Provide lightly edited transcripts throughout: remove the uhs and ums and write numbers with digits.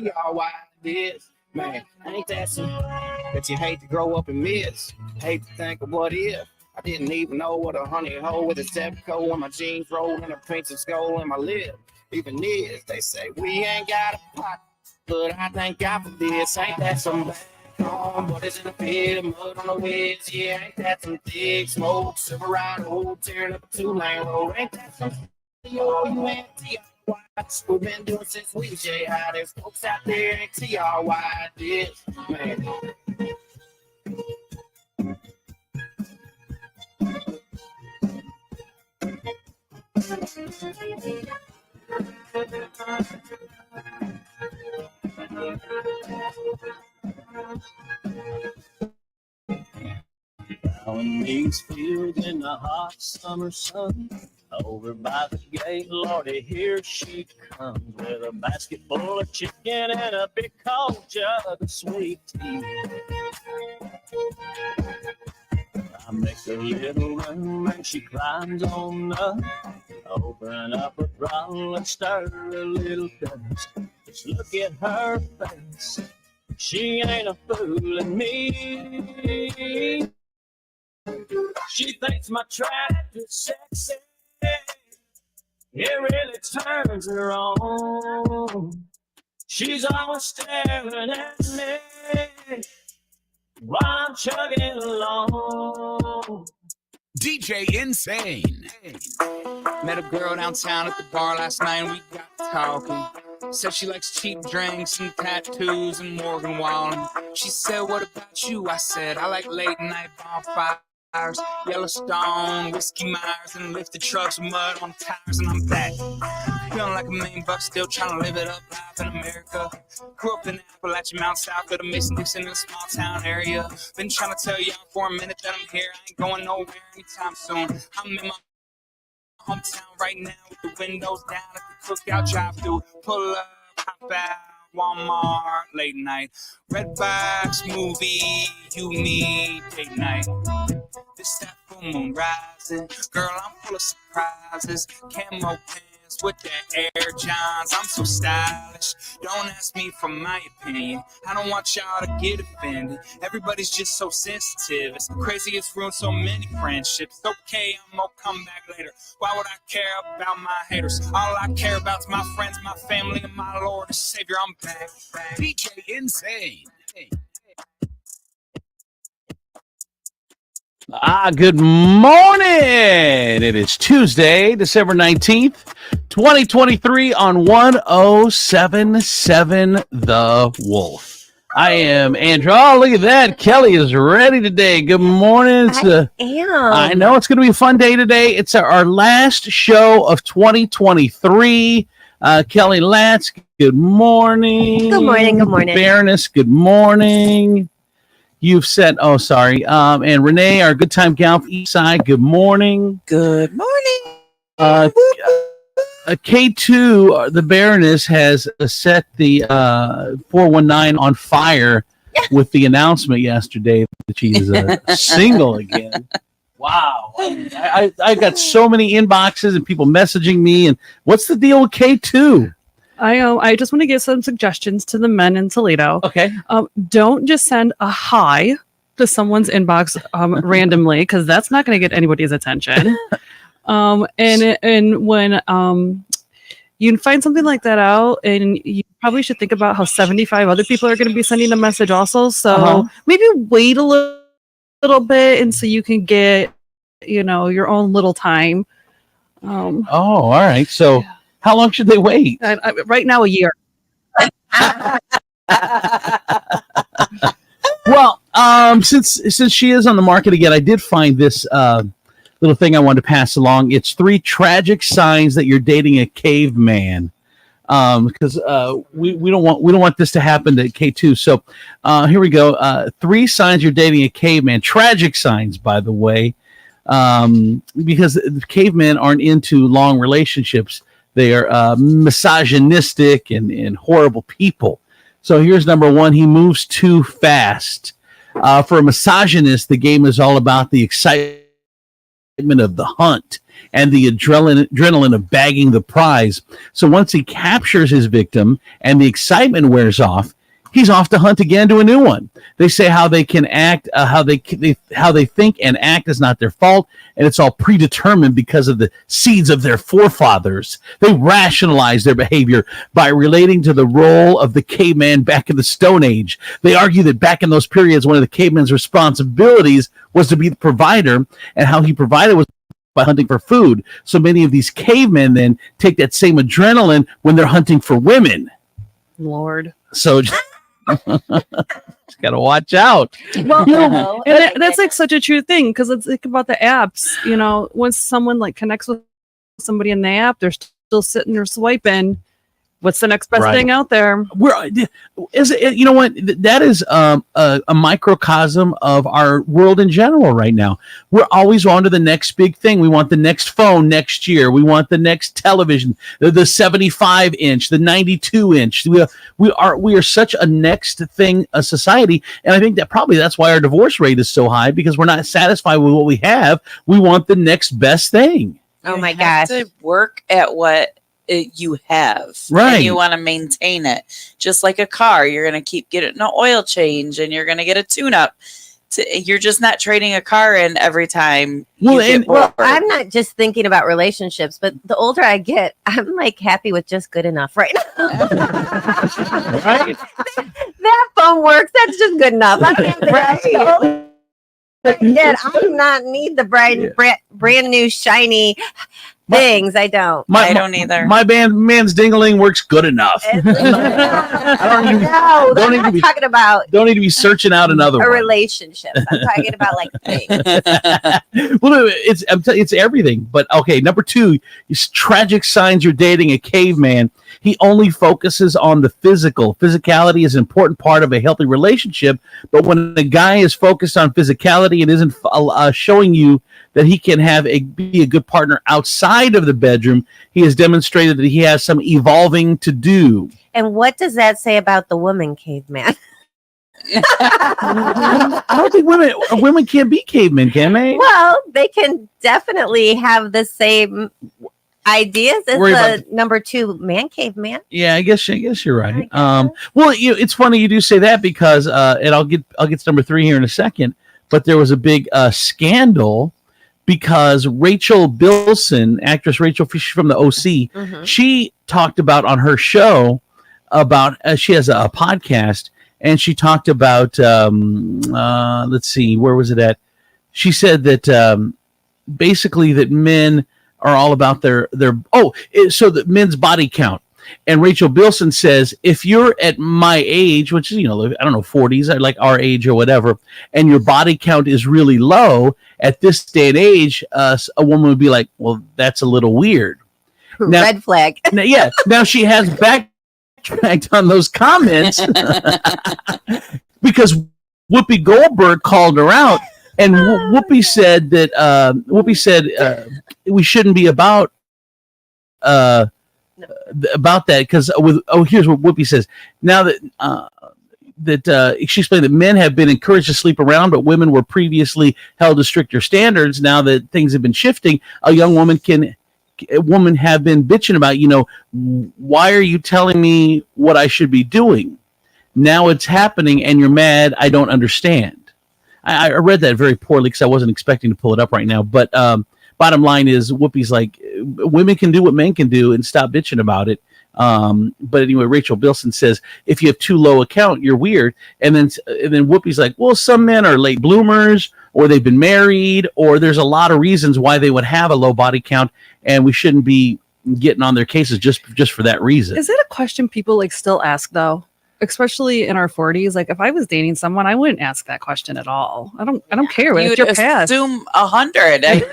y'all why this. Man, ain't that some that you hate to grow up and miss? Hate to think of what if. I didn't even know what a honey hole with a Zebco in my jeans roll and a princess skull in my lip. Even this, they say we ain't got a pot, but I thank God for this. Ain't that some bad on, but it's in a pit of mud on the wheels. Yeah, ain't that some thick smoke, Silverado tearing up a 2-lane road. Ain't that some you ain't T.R.Y. We've been doing since we J High. There's folks out there ain't T.R.Y. this, man. Out in these fields in the hot summer sun, over by the gate, Lordy, here she comes with a basket full of chicken and a big cold jug of sweet tea. I make a little room and she climbs on up, open up her throttle and stir a little dust. Just look at her face, she ain't a fooling me. She thinks my tractor's sexy, it really turns her on. She's always staring at me while I'm chugging along. DJ Insane. Met a girl downtown at the bar last night and we got talking. Said she likes cheap drinks and tattoos and Morgan Wallen. She said, what about you? I said, I like late night bonfires, Yellowstone, Whiskey Myers, and lifted trucks with mud on tires, and I'm back. Feeling like $1,000,000, still trying to live it up live in America. Grew up in Appalachian Mountain South, got a Mason-Dixon in a small town area. Been trying to tell y'all for a minute that I'm here. I ain't going nowhere anytime soon. I'm in my hometown right now with the windows down at the cookout drive-thru. Pull up, hop out, Walmart, late night. Redbox movie, you need date night. This that full moon rising, girl, I'm full of surprises. Camo pants with the Air Johns, I'm so stylish. Don't ask me for my opinion, I don't want y'all to get offended. Everybody's just so sensitive, it's the craziest ruined so many friendships. Okay, I'm gonna come back later. Why would I care about my haters? All I care about's my friends, my family, and my Lord and Savior. I'm back. DJ Insane. Good morning. It is Tuesday, December 19th, 2023 on 1077 The Wolf. I am Andrew. Oh, look at that. Kelly is ready today. Good morning. I am. I know it's going to be a fun day today. It's our last show of 2023. Kelly Latz, good morning. Good morning. Good morning. Baroness, good morning. You've said, and Renee, our good time gal from East Side, good morning. Good morning. K2, the Baroness, has set the 419 on fire with the announcement yesterday that she is single again. Wow. I got so many inboxes and people messaging me. And what's the deal with K2? I just want to give some suggestions to the men in Toledo. Okay. Don't just send a hi to someone's inbox randomly, because that's not going to get anybody's attention. And when you can find something like that out, and you probably should think about how 75 other people are going to be sending a message also. So maybe wait a little bit, and so you can get, your own little time. All right. So. Yeah. How long should they wait? Right now, a year. Well, since she is on the market again, I did find this little thing I wanted to pass along. It's 3 tragic signs that you're dating a caveman. Because we don't want this to happen to K2. So here we go. 3 signs you're dating a caveman. Tragic signs, by the way, because cavemen aren't into long relationships. They are misogynistic and horrible people. So here's number 1. He moves too fast. For a misogynist, the game is all about the excitement of the hunt and the adrenaline of bagging the prize. So once he captures his victim and the excitement wears off, he's off to hunt again to a new one. They say how they can act, how they think and act is not their fault, and it's all predetermined because of the seeds of their forefathers. They rationalize their behavior by relating to the role of the caveman back in the Stone Age. They argue that back in those periods, one of the caveman's responsibilities was to be the provider, and how he provided was by hunting for food. So many of these cavemen then take that same adrenaline when they're hunting for women. Lord. So just gotta watch out. Well, and that's like such a true thing, because it's like about the apps. You know, once someone like connects with somebody in the app, they're still sitting there swiping. What's the next best thing out there? Is it? You know what? That is a microcosm of our world in general right now. We're always on to the next big thing. We want the next phone next year. We want the next television, the 75-inch, the 92-inch. We are such a next thing, a society, and I think that probably that's why our divorce rate is so high, because we're not satisfied with what we have. We want the next best thing. Oh my gosh! To work at what you have, right? And you want to maintain it, just like a car. You're going to keep getting an oil change, and you're going to get a tune-up. You're just not trading a car in every time. Well, I'm not just thinking about relationships, but the older I get, I'm like happy with just good enough right now. Right? That phone works. That's just good enough. I do not need the brand new shiny things. I don't. I don't either. My man's dingling works good enough. I'm talking about. Don't need to be searching out another a one. Relationship. I'm talking about like things. Well, it's everything. But okay, number 2 is tragic signs you're dating a caveman. He only focuses on the physical. Physicality is an important part of a healthy relationship, but when the guy is focused on physicality and isn't showing you that he can be a good partner outside of the bedroom, he has demonstrated that he has some evolving to do. And what does that say about the woman caveman? I don't think women can't be cavemen, can they? Well, they can definitely have the same ideas as the number 2 man caveman. Yeah, I guess you're right. Well, it's funny you do say that, because and I'll get to number 3 here in a second. But there was a big scandal because Rachel Bilson, actress Rachel from the OC, she talked about on her show about she has a podcast, and she talked about let's see, where was it at? She said that basically that men are all about their so the men's body count. And Rachel Bilson says, if you're at my age, which is, I don't know, 40s, like our age or whatever, and your body count is really low at this day and age, a woman would be like, well, that's a little weird. Now, red flag. Now she has backtracked on those comments because Whoopi Goldberg called her out, and Whoopi said that we shouldn't be about that, because here's what Whoopi says. Now that she explained that men have been encouraged to sleep around, but women were previously held to stricter standards. Now that things have been shifting, a woman have been bitching about, why are you telling me what I should be doing? Now it's happening and you're mad. I don't understand. I read that very poorly because I wasn't expecting to pull it up right now, but bottom line is, Whoopi's like, women can do what men can do and stop bitching about it. But anyway, Rachel Bilson says, if you have too low a count, you're weird. And then Whoopi's like, well, some men are late bloomers, or they've been married, or there's a lot of reasons why they would have a low body count, and we shouldn't be getting on their cases just for that reason. Is it a question people like still ask though? Especially in our 40s, like if I was dating someone, I wouldn't ask that question at all. I don't care. You'd it's your past. Assume 100.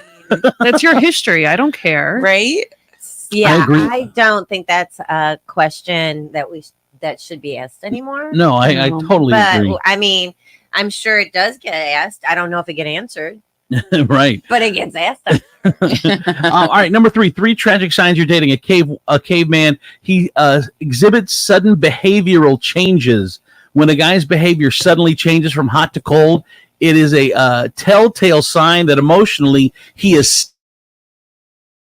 That's your history. I don't care. Right? Yeah, I don't think that's a question that should be asked anymore. No, I totally agree. I mean, I'm sure it does get asked. I don't know if it gets answered. Right. But it gets asked. All right, number 3 tragic signs you're dating a caveman. He exhibits sudden behavioral changes. When a guy's behavior suddenly changes from hot to cold, It is a telltale sign that emotionally he is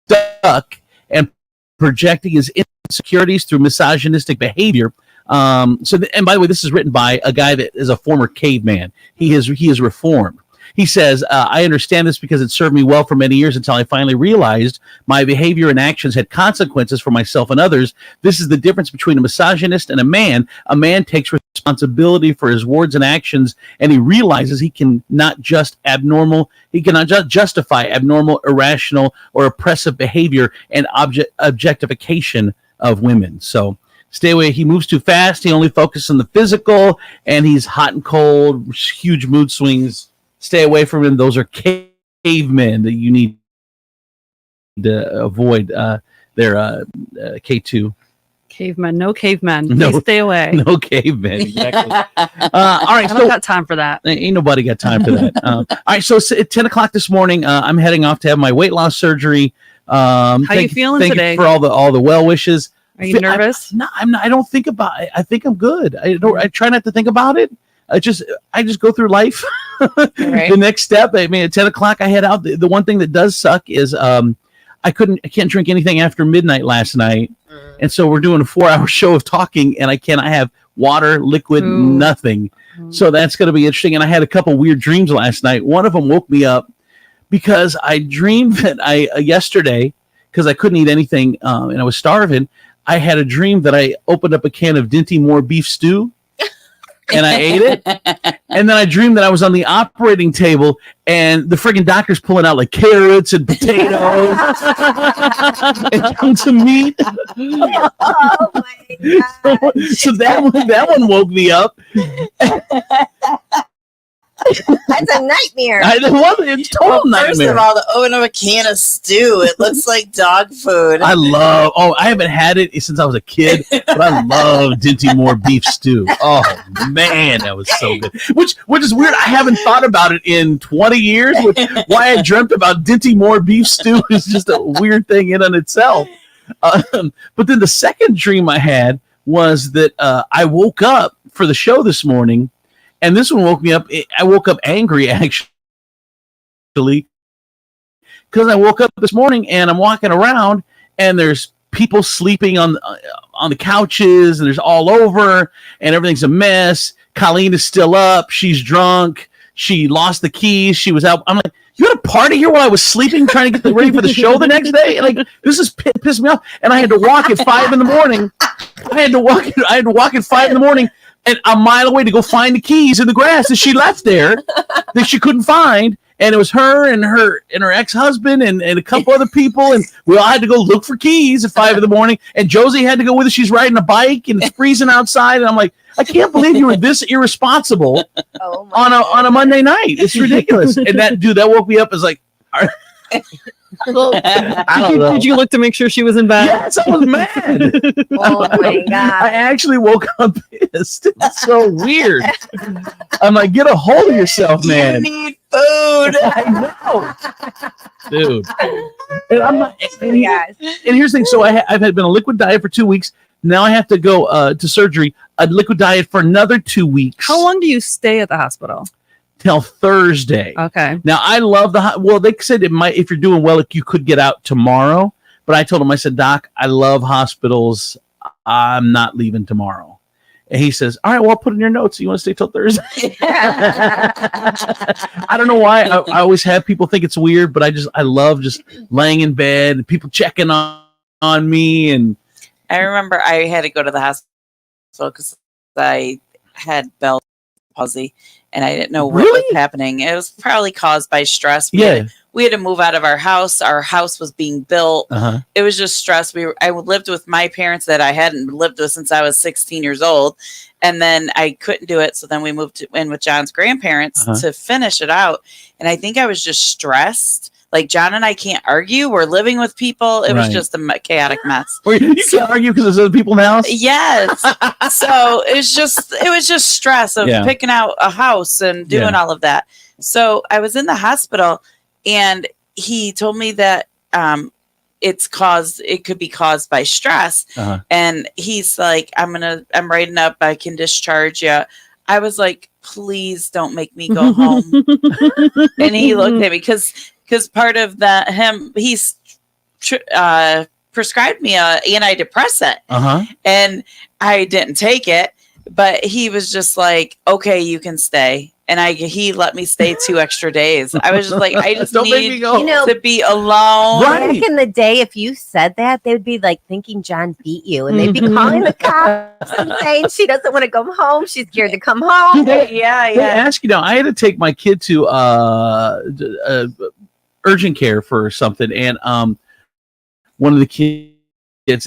stuck and projecting his insecurities through misogynistic behavior. And by the way, this is written by a guy that is a former caveman. He is reformed. He says, I understand this because it served me well for many years until I finally realized my behavior and actions had consequences for myself and others. This is the difference between a misogynist and a man. A man takes responsibility for his words and actions, and he realizes he cannot justify abnormal, irrational, or oppressive behavior and objectification of women. So stay away. He moves too fast. He only focuses on the physical, and he's hot and cold, huge mood swings. Stay away from him. Those are cavemen that you need to avoid. They're K2. Cavemen. No cavemen. Please No. stay away. No cavemen. Exactly. All right. I don't got time for that. Ain't nobody got time for that. All right. So it's at 10 o'clock this morning. I'm heading off to have my weight loss surgery. How you feeling thank today? you for all the well wishes. Are you nervous? No, I'm not. I don't think about it. I think I'm good. I try not to think about it. I just go through life. Right. The next step. I mean, at 10 o'clock, I head out. The one thing that does suck is I can't drink anything after midnight last night, and so we're doing a 4-hour show of talking, and I cannot have water, liquid, nothing. So that's going to be interesting. And I had a couple weird dreams last night. One of them woke me up because I dreamed that yesterday, because I couldn't eat anything and I was starving. I had a dream that I opened up a can of Dinty Moore beef stew. And I ate it. And then I dreamed that I was on the operating table and the friggin' doctor's pulling out like carrots and potatoes and chunks of meat. Oh my God. So that one woke me up. That's a nightmare. It's total First nightmare. of all, to open up a can of stew, it looks like dog food. I haven't had it since I was a kid, but I love Dinty Moore beef stew. Oh man, that was so good. Which is weird. I haven't thought about it in 20 years. Why I dreamt about Dinty Moore beef stew is just a weird thing in and itself. But then the second dream I had was that I woke up for the show this morning. And this one woke me up. I woke up angry, actually, because I woke up this morning and I'm walking around and there's people sleeping on the couches and there's all over and everything's a mess. Colleen is still up. She's drunk. She lost the keys. She was out. I'm like, you had a party here while I was sleeping, trying to get ready for the show the next day. Like, this is pissed me off. And I had to walk at 5 in the morning. I had to walk at 5 in the morning. And a mile away to go find the keys in the grass that she left there that she couldn't find. And it was her and her ex-husband and a couple other people. And we all had to go look for keys at 5 in the morning. And Josie had to go with us. She's riding a bike and it's freezing outside. And I'm like, I can't believe you were this irresponsible on a Monday night. It's ridiculous. And that woke me up as like, Did you look to make sure she was in bed? yes, I was mad. Oh my God. I actually woke up pissed. It's so weird. I'm like, get a hold of yourself, man. You need food. I know, dude. And I'm not. And Yes. here's the thing. So I've been a liquid diet for 2 weeks. Now I have to go to surgery. A liquid diet for another 2 weeks. How long do you stay at the hospital? Till Thursday. Okay. Now I love they said it might, if you're doing well, you could get out tomorrow. But I told him, I said, Doc, I love hospitals. I'm not leaving tomorrow. And he says, all right, well, I'll put in your notes. You want to stay till Thursday? I don't know why. I always have people think it's weird, but I love just laying in bed and people checking on me. And I remember I had to go to the hospital because I had Bell's palsy and I didn't know what was happening. It was probably caused by stress. We had to move out of our house. Our house was being built. Uh-huh. It was just stress. I lived with my parents that I hadn't lived with since I was 16 years old. And then I couldn't do it. So then we moved in with John's grandparents to finish it out. And I think I was just stressed. Like, John and I can't argue. We're living with people. It was just a chaotic mess. You can't argue because there's other people in the house? Yes. So it was just stress of picking out a house and doing all of that. So I was in the hospital and he told me that it could be caused by stress. And he's like, I'm writing up, I can discharge you. I was like, please don't make me go home. And he looked at me because part of that, he's prescribed me a antidepressant, and I didn't take it, but he was just like, okay, you can stay. And he let me stay 2 extra days. I was just like, I just need to be alone. Back in the day, if you said that, they would be like thinking John beat you, and they'd be calling the cops and saying she doesn't want to come home. She's scared to come home. They ask, I had to take my kid to urgent care for something, and one of the kids,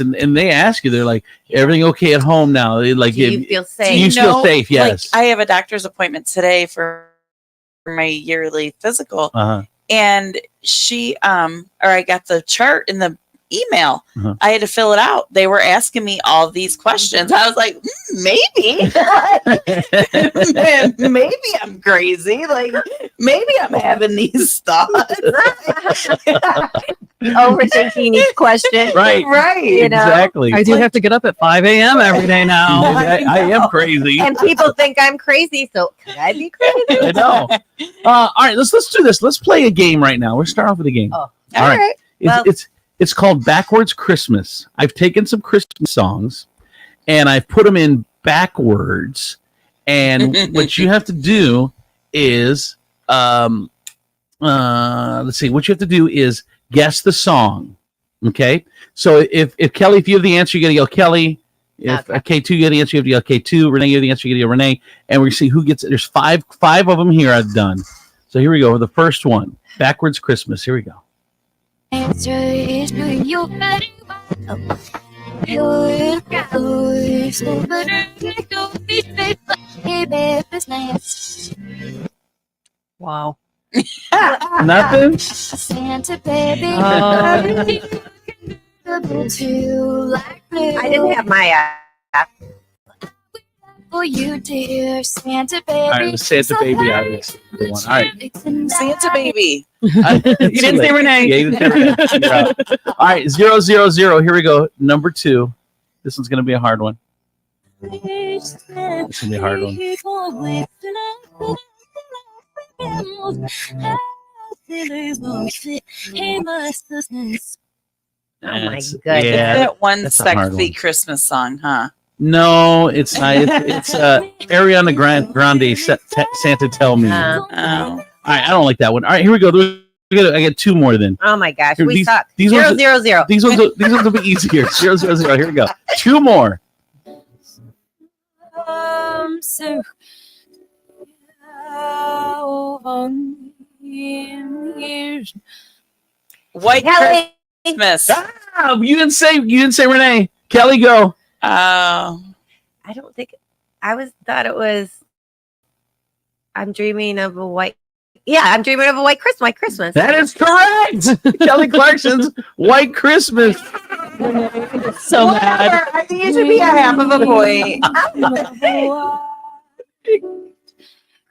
and they ask you, they're like, everything okay at home now? Like, do you feel safe? You feel safe? Yes. Like, I have a doctor's appointment today for my yearly physical, and I got the chart in the email. I had to fill it out. They were asking me all these questions. I was like, maybe maybe I'm crazy. Like, maybe I'm having these thoughts. Overthinking each question. Right. Exactly. I do have to get up at 5 a.m. every day now. I am crazy. And people think I'm crazy, so could I be crazy? I know. All right, let's do this. Let's play a game right now. We'll start off with a game. Oh, all right. It's called Backwards Christmas. I've taken some Christmas songs and I've put them in backwards. And what you have to do is, let's see, what you have to do is guess the song. Okay. So if Kelly, if you have the answer, you got to yell Kelly. If K2, you got the answer, you have to yell K2. Renee, you have the answer, you got to yell Renee. And we're going to see who gets it. There's five of them here I've done. So here we go. The first one, Backwards Christmas. Here we go. Answer is you Wow. Nothing? Santa baby. I didn't have my For you, dear Santa baby. All right, Santa baby. Obviously. All right. Santa baby. You didn't say Renee. Yeah, you didn't say Renee. You're out. All right, 0, 0, 0. Here we go. Number 2. This one's going to be a hard one. This is going to be a hard one. Oh my goodness. Yeah, That one that's a hard sexy one. Christmas song, huh? No, it's not. It's Ariana Grande. Santa Tell Me. Oh. All right, I don't like that one. All right, here we go. I get 2 more then. Oh my gosh, Here, we suck. These 0, ones, 0, 0. These ones will be easier. 0, 0, 0. Here we go. 2 more. White Kelly. Christmas. Ah, you didn't say Renee. Kelly, go. Oh. I don't think thought it was I'm dreaming of a white. Yeah, I'm dreaming of a white Christmas. White Christmas. That is correct. Kelly Clarkson's White Christmas. So mad. I think it should be a half of a point.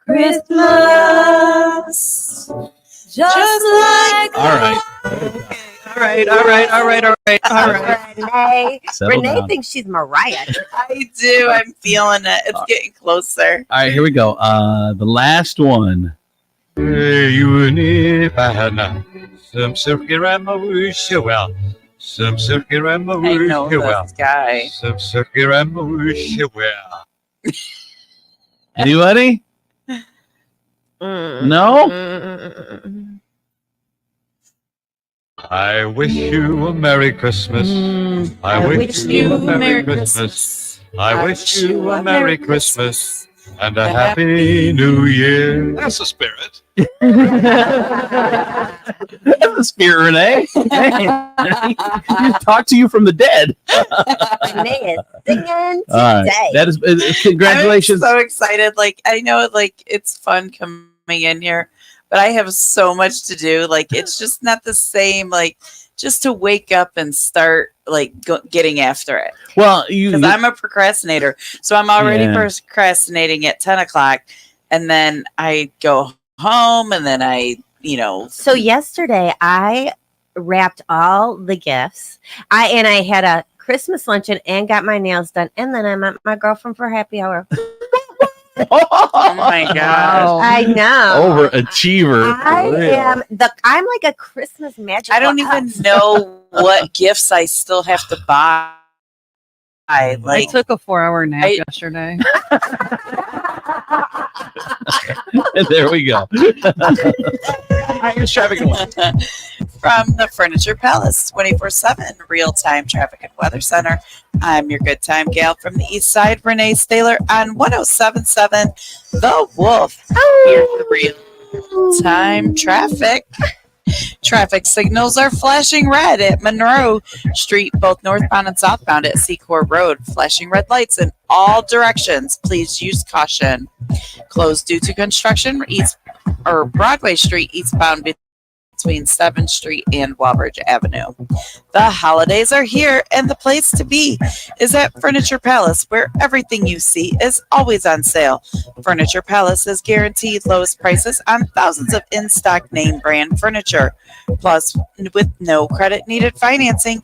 Christmas. Just like All right. Renee, Settle Renee down. thinks she's Mariah. I do. I'm feeling it. It's getting closer. All right, here we go. The last one. You and if I had not some silky around my wish you well, some silky around my I wish know you well, this guy. some silky around my wish you well. Anybody? Mm. No? Mm. I wish you a Merry Christmas. I wish you a Merry Christmas. I wish you a Merry Christmas and a Happy New Year. That's the spirit. That's the spirit, Renee. Hey, talk to you from the dead. Renee is singing All right. today. That is congratulations. I'm so excited. Like, I know, like, it's fun coming in here, but I have so much to do. Like, it's just not the same. Like, just to wake up and start like getting after it. Well, because I'm a procrastinator, so I'm already procrastinating at 10 o'clock, and then I go home, and then So yesterday I wrapped all the gifts. I had a Christmas luncheon and got my nails done, and then I met my girlfriend for happy hour. Oh my gosh. I know. Overachiever. I'm like a Christmas magic. I don't even know what gifts I still have to buy. I Like, took a 4-hour nap yesterday. There we go. Here's traffic and weather. from the Furniture Palace, 24/7 real-time traffic and weather center. I'm your good time gal from the East Side, Renee Staylor on 107.7 The Wolf. Here's the real-time traffic. Traffic signals are flashing red at Monroe Street, both northbound and southbound at Secord Road. Flashing red lights in all directions. Please use caution. Closed due to construction. Broadway Street eastbound between 7th Street and Walbridge Avenue. The holidays are here, and the place to be is at Furniture Palace, where everything you see is always on sale. Furniture Palace is guaranteed lowest prices on thousands of in-stock name brand furniture. Plus, with no credit needed financing,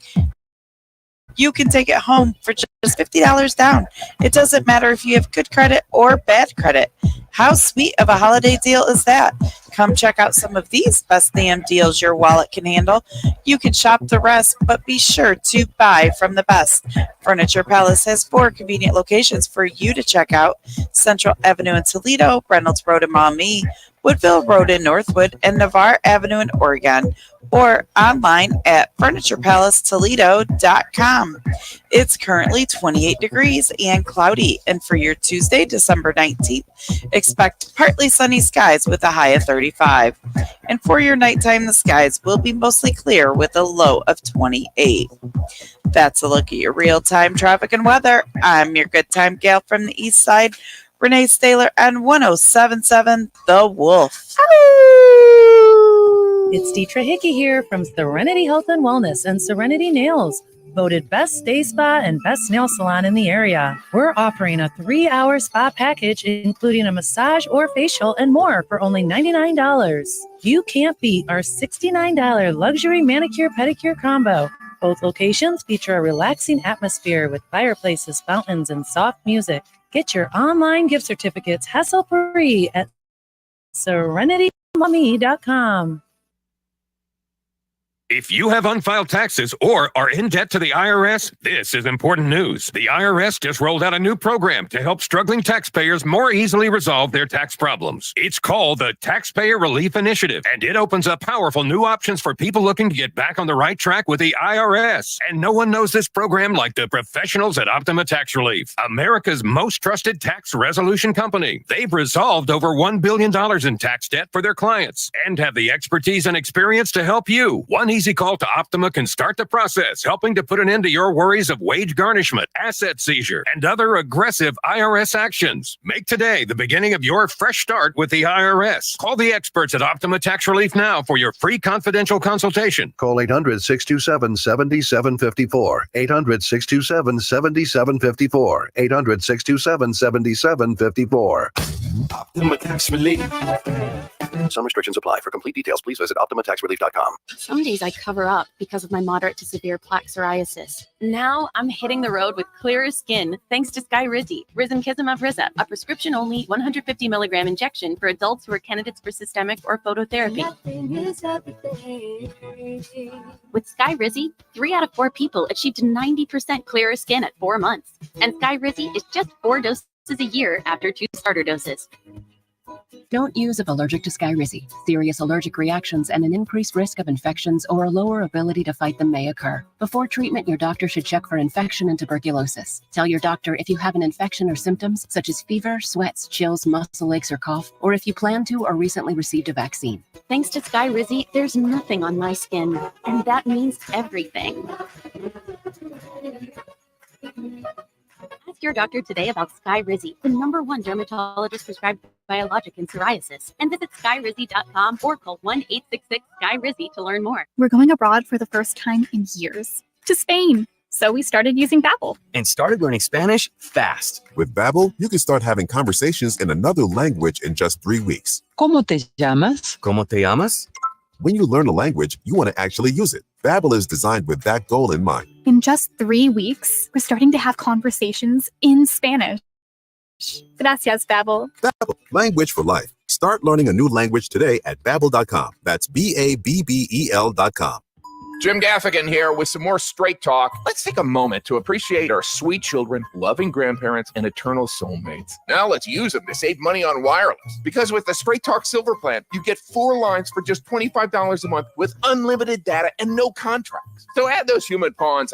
you can take it home for just $50 down. It doesn't matter if you have good credit or bad credit. How sweet of a holiday deal is that? Come check out some of these best damn deals your wallet can handle. You can shop the rest, but be sure to buy from the best. Furniture Palace has 4 convenient locations for you to check out: Central Avenue in Toledo, Reynolds Road in Maumee, Woodville Road in Northwood, and Navarre Avenue in Oregon, or online at FurniturePalaceToledo.com. It's currently 28 degrees and cloudy, and for your Tuesday, December 19th, expect partly sunny skies with a high of 35. And for your nighttime, the skies will be mostly clear with a low of 28. That's a look at your real-time traffic and weather. I'm your good time gal from the East Side, Renee Staylor, on 107.7 The Wolf. It's Deetra Hickey here from Serenity Health and Wellness and Serenity Nails, voted best day spa and best nail salon in the area. We're offering a 3-hour spa package, including a massage or facial and more for only $99. You can't beat our $69 luxury manicure pedicure combo. Both locations feature a relaxing atmosphere with fireplaces, fountains, and soft music. Get your online gift certificates hassle-free at serenitymommy.com. If you have unfiled taxes or are in debt to the IRS, this is important news. The IRS just rolled out a new program to help struggling taxpayers more easily resolve their tax problems. It's called the Taxpayer Relief Initiative, and it opens up powerful new options for people looking to get back on the right track with the IRS. And no one knows this program like the professionals at Optima Tax Relief, America's most trusted tax resolution company. They've resolved over $1 billion in tax debt for their clients and have the expertise and experience to help you. One easy call to Optima can start the process, helping to put an end to your worries of wage garnishment, asset seizure, and other aggressive IRS actions. Make today the beginning of your fresh start with the IRS. Call the experts at Optima Tax Relief now for your free confidential consultation. Call 800-627-7754. 800-627-7754. 800-627-7754. Optima Tax Relief. Some restrictions apply. For complete details, please visit OptimaTaxRelief.com. Some days I cover up because of my moderate to severe plaque psoriasis. Now I'm hitting the road with clearer skin thanks to Skyrizi, Risankizumab Riza, a prescription-only 150 milligram injection for adults who are candidates for systemic or phototherapy. With Skyrizi, 3 out of 4 people achieved 90% clearer skin at 4 months. And Skyrizi is just 4 doses a year after 2 starter doses. Don't use if allergic to Skyrizi. Serious allergic reactions and an increased risk of infections or a lower ability to fight them may occur. Before treatment, your doctor should check for infection and tuberculosis. Tell your doctor if you have an infection or symptoms such as fever, sweats, chills, muscle aches, or cough, or if you plan to or recently received a vaccine. Thanks to Skyrizi, there's nothing on my skin, and that means everything. Ask your doctor today about Skyrizi, the #1 dermatologist prescribed biologic in psoriasis, and visit skyrizi.com or call 1-866-SKY-RIZI to learn more. We're going abroad for the first time in years, to Spain. So we started using Babbel. And started learning Spanish fast. With Babbel, you can start having conversations in another language in just 3 weeks. ¿Cómo te llamas? ¿Cómo te llamas? When you learn a language, you want to actually use it. Babbel is designed with that goal in mind. In just 3 weeks, we're starting to have conversations in Spanish. Gracias, Babbel. Babbel, language for life. Start learning a new language today at Babbel.com. That's BABBEL.com. Jim Gaffigan here with some more Straight Talk. Let's take a moment to appreciate our sweet children, loving grandparents, and eternal soulmates. Now let's use them to save money on wireless. Because with the Straight Talk Silver Plan, you get 4 lines for just $25 a month with unlimited data and no contracts. So add those human pawns,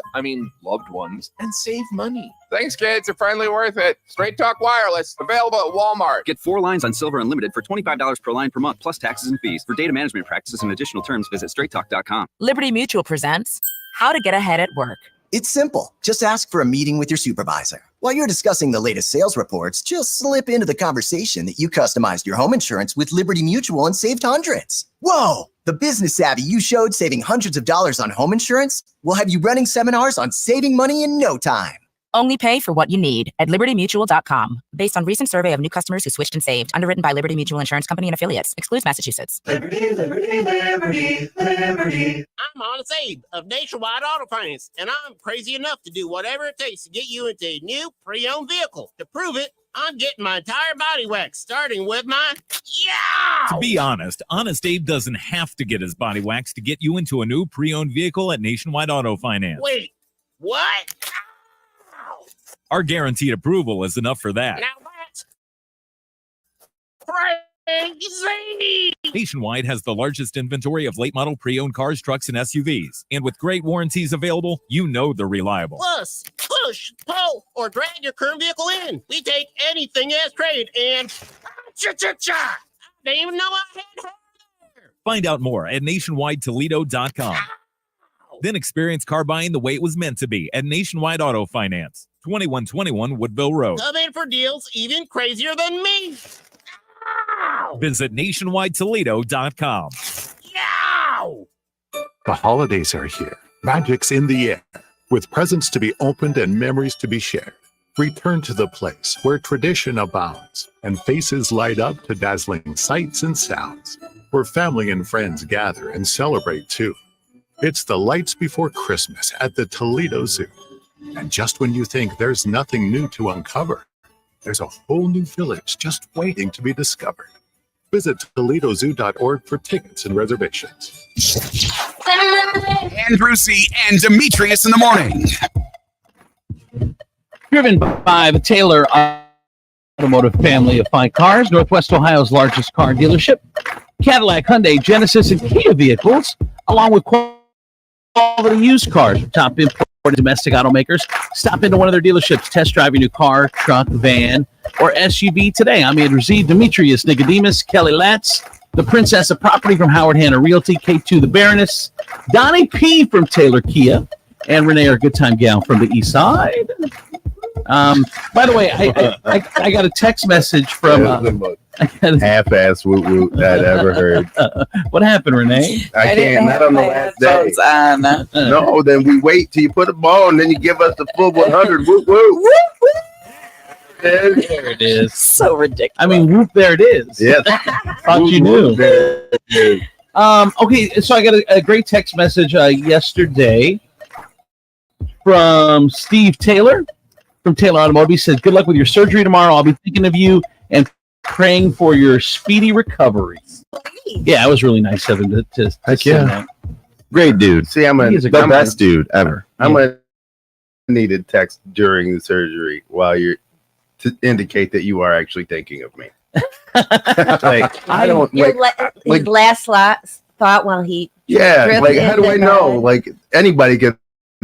loved ones, and save money. Thanks, kids. They're finally worth it. Straight Talk Wireless, available at Walmart. Get 4 lines on Silver Unlimited for $25 per line per month, plus taxes and fees. For data management practices and additional terms, visit straighttalk.com. Liberty Mutual presents How to Get Ahead at Work. It's simple. Just ask for a meeting with your supervisor. While you're discussing the latest sales reports, just slip into the conversation that you customized your home insurance with Liberty Mutual and saved hundreds. Whoa! The business savvy you showed saving hundreds of dollars on home insurance will have you running seminars on saving money in no time. Only pay for what you need at libertymutual.com. Based on recent survey of new customers who switched and saved. Underwritten by Liberty Mutual Insurance Company and affiliates. Excludes Massachusetts. Liberty, liberty, liberty, liberty. I'm Honest Abe of Nationwide Auto Finance, and I'm crazy enough to do whatever it takes to get you into a new pre-owned vehicle. To prove it, I'm getting my entire body waxed, starting with my To be honest, Honest Abe doesn't have to get his body waxed to get you into a new pre-owned vehicle at Nationwide Auto Finance. Wait, what? Our guaranteed approval is enough for that. Now that's crazy! Nationwide has the largest inventory of late model pre-owned cars, trucks, and SUVs. And with great warranties available, you know they're reliable. Plus, push, pull, or drag your current vehicle in. We take anything as trade and cha-cha-cha! I didn't even know I had her there. Find out more at nationwidetoledo.com. Then experience car buying the way it was meant to be at Nationwide Auto Finance. 2121 Woodville Road. Come in for deals even crazier than me. Visit nationwidetoledo.com. Yow! The holidays are here. Magic's in the air. With presents to be opened and memories to be shared. Return to the place where tradition abounds and faces light up to dazzling sights and sounds. Where family and friends gather and celebrate too. It's the lights before Christmas at the Toledo Zoo. And just when you think there's nothing new to uncover, there's a whole new village just waiting to be discovered. Visit ToledoZoo.org for tickets and reservations. Andrew C. and Demetrius in the morning. Driven by the Taylor Automotive family of fine cars, Northwest Ohio's largest car dealership, Cadillac, Hyundai, Genesis, and Kia vehicles, along with quality used cars from top imported domestic automakers. Stop into one of their dealerships, test drive your new car, truck, van, or SUV today. I'm Andrew Z, Demetrius, Nicodemus, Kelly Latz, the Princess of Property from Howard Hanna Realty, K2 the Baroness, Donnie P from Taylor Kia, and Renee, our good time gal from the East Side. By the way, I got a text message from half-ass woot woot I'd ever heard. What happened, Renee? I can't. Not on the last day. No, then we wait till you put them on, then you give us the full 100 woot woot. There it is. So ridiculous. I mean, whoop! There it is. Yes. Thought you knew. Okay, so I got a great text message yesterday from Steve Taylor from Taylor Automotive. He said, "Good luck with your surgery tomorrow. I'll be thinking of you and praying for your speedy recovery." Yeah, it was really nice of him to Heck send yeah. that. Great dude. See, I'm the good best dude ever. I'm Yeah. gonna need a text during the surgery while you're to indicate that you are actually thinking of me. Like I don't Your like, his last thought while he yeah, drifted like how do I into know? bed. Like anybody can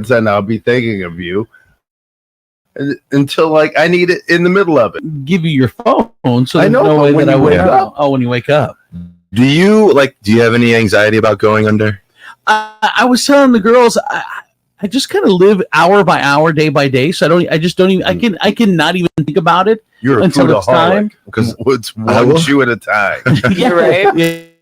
send I'll be thinking of you until like I need it in the middle of it. Give you your phone, so I there's know, no but way when that I you would wake know. up- Oh, when you wake up. Do you have any anxiety about going under? I was telling the girls I just kind of live hour by hour, day by day. So I just don't even. I can not even think about it You're a until it's time. because it's one shoe at a time. You're right.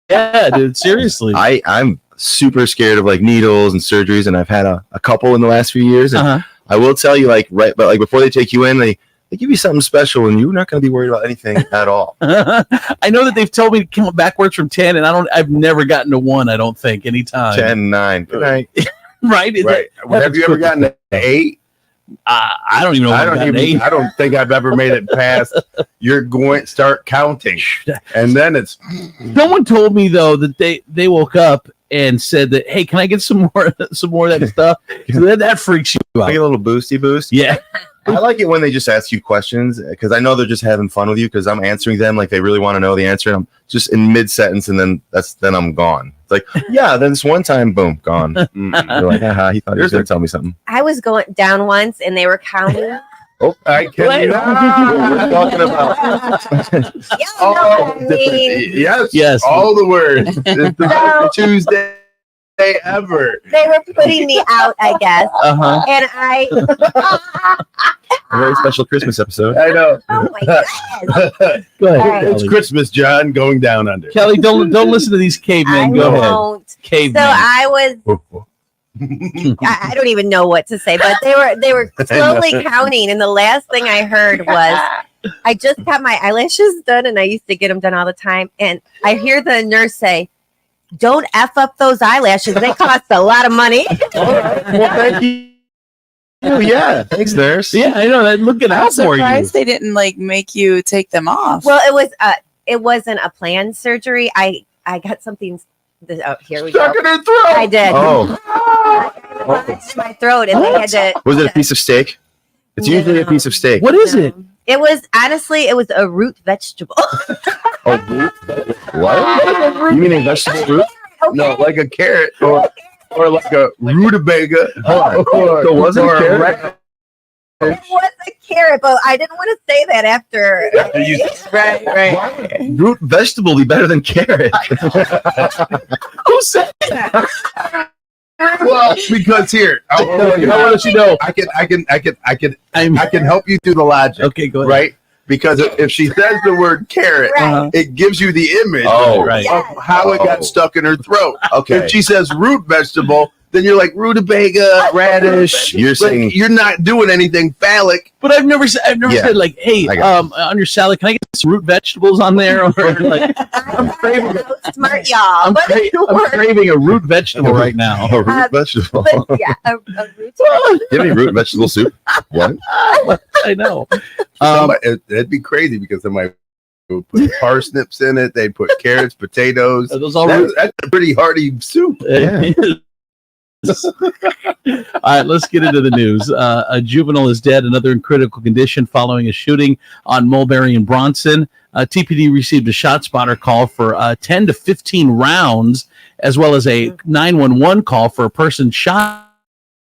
Yeah, dude. Seriously. I'm super scared of like needles and surgeries, and I've had a couple in the last few years. And I will tell you, but before they take you in, they give you something special, and you're not going to be worried about anything at all. I know that they've told me to count backwards from 10, and I've never gotten to 1. I don't think anytime. 10, 9. Good night. Right. Right. Have you ever gotten to 8? I don't even know. I don't think I've ever made it past. You're going to start counting, and then it's. Someone told me though that they woke up and said that, hey, can I get some more of that stuff? So that freaks you out. Like a little boosty boost. Yeah. I like it when they just ask you questions because I know they're just having fun with you because I'm answering them like they really want to know the answer. And I'm just in mid sentence and then I'm gone. It's like, yeah, then this one time, boom, gone. You're like, haha, he thought he was going to tell me something. I was going down once and they were counting. Oh, I can't. We're talking about. Yes. All the words. It's the first Tuesday ever. They were putting me out, I guess. Uh-huh. And I. A very special Christmas episode. I know. Oh my goodness. Go ahead. Right. It's Christmas, John, going down under. Kelly, don't listen to these cavemen. Go ahead. Won't. Cavemen. So I was. I don't even know what to say, but they were slowly counting, and the last thing I heard was, I just got my eyelashes done, and I used to get them done all the time, and I hear the nurse say, "Don't F up those eyelashes. They cost a lot of money." Well, thank you. Oh, yeah. Thanks, nurse. Yeah, I know that. Looking out for you. Surprised they didn't make you take them off. Well, it wasn't a planned surgery. I got something. Here we Stuck go. in her throat. I did. Oh. In my throat, and they had to. Was it a piece of steak? It's usually a piece of steak. What is it? It was it was a root vegetable. A root? What? You mean a vegetable root? No, like a carrot or like a rutabaga. So was it a carrot? It was a carrot, but I didn't want to say that after. Right. Root vegetable be better than carrot. Who said that? Well, because here, I want to let you know, I can help you through the logic. Okay, go ahead. Right? Because if she says the word carrot, it gives you the image of how it got stuck in her throat. Okay. If she says root vegetable, then you're like rutabaga, radish. You're saying you're not doing anything phallic. But I've never said like, hey, on your salad, can I get some root vegetables on there? Or like, I'm craving Smart y'all. I'm craving a root vegetable right now. A root vegetable. But yeah, a root Do you have any root vegetable soup? What? I know. It'd be crazy because somebody would put parsnips in it. They put carrots, potatoes. Are those all that's a pretty hearty soup. Yeah. All right, let's get into the news. A juvenile is dead, another in critical condition following a shooting on Mulberry and Bronson. TPD received a shot spotter call for 10 to 15 rounds, as well as a 911 call for a person shot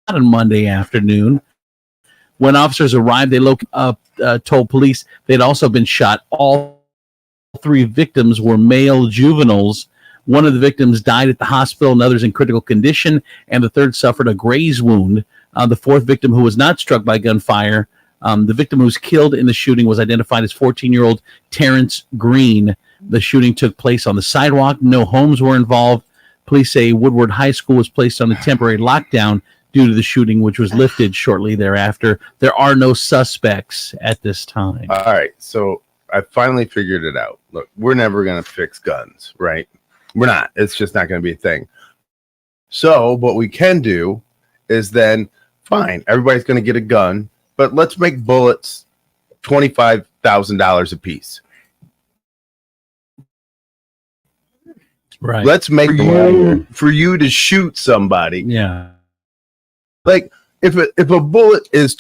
on Monday afternoon. When officers arrived, they told police they'd also been shot. All three victims were male juveniles. One of the victims died at the hospital, and others in critical condition, and the third suffered a graze wound. The fourth victim, who was not struck by gunfire, the victim who was killed in the shooting was identified as 14-year-old Terrence Green. The shooting took place on the sidewalk. No homes were involved. Police say Woodward High School was placed on a temporary lockdown due to the shooting, which was lifted shortly thereafter. There are no suspects at this time. All right, so I finally figured it out. Look, we're never going to fix guns, right? We're not. It's just not going to be a thing. So what we can do is then, fine, everybody's going to get a gun, but let's make bullets $25,000 a piece. Right. Let's make for you to shoot somebody. Yeah. Like if a bullet is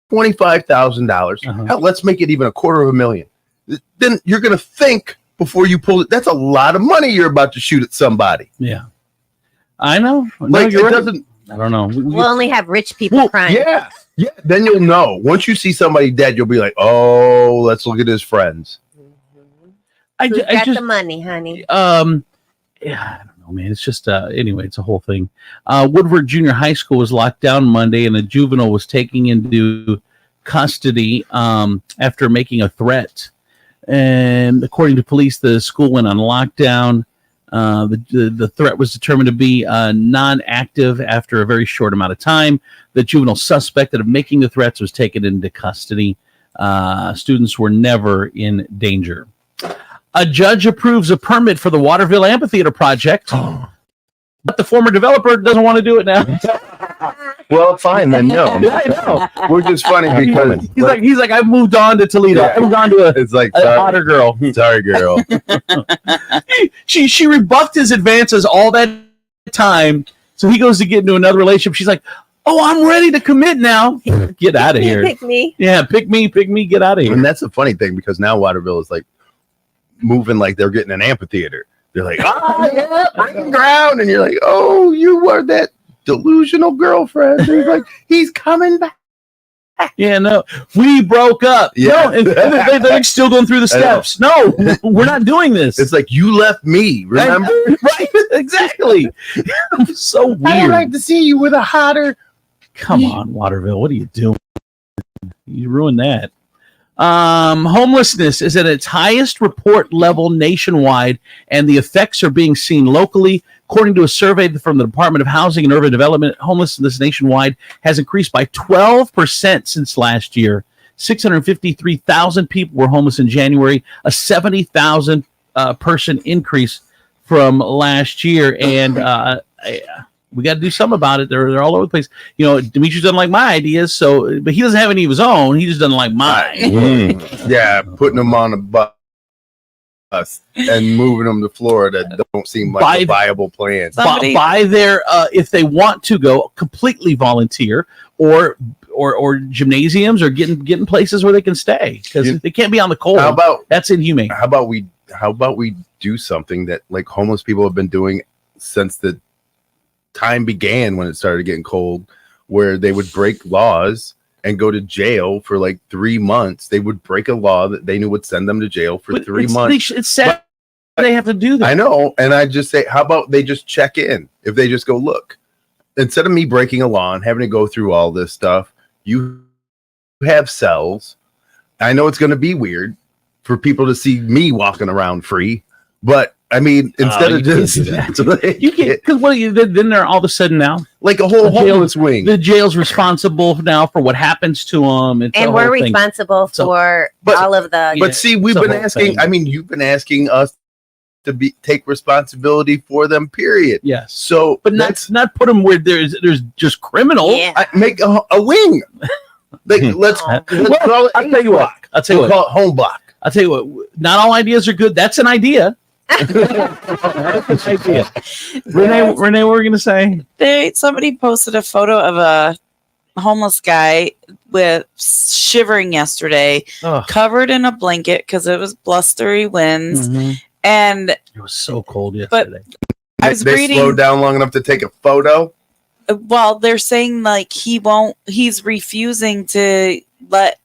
$25,000, hell, let's make it even $250,000. Then you're going to think before you pull it. That's a lot of money you're about to shoot at somebody. Yeah, I know. Like it doesn't. I don't know. We'll only have rich people crying. Yeah. Then you'll know. Once you see somebody dead, you'll be like, "Oh, let's look at his friends." I got the money, honey. Yeah, I don't know, man. It's just anyway, it's a whole thing. Woodward Junior High School was locked down Monday, and a juvenile was taken into custody after making a threat. And according to police, the school went on lockdown. The threat was determined to be non-active after a very short amount of time. The juvenile suspected of making the threats was taken into custody. Students were never in danger. A judge approves a permit for the Waterville Amphitheater project, but the former developer doesn't want to do it now. Well, fine then. No, I know. we're just funny because He's like I've moved on to Toledo. Yeah. I've moved on to it's like a hotter girl. Sorry, girl. She rebuffed his advances all that time. So he goes to get into another relationship. She's like, "Oh, I'm ready to commit now. Get out of here. Pick me. Yeah, pick me. Get out of here." And that's the funny thing because now Waterville is like moving like they're getting an amphitheater. They're like, "Oh yeah, breaking ground," and you're like, "Oh, you were that delusional girlfriend." And he's like, "He's coming back." Yeah, no, we broke up. Yeah. No, and they're still going through the steps. No, we're not doing this. It's like you left me. Remember? Right? Exactly. So weird. I'd like to see you with a hotter. Come on, Waterville. What are you doing? You ruined that. Homelessness is at its highest report level nationwide, and the effects are being seen locally. According to a survey from the Department of Housing and Urban Development, homelessness nationwide has increased by 12% since last year. 653,000 people were homeless in January, a 70,000 person increase from last year. And we got to do something about it. They're all over the place. You know, Demetrius doesn't like my ideas, but he doesn't have any of his own. He just doesn't like mine. Yeah, putting them on a bus and moving them to Florida don't seem like a viable plan. By their, if they want to go, completely volunteer or gymnasiums or getting places where they can stay because they can't be on the cold. How about that's inhumane? How about we do something that like homeless people have been doing since the time began when it started getting cold, where they would break laws and go to jail for like 3 months. They would break a law that they knew would send them to jail for 3 months. It's sad they have to do that. I know. And I just say, how about they just check in? If they just go, look, instead of me breaking a law and having to go through all this stuff, you have cells. I know it's going to be weird for people to see me walking around free, but I mean, instead of just you can't, because then they're all of a sudden now like a whole homeless wing. The jail's responsible now for what happens to them, and we're responsible for all of the. But see, we've been asking. I mean, you've been asking us to take responsibility for them. Period. Yes. So, but not put them where there's just criminal. Yeah. Make a wing. Like let's call it. I'll tell you what. We'll call it home block. I'll tell you what. Not all ideas are good. That's an idea. Renee, what were we gonna say? Somebody posted a photo of a homeless guy with shivering yesterday, covered in a blanket because it was blustery winds, and it was so cold yesterday. I was they reading. Slowed down long enough to take a photo. Well, they're saying like he's refusing to let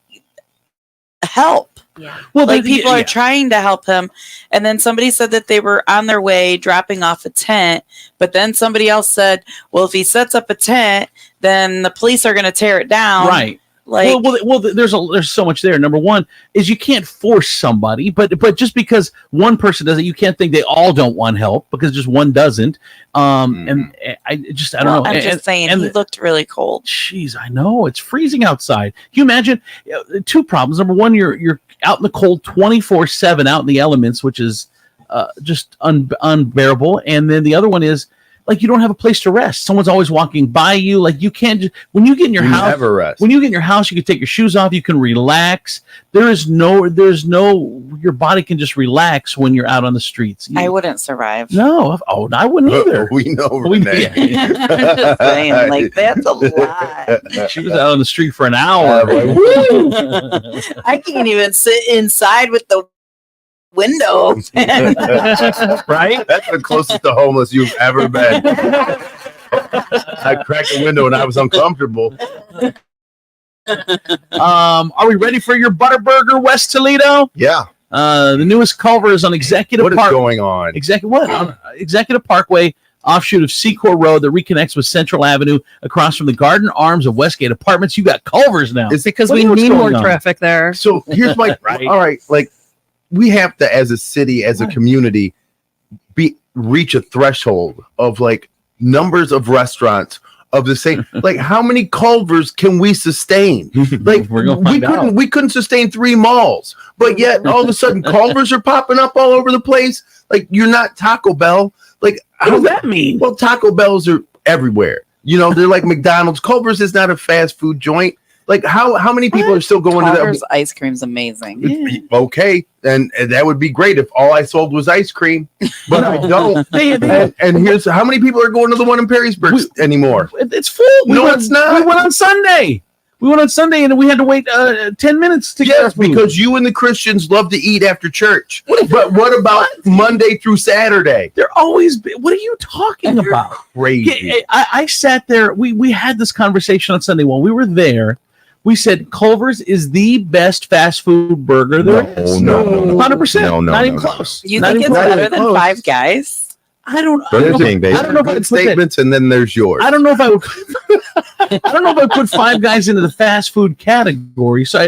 help. Yeah. Well, like people are trying to help him, and then somebody said that they were on their way dropping off a tent, but then somebody else said, "Well, if he sets up a tent, then the police are going to tear it down." Right. Like, well, there's so much there. Number one is you can't force somebody, but just because one person does it, you can't think they all don't want help because just one doesn't. And I don't know. I'm just saying, he looked really cold. Jeez, I know it's freezing outside. Can you imagine? Two problems. Number one, you're out in the cold 24/7, out in the elements, which is just unbearable. And then the other one is, like, you don't have a place to rest. Someone's always walking by you. Like, you can't just, when you get in your house, never rest. When you get in your house, you can take your shoes off. You can relax. There's no, your body can just relax when you're out on the streets. I wouldn't survive. No. Oh, I wouldn't either. We know. Renee. I'm just saying, like, that's a lot. She was out on the street for an hour. I can't even sit inside with the window. Right? That's the closest to homeless you've ever been. I cracked the window and I was uncomfortable. Are we ready for your Butterburger, West Toledo? Yeah. The newest Culver is on Executive What is Park. going on? On Executive Parkway, offshoot of Secor Road that reconnects with Central Avenue across from the Garden Arms of Westgate Apartments. You got Culvers now. It's because we need more traffic there. So here's my all right, like we have to, as a city, as a community, reach a threshold of like numbers of restaurants of the same. Like, how many Culvers can we sustain? Like, we couldn't sustain 3 malls, but yet all of a sudden Culvers are popping up all over the place. Like, you're not Taco Bell. Like, what does that mean? Well, Taco Bells are everywhere. You know, they're like McDonald's. Culver's is not a fast food joint. Like how many people are still going Culver's to that? ice cream's amazing. Okay, and that would be great if all I sold was ice cream, but I don't. And here's how many people are going to the one in Perrysburg anymore? It's full. It's not. We went on Sunday. And we had to wait 10 minutes to get our food. Because you and the Christians love to eat after church. But what about Monday through Saturday? They're always. What are you talking about? Crazy. I sat there. We had this conversation on Sunday while we were there. We said Culver's is the best fast food burger there is. No, 100%. Not even close. You think it's better than Five Guys? I don't There's know. I don't know if I would put statements, and then there's yours. I don't know if I would. I don't know if I would put Five Guys into the fast food category. So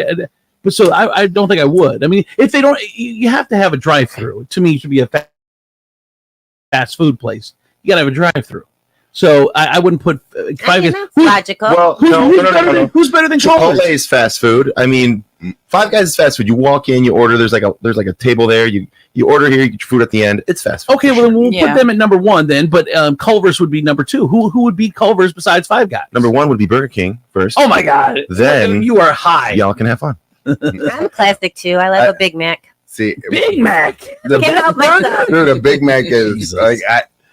I don't think I would. I mean, if they don't, you have to have a drive-through. To me, to be a fast food place, you got to have a drive-through. So I wouldn't put Five Guys. That's logical. Well, who's better than Culver's? Chipotle is fast food. I mean, Five Guys is fast food. You walk in, you order. There's like a table there. You order here. You get your food at the end. It's fast food. Okay, well then we'll put them at number one then. But Culver's would be number two. Who would beat Culver's besides Five Guys? Number one would be Burger King first. Oh my God! Then you are high. Y'all can have fun. I'm a classic too. I love a Big Mac. See, Big Mac. Can't help myself. Dude, a Big Mac is like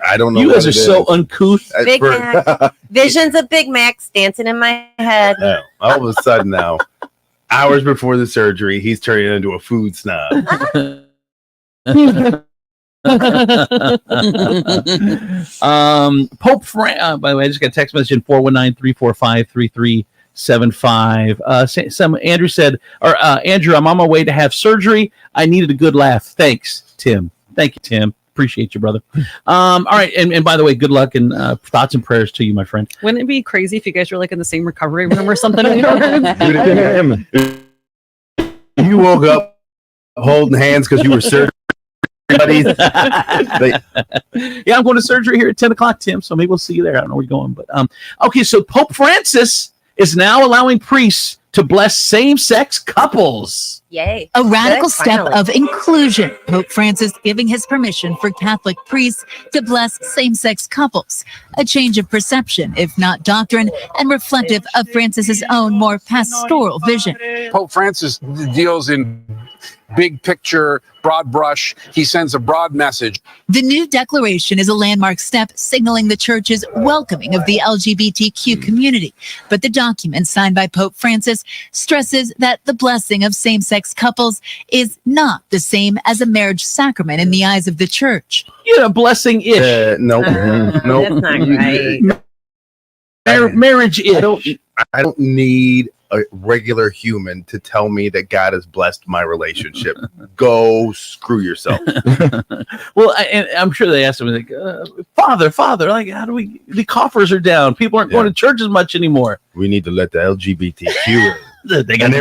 I don't know. You guys are so uncouth. Big Mac. Visions of Big Macs dancing in my head. No, all of a sudden now, hours before the surgery, he's turning into a food snob. Pope by the way, I just got a text message in 419-345-3375. Andrew said, Andrew, I'm on my way to have surgery. I needed a good laugh. Thanks, Tim. Thank you, Tim. Appreciate you, brother. All right, and by the way, good luck and thoughts and prayers to you, my friend. Wouldn't it be crazy if you guys were like in the same recovery room or something? You woke up holding hands because you were surgery. Yeah, I'm going to surgery here at 10 o'clock, Tim, so maybe we'll see you there. I don't know where you're going, but okay, so Pope Francis is now allowing priests to bless same-sex couples. Yay. A radical Good, step finally. of inclusion. Pope Francis giving his permission for Catholic priests to bless same-sex couples. A change of perception, if not doctrine, and reflective of Francis's own more pastoral vision. Pope Francis deals in big picture, broad brush. He sends a broad message. The new declaration is a landmark step signaling the church's welcoming of the LGBTQ community. But the document signed by Pope Francis stresses that the blessing of same-sex couples is not the same as a marriage sacrament in the eyes of the church. Yeah, blessing-ish. Nope. Nope. That's not right. Marriage-ish. I don't need a regular human to tell me that God has blessed my relationship. Go screw yourself. Well, I'm sure they asked him, like, Father, like, how do the coffers are down. People aren't going to church as much anymore. We need to let the LGBTQ They got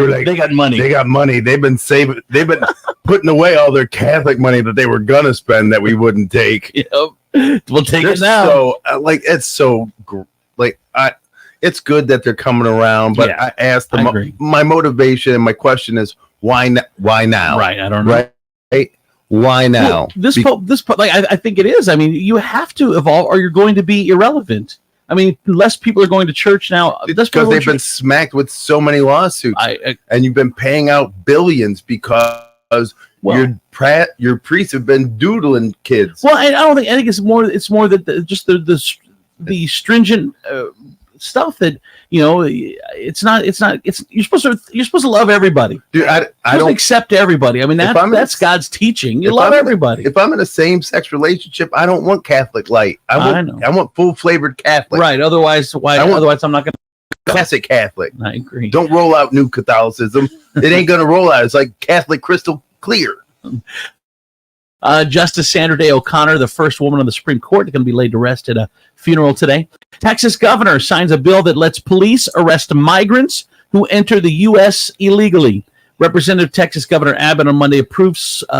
money. They got money. They've been saving. They've been putting away all their Catholic money that they were gonna spend that we wouldn't take. Yep. We'll take They're it now. So it's good that they're coming around. But Yeah, I asked I them. agree. My motivation and my question is why now? Right. I don't know. Right. Why now? Well, this pope, like I think it is. I mean, you have to evolve, or you're going to be irrelevant. I mean, less people are going to church now. Because they've been smacked with so many lawsuits, and you've been paying out billions because your priests have been doodling kids. Well, I think it's more. It's more that the stringent stuff that it's not. You're supposed to love everybody. Dude, I don't accept everybody. I mean, that's God's teaching. You love everybody. If I'm in a same-sex relationship, I don't want Catholic light. I want full-flavored Catholic. Right. Otherwise, otherwise, I'm not going to. Classic Catholic. I agree. Don't roll out new Catholicism. It ain't going to roll out. It's like Catholic crystal clear. Justice Sandra Day O'Connor, the first woman on the Supreme Court, is going to be laid to rest at a funeral today. Texas governor signs a bill that lets police arrest migrants who enter the U.S. illegally. Representative Texas Governor Abbott on Monday approved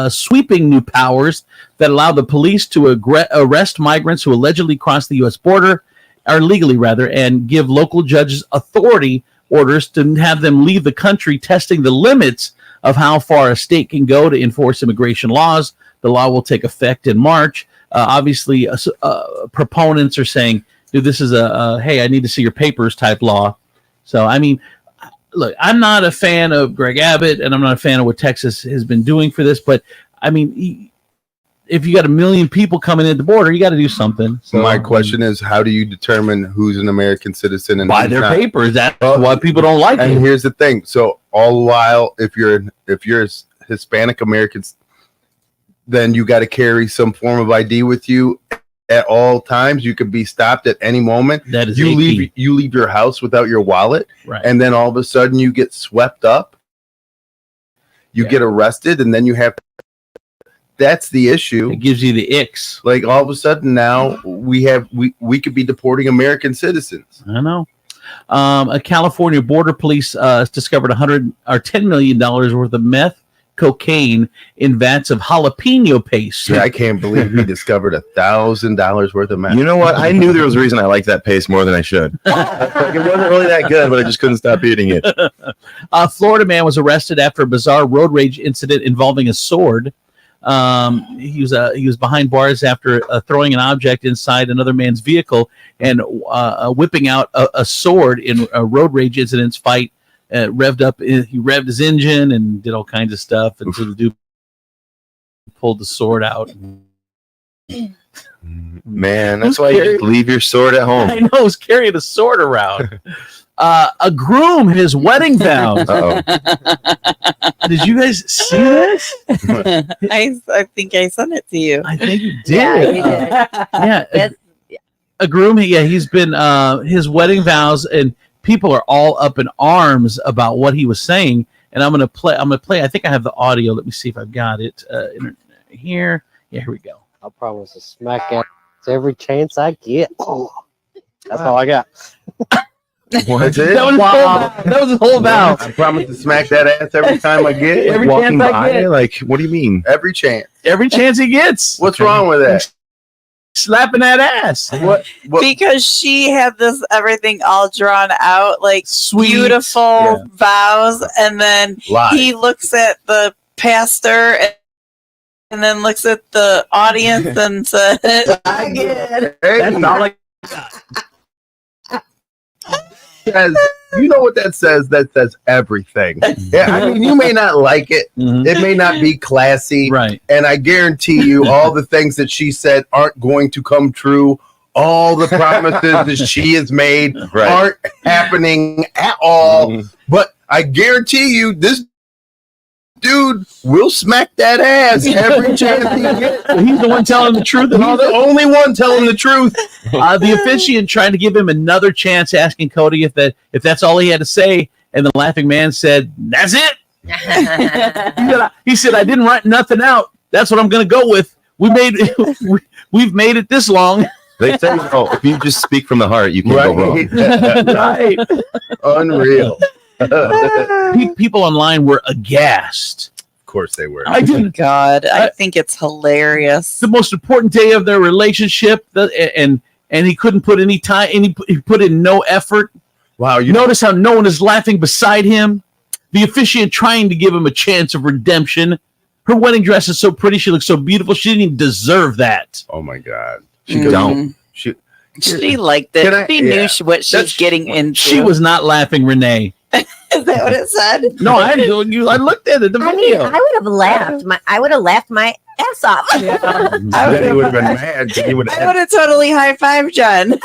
sweeping new powers that allow the police to arrest migrants who allegedly cross the U.S. border, or legally rather, and give local judges authority orders to have them leave the country, testing the limits of how far a state can go to enforce immigration laws. The law will take effect in March. Obviously, proponents are saying dude, this is a hey, I need to see your papers type law. So I mean, look, I'm not a fan of Greg Abbott, and I'm not a fan of what Texas has been doing for this. But I mean, if you got 1 million people coming in at the border, you got to do something. So my question is, how do you determine who's an American citizen and by who's their not? papers? That's why people don't like And it. here's the thing: so all the while, if you're Hispanic Americans, then you got to carry some form of ID with you at all times. You could be stopped at any moment. That is you AP. leave your house without your wallet, Right. and then all of a sudden you get swept up. You get arrested, and then you have. That's the issue. It gives you the icks. Like all of a sudden now we could be deporting American citizens. I know. A California border police discovered $10 million worth of meth, cocaine in vats of jalapeno paste. Yeah, I can't believe we discovered $1,000 worth of meth. You know what? I knew there was a reason I liked that paste more than I should. Like, it wasn't really that good, but I just couldn't stop eating it. A Florida man was arrested after a bizarre road rage incident involving a sword. He was behind bars after throwing an object inside another man's vehicle and whipping out a sword in a road rage incidents fight. He revved his engine and did all kinds of stuff, and so the dude pulled the sword out. Man, that's why you just leave your sword at home. I know, he's carrying a sword around. A groom, his wedding vows. Did you guys see this? I think I sent it to you. I think you did. Yeah, you did. Yeah, a groom. He's been his wedding vows, and people are all up in arms about what he was saying. And I'm gonna play. I think I have the audio. Let me see if I've got it here. Yeah, here we go. I promise to smack ass every chance I get. That's all I got. What's it? That was his whole vow. I promise to smack that ass every time I get. Every walking chance I by. get. Like, what do you mean? Every chance. Every chance he gets. What's wrong with that? Slapping that ass. What? Because she had this everything all drawn out, like Sweet. beautiful vows, and then Lies. he looks at the pastor and then looks at the audience and says, Hey, That's all I says, you know what that says? That says everything. Yeah, I mean, you may not like it. It may not be classy. Right. And I guarantee you all the things that she said aren't going to come true. All the promises that she has made aren't happening at all. But I guarantee you this dude will smack that ass every chance he gets. He's the one telling the truth. And all He's the only one telling the truth. The officiant trying to give him another chance, asking Cody if that's all he had to say, and the laughing man said, "That's it." He said, "I didn't write nothing out. That's what I'm going to go with. We've made it this long." They say, if you just speak from the heart, you can't go wrong. Right. Unreal. People online were aghast. Of course they were. I didn't. God, I think it's hilarious. The most important day of their relationship, and he couldn't put any time. And he put in no effort. Wow! You notice how no one is laughing beside him. The officiant trying to give him a chance of redemption. Her wedding dress is so pretty. She looks so beautiful. She didn't even deserve that. Oh my God! She don't. She liked it. She knew what she was getting into. She was not laughing, Renee. Is that what it said? No, I looked at it. The I mean, video. I would have laughed. I would have laughed my ass off. Then he would have been mad. He would I would have totally high-fived Jen.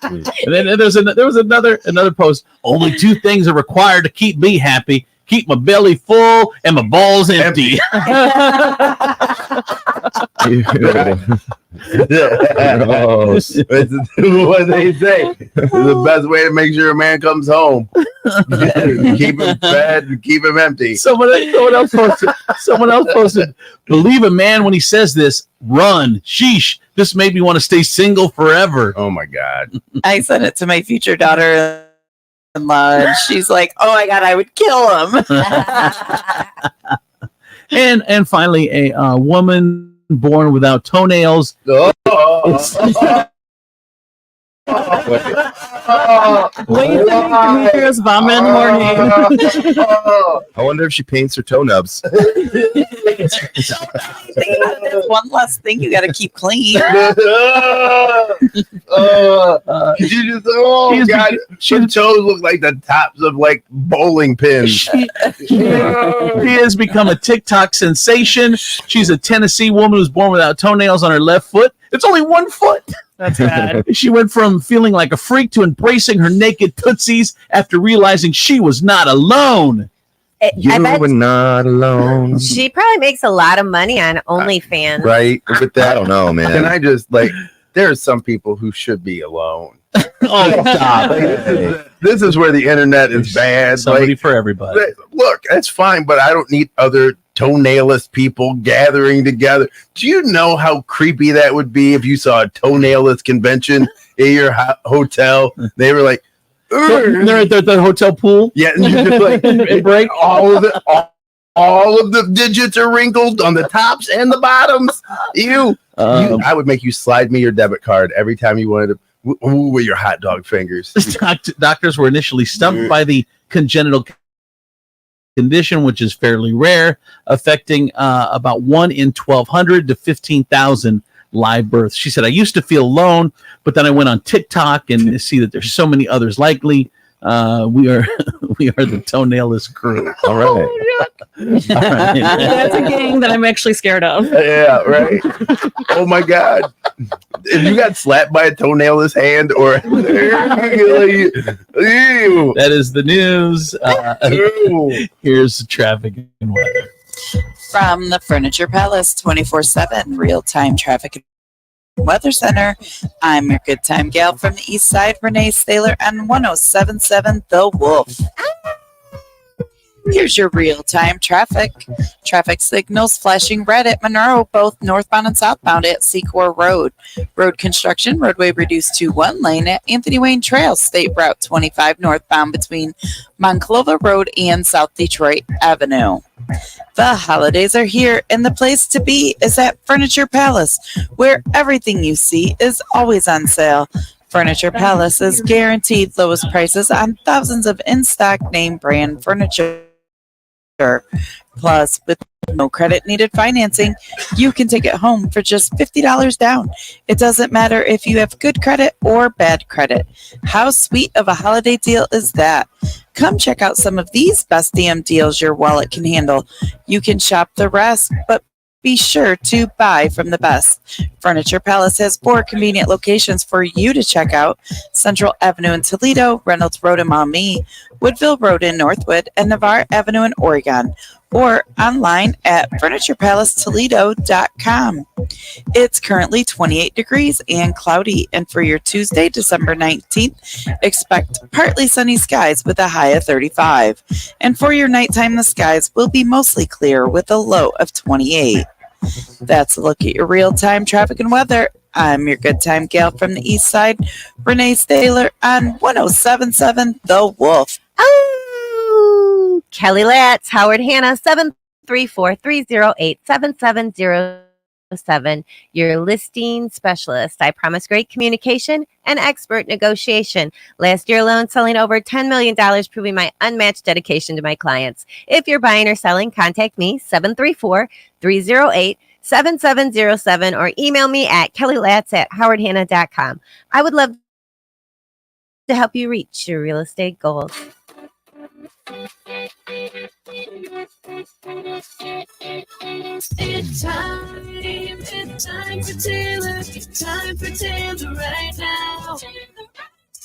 And then there was another post. Only two things are required to keep me happy: keep my belly full and my balls empty. What they say? The best way to make sure a man comes home: keep him fed and keep him empty. Someone else posted. Believe a man when he says this. Run. Sheesh. This made me want to stay single forever. Oh my God. I sent it to my future daughter-in-law, and she's like, "Oh my God, I would kill him." And finally, a woman born without toenails. Wait to make Demetrius vomit in the morning. I wonder if she paints her toe nubs. That's one less thing you got to keep clean. God, her toes look like the tops of like bowling pins. She has become a TikTok sensation. She's a Tennessee woman who's born without toenails on her left foot. It's only 1 foot. That's bad. She went from feeling like a freak to embracing her naked tootsies after realizing she was not alone. You were not alone. She probably makes a lot of money on OnlyFans. Right? With that, I don't know, man. And I just like, there are some people who should be alone. Oh, stop. This is where the internet is bad. Somebody for everybody. Look, that's fine, but I don't need other toenailless people gathering together. Do you know how creepy that would be if you saw a toenailless convention in your hotel? They were like, they're at the hotel pool. Yeah, and you just like and break all of it. All of the digits are wrinkled on the tops and the bottoms. I would make you slide me your debit card every time you wanted to. With your hot dog fingers. Doctors were initially stumped by the congenital condition, which is fairly rare, affecting about 1 in 1,200 to 15,000 live births. She said, I used to feel alone, but then I went on TikTok and see that there's so many others likely. We are the toenailless crew. All right. All right. That's a gang that I'm actually scared of. Yeah, right. Oh my God. If you got slapped by a toenailless hand or that is the news. Here's traffic and weather. From the Furniture Palace 24/7 real-time traffic and weather center, I'm your good time gal from the east side, Renee Saylor on 107.7 The Wolf. Here's your real-time traffic. Traffic signals flashing red at Monroe, both northbound and southbound at Secor Road. Road construction, roadway reduced to 1 lane at Anthony Wayne Trail, State Route 25 northbound between Monclova Road and South Detroit Avenue. The holidays are here, and the place to be is at Furniture Palace, where everything you see is always on sale. Furniture Palace is guaranteed lowest prices on thousands of in-stock name brand furniture. Plus, with no credit needed financing, you can take it home for just $50 down. It doesn't matter if you have good credit or bad credit. How sweet of a holiday deal is that? Come check out some of these best damn deals your wallet can handle. You can shop the rest, but be sure to buy from the best. Furniture Palace has 4 convenient locations for you to check out: Central Avenue in Toledo, Reynolds Road in Maumee, Woodville Road in Northwood, and Navarre Avenue in Oregon, or online at FurniturePalaceToledo.com. It's currently 28 degrees and cloudy, and for your Tuesday, December 19th, expect partly sunny skies with a high of 35. And for your nighttime, the skies will be mostly clear with a low of 28. That's a look at your real-time traffic and weather. I'm your good time gal from the east side, Renee Staylor on 107.7 The Wolf. Oh, Kelly Latz, Howard Hanna, 734-308-7707. Your listing specialist. I promise great communication and expert negotiation. Last year alone, selling over $10 million, proving my unmatched dedication to my clients. If you're buying or selling, contact me, 734-308-7707, or email me at kellylatz@howardhanna.com. I would love to help you reach your real estate goals. It's time for Taylor. It's time for Taylor right now.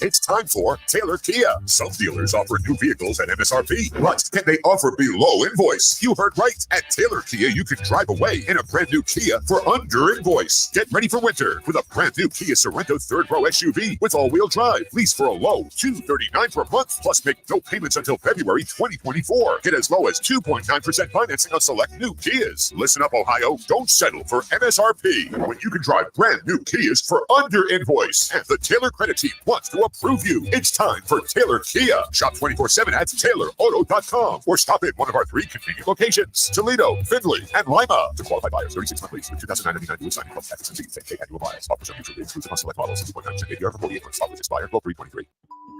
It's time for Taylor Kia. Some dealers offer new vehicles at MSRP, but can they offer below invoice? You heard right. At Taylor Kia, you can drive away in a brand new Kia for under invoice. Get ready for winter with a brand new Kia Sorento 3rd row SUV with all-wheel drive. Lease for a low $239 per month, plus make no payments until February 2024. Get as low as 2.9% financing on select new Kias. Listen up, Ohio. Don't settle for MSRP when you can drive brand new Kias for under invoice. And the Taylor Credit Team wants to prove you. It's time for Taylor Kia. Shop 24/7 at TaylorAuto.com or stop at one of our 3 convenient locations: Toledo, Findlay, and Lima. To qualify buyers, 36 month lease with $2,999 new signing plus taxes and fees. 10K annual bias. Offers are mutually exclusive on select models. 2.9% APR for 48 months. Offers expire 12/3/23.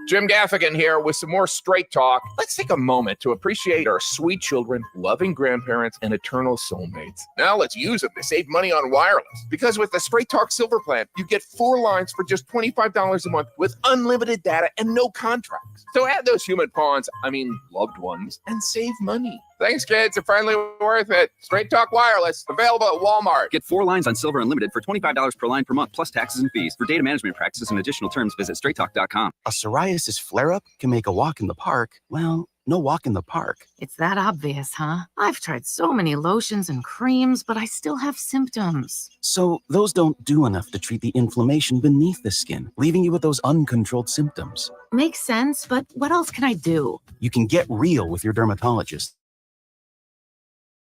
Jim Gaffigan here with some more straight talk. Let's take a moment to appreciate our sweet children, loving grandparents, and eternal soulmates. Now let's use them to save money on wireless. Because with the Straight Talk Silver Plan, you get 4 lines for just $25 a month with unlimited data and no contracts. So add those human pawns, loved ones, and save money. Thanks, kids. They're finally worth it. Straight Talk Wireless, available at Walmart. Get 4 lines on Silver Unlimited for $25 per line per month, plus taxes and fees. For data management practices and additional terms, visit straighttalk.com. A psoriasis flare-up can make a walk in the park, well, no walk in the park. It's that obvious, huh? I've tried so many lotions and creams, but I still have symptoms. So those don't do enough to treat the inflammation beneath the skin, leaving you with those uncontrolled symptoms. Makes sense, but what else can I do? You can get real with your dermatologist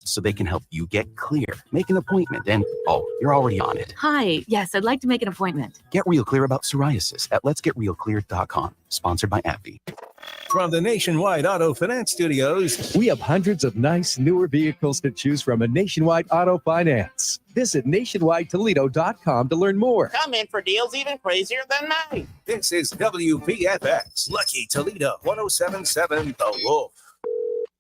so they can help you get clear. Make an appointment and, you're already on it. Hi, yes, I'd like to make an appointment. Get real clear about psoriasis at letsgetrealclear.com. Sponsored by AbbVie. From the Nationwide Auto Finance Studios, we have hundreds of nice, newer vehicles to choose from at Nationwide Auto Finance. Visit nationwidetoledo.com to learn more. Come in for deals even crazier than mine. This is WPFX, Lucky Toledo, 107.7 The Wolf.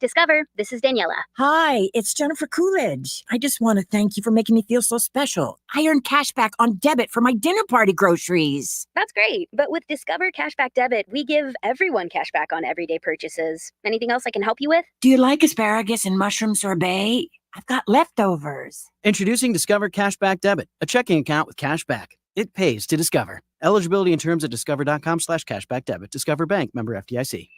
Discover, this is Daniela. Hi, it's Jennifer Coolidge. I just want to thank you for making me feel so special. I earned cash back on debit for my dinner party groceries. That's great. But with Discover Cashback Debit, we give everyone cash back on everyday purchases. Anything else I can help you with? Do you like asparagus and mushroom sorbet? I've got leftovers. Introducing Discover Cashback Debit, a checking account with cash back. It pays to Discover. Eligibility and terms at discover.com/cashback debit. Discover Bank, member FDIC.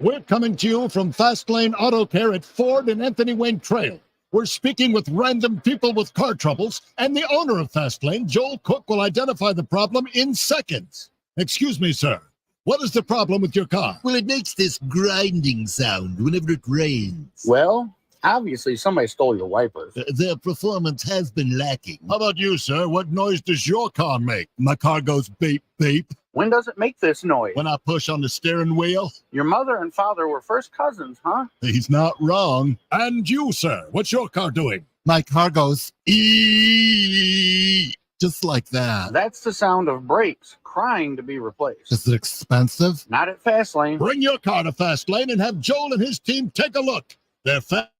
We're coming to you from Fastlane Auto Care at Ford and Anthony Wayne Trail. We're speaking with random people with car troubles, and the owner of Fastlane, Joel Cook, will identify the problem in seconds. Excuse me, sir. What is the problem with your car? Well, it makes this grinding sound whenever it rains. Well, obviously somebody stole your wipers. Their performance has been lacking. How about you, sir? What noise does your car make? My car goes beep, beep. When does it make this noise? When I push on the steering wheel. Your mother and father were first cousins, huh? He's not wrong. And you, sir, what's your car doing? My car goes ee, just like that. That's the sound of brakes crying to be replaced. Is it expensive? Not at Fastlane. Bring your car to Fastlane and have Joel and his team take a look. They're fast,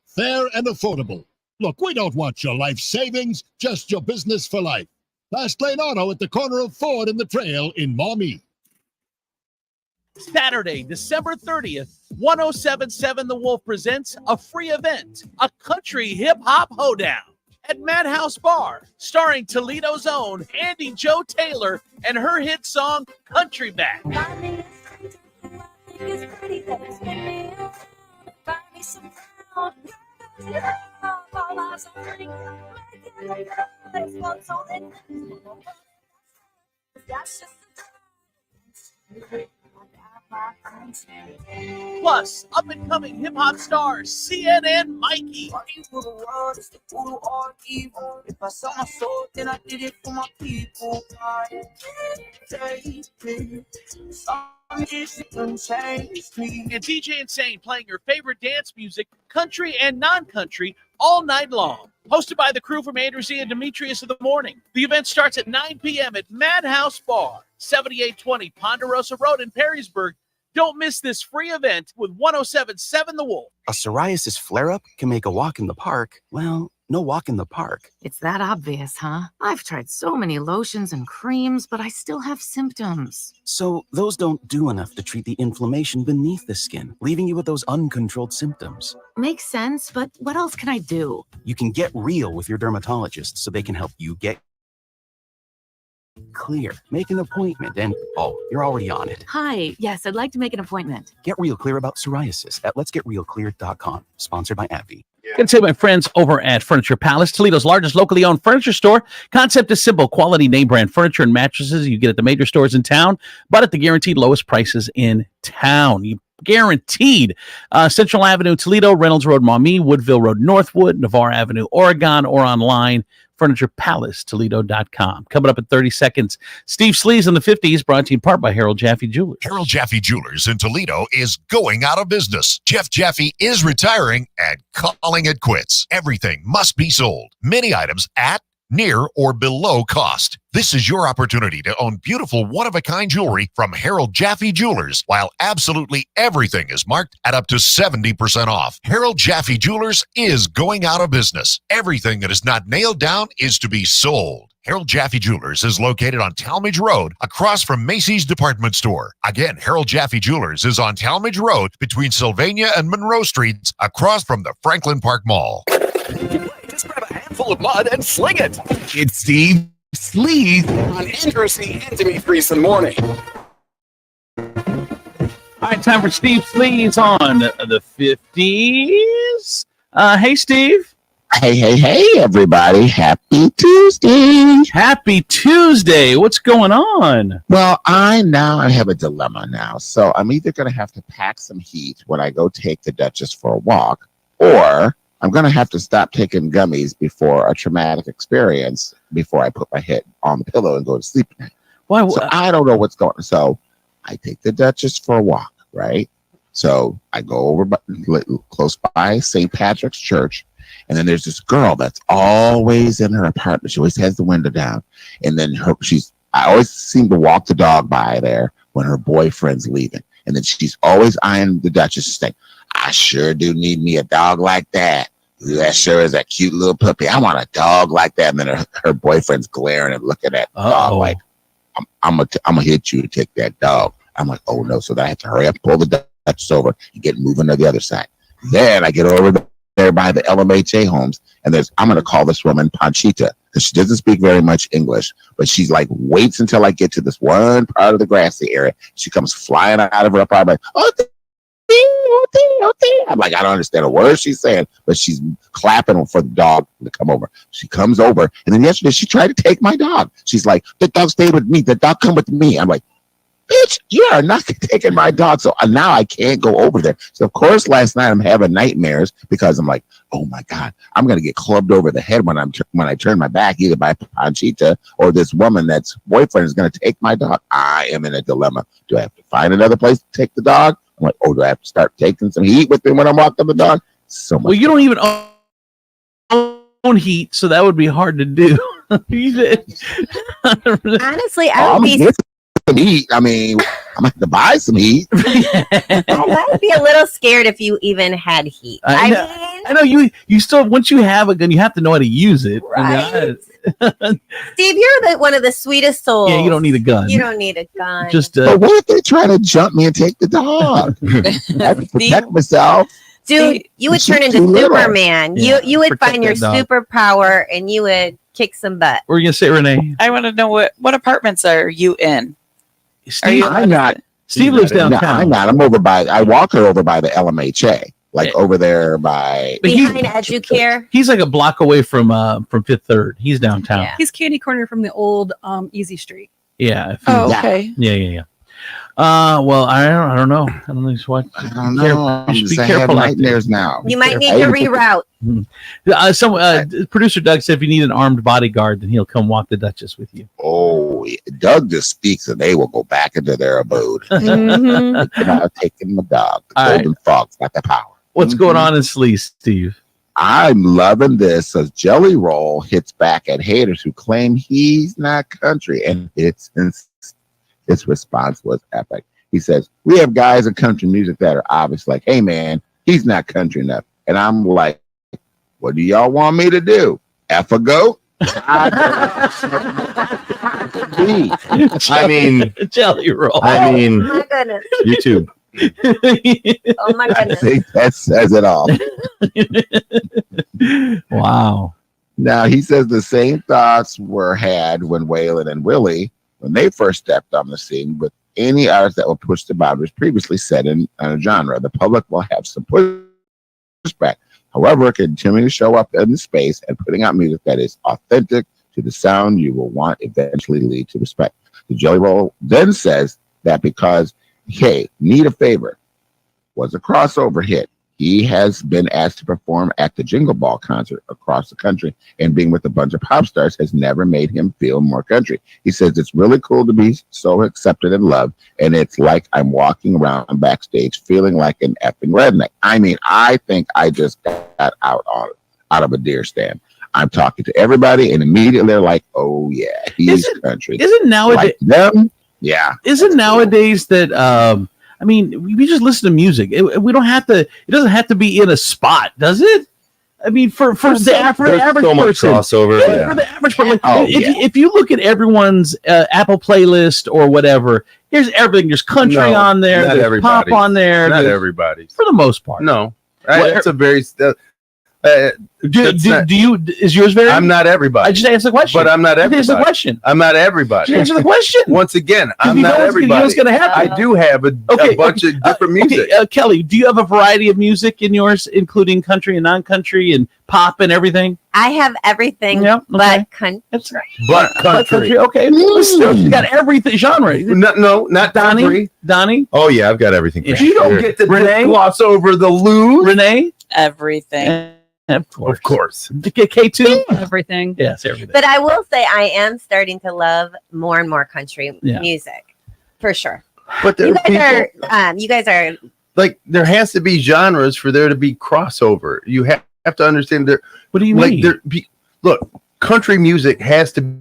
fair, and affordable. Look, we don't want your life savings, just your business for life. Fastlane Auto at the corner of Ford and the Trail in Maumee. Saturday, December 30th, 107.7 The Wolf presents a free event, a country hip-hop hoedown at Madhouse Bar, starring Toledo's own Andy Joe Taylor and her hit song, Country Back. Plus, up-and-coming hip-hop stars CNN Mikey. And DJ Insane playing your favorite dance music, country and non-country, all night long. Hosted by the crew from Andrew Z and Demetrius of the Morning. The event starts at 9 p.m. at Madhouse Bar, 7820 Ponderosa Road in Perrysburg. Don't miss this free event with 107.7 The Wolf. A psoriasis flare-up can make a walk in the park, well, no walk in the park. It's that obvious, huh? I've tried so many lotions and creams, but I still have symptoms. So those don't do enough to treat the inflammation beneath the skin, leaving you with those uncontrolled symptoms. Makes sense, but what else can I do? You can get real with your dermatologist so they can help you get clear. Make an appointment and, you're already on it. Hi, yes, I'd like to make an appointment. Get real clear about psoriasis at letsgetrealclear.com. Sponsored by AbbVie. Gonna tell my friends over at Furniture Palace, Toledo's largest locally owned furniture store. Concept is simple: quality name brand furniture and mattresses you get at the major stores in town, but at the guaranteed lowest prices in town. You guaranteed. Central Avenue, Toledo, Reynolds Road, Maumee, Woodville Road, Northwood, Navarre Avenue, Oregon, or online FurniturePalaceToledo.com. Coming up in 30 seconds, Steve Sleaze in the 50s, brought to you in part by Harold Jaffe Jewelers. Harold Jaffe Jewelers in Toledo is going out of business. Jeff Jaffe is retiring and calling it quits. Everything must be sold. Many items at, near, or below cost. This is your opportunity to own beautiful one-of-a-kind jewelry from Harold Jaffe Jewelers, while absolutely everything is marked at up to 70% off. Harold Jaffe Jewelers is going out of business. Everything that is not nailed down is to be sold. Harold Jaffe Jewelers is located on Talmadge Road, across from Macy's department store. Again, Harold Jaffe Jewelers is on Talmadge Road, between Sylvania and Monroe Streets, across from the Franklin Park Mall. Just grab a handful of mud and sling it. It's Steve Sleaze on Interesting Demetrius in the morning. All right, time for Steve Sleaze on the 50s. Hey, Steve. Hey, everybody. Happy Tuesday. Happy Tuesday. What's going on? Well, I have a dilemma now. So I'm either going to have to pack some heat when I go take the Duchess for a walk, or I'm going to have to stop taking gummies before a traumatic experience before I put my head on the pillow and go to sleep. Why? So I don't know what's going on. So I take the Duchess for a walk, right? So I go over close by St. Patrick's Church, and then there's this girl that's always in her apartment. She always has the window down. And then I always seem to walk the dog by there when her boyfriend's leaving. And then she's always eyeing the Duchess saying, I sure do need me a dog like that. That sure is a cute little puppy. I want a dog like that. And then her boyfriend's glaring and looking at the dog like, I'm gonna hit you to take that dog. I'm like, oh no. So then I have to hurry up, pull the Duchess over and get moving to the other side. Then I get over there by the LMHA homes, and I'm gonna call this woman Panchita, because she doesn't speak very much English, but she's like, waits until I get to this one part of the grassy area. She comes flying out of her apartment. I'm like, I don't understand a word she's saying, but she's clapping for the dog to come over. She comes over, and then yesterday she tried to take my dog. She's like, the dog stayed with me. The dog come with me. I'm like, bitch, you are not taking my dog. So now I can't go over there. So of course, last night I'm having nightmares because I'm like, oh my God, I'm gonna get clubbed over the head when I turn my back, either by Panchita or this woman that's boyfriend is gonna take my dog. I am in a dilemma. Do I have to find another place to take the dog? I'm like, oh, do I have to start taking some heat with me when I'm walking the dog? So much. Well, you don't even own heat, so that would be hard to do. Honestly, I would be some heat. I mean, I'm gonna have to buy some heat. I would be a little scared if you even had heat. I know you still, once you have a gun, you have to know how to use it. Right. Steve, you're one of the sweetest souls. Yeah, you don't need a gun. You don't need a gun. Just but what if they try to jump me and take the dog? I have to protect myself. Dude, you would turn into Superman. You would find your superpower and you would kick some butt. What are you gonna say, Renee? I want to know what apartments are you in? Steve, I'm not. Steve lives downtown. No, I'm not. I'm over by. I walk her over by the LMHA, like over there by behind Educare. He's like a block away from Fifth Third. He's downtown. Yeah. He's candy corner from the old Easy Street. Yeah. Okay. Yeah. Well, I don't know. I don't know what. I don't know. You should be careful. Nightmares now. You might need to reroute. Producer Doug said if you need an armed bodyguard, then he'll come walk the Duchess with you. Oh, Doug just speaks and they will go back into their abode. Taking the dog. The golden fog's got the power. What's going on in Sleaze, Steve? I'm loving this as Jelly Roll hits back at haters who claim he's not country, and his response was epic. He says, we have guys in country music that are obvious like, hey man, he's not country enough. And I'm like, what do y'all want me to do? F a goat? I mean, Jelly Roll. I mean, oh my goodness. YouTube. Oh my I goodness. think that says it all. Wow. Now, he says the same thoughts were had when Waylon and Willie, when they first stepped on the scene, with any artists that will push the boundaries previously set in a genre. The public will have some pushback. However, continuing to show up in the space and putting out music that is authentic to the sound you will want eventually lead to respect. The Jelly Roll then says that because, hey, Need a Favor was a crossover hit, He has been asked to perform at the Jingle Ball concert across the country, and being with a bunch of pop stars has never made him feel more country. He says it's really cool to be so accepted and loved, and it's like I'm walking around backstage feeling like an effing redneck. I mean, I think I just got out of a deer stand. I'm talking to everybody, and immediately they're like, "Oh yeah, he's country." Isn't nowadays? Like them? Yeah. Isn't nowadays that? I mean, we just listen to music. We don't have to. It doesn't have to be in a spot, does it? I mean, for the average so much person, crossover. Yeah, for the average person. Like, yeah. if you look at everyone's Apple playlist or whatever, here's everything. There's country on there. Not There's everybody. pop on there. Not there's- everybody. for the most part. No, Well, that's a very. Do you? Is yours very? I'm not everybody. I just asked the question. But I'm not everybody. Answer the question. I'm not everybody. Answer the question. Once again, I'm you know not what's- everybody. you know what's gonna happen. I do have a bunch of different music. Okay, Kelly, do you have a variety of music in yours, including country and non-country and pop and everything? I have everything but country. That's right. But country. Okay. Still, you got everything genre. No, not Donnie. country. Donnie. Oh yeah, I've got everything. Yeah. You don't get to Renee? gloss over the lose. Renee. Everything. Of course. Of course. K2. Everything. Yes, everything. But I will say I am starting to love more and more country Yeah. music, for sure. But there You guys are like there has to be genres for there to be crossover. You have to understand there. What do you like mean? Look, country music has to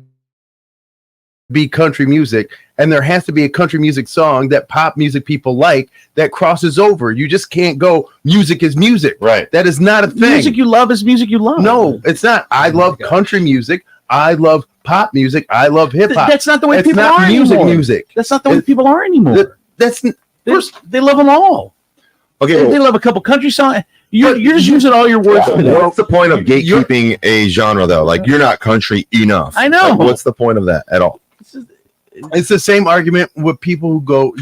be country music, and there has to be a country music song that pop music people like that crosses over. You just can't go music is music. Right. That is not a thing. Music you love is music you love. No, it's not. I love country music. I love pop music. I love hip hop. That's not the way It's people not are music. anymore. Music. That's not the way people are anymore. They love them all. Okay, They love a couple country songs. You're just using all your words. for that. What's the point of gatekeeping a genre though? Like you're not country enough. I know. Like, what's the point of that at all? It's the same argument with people who go,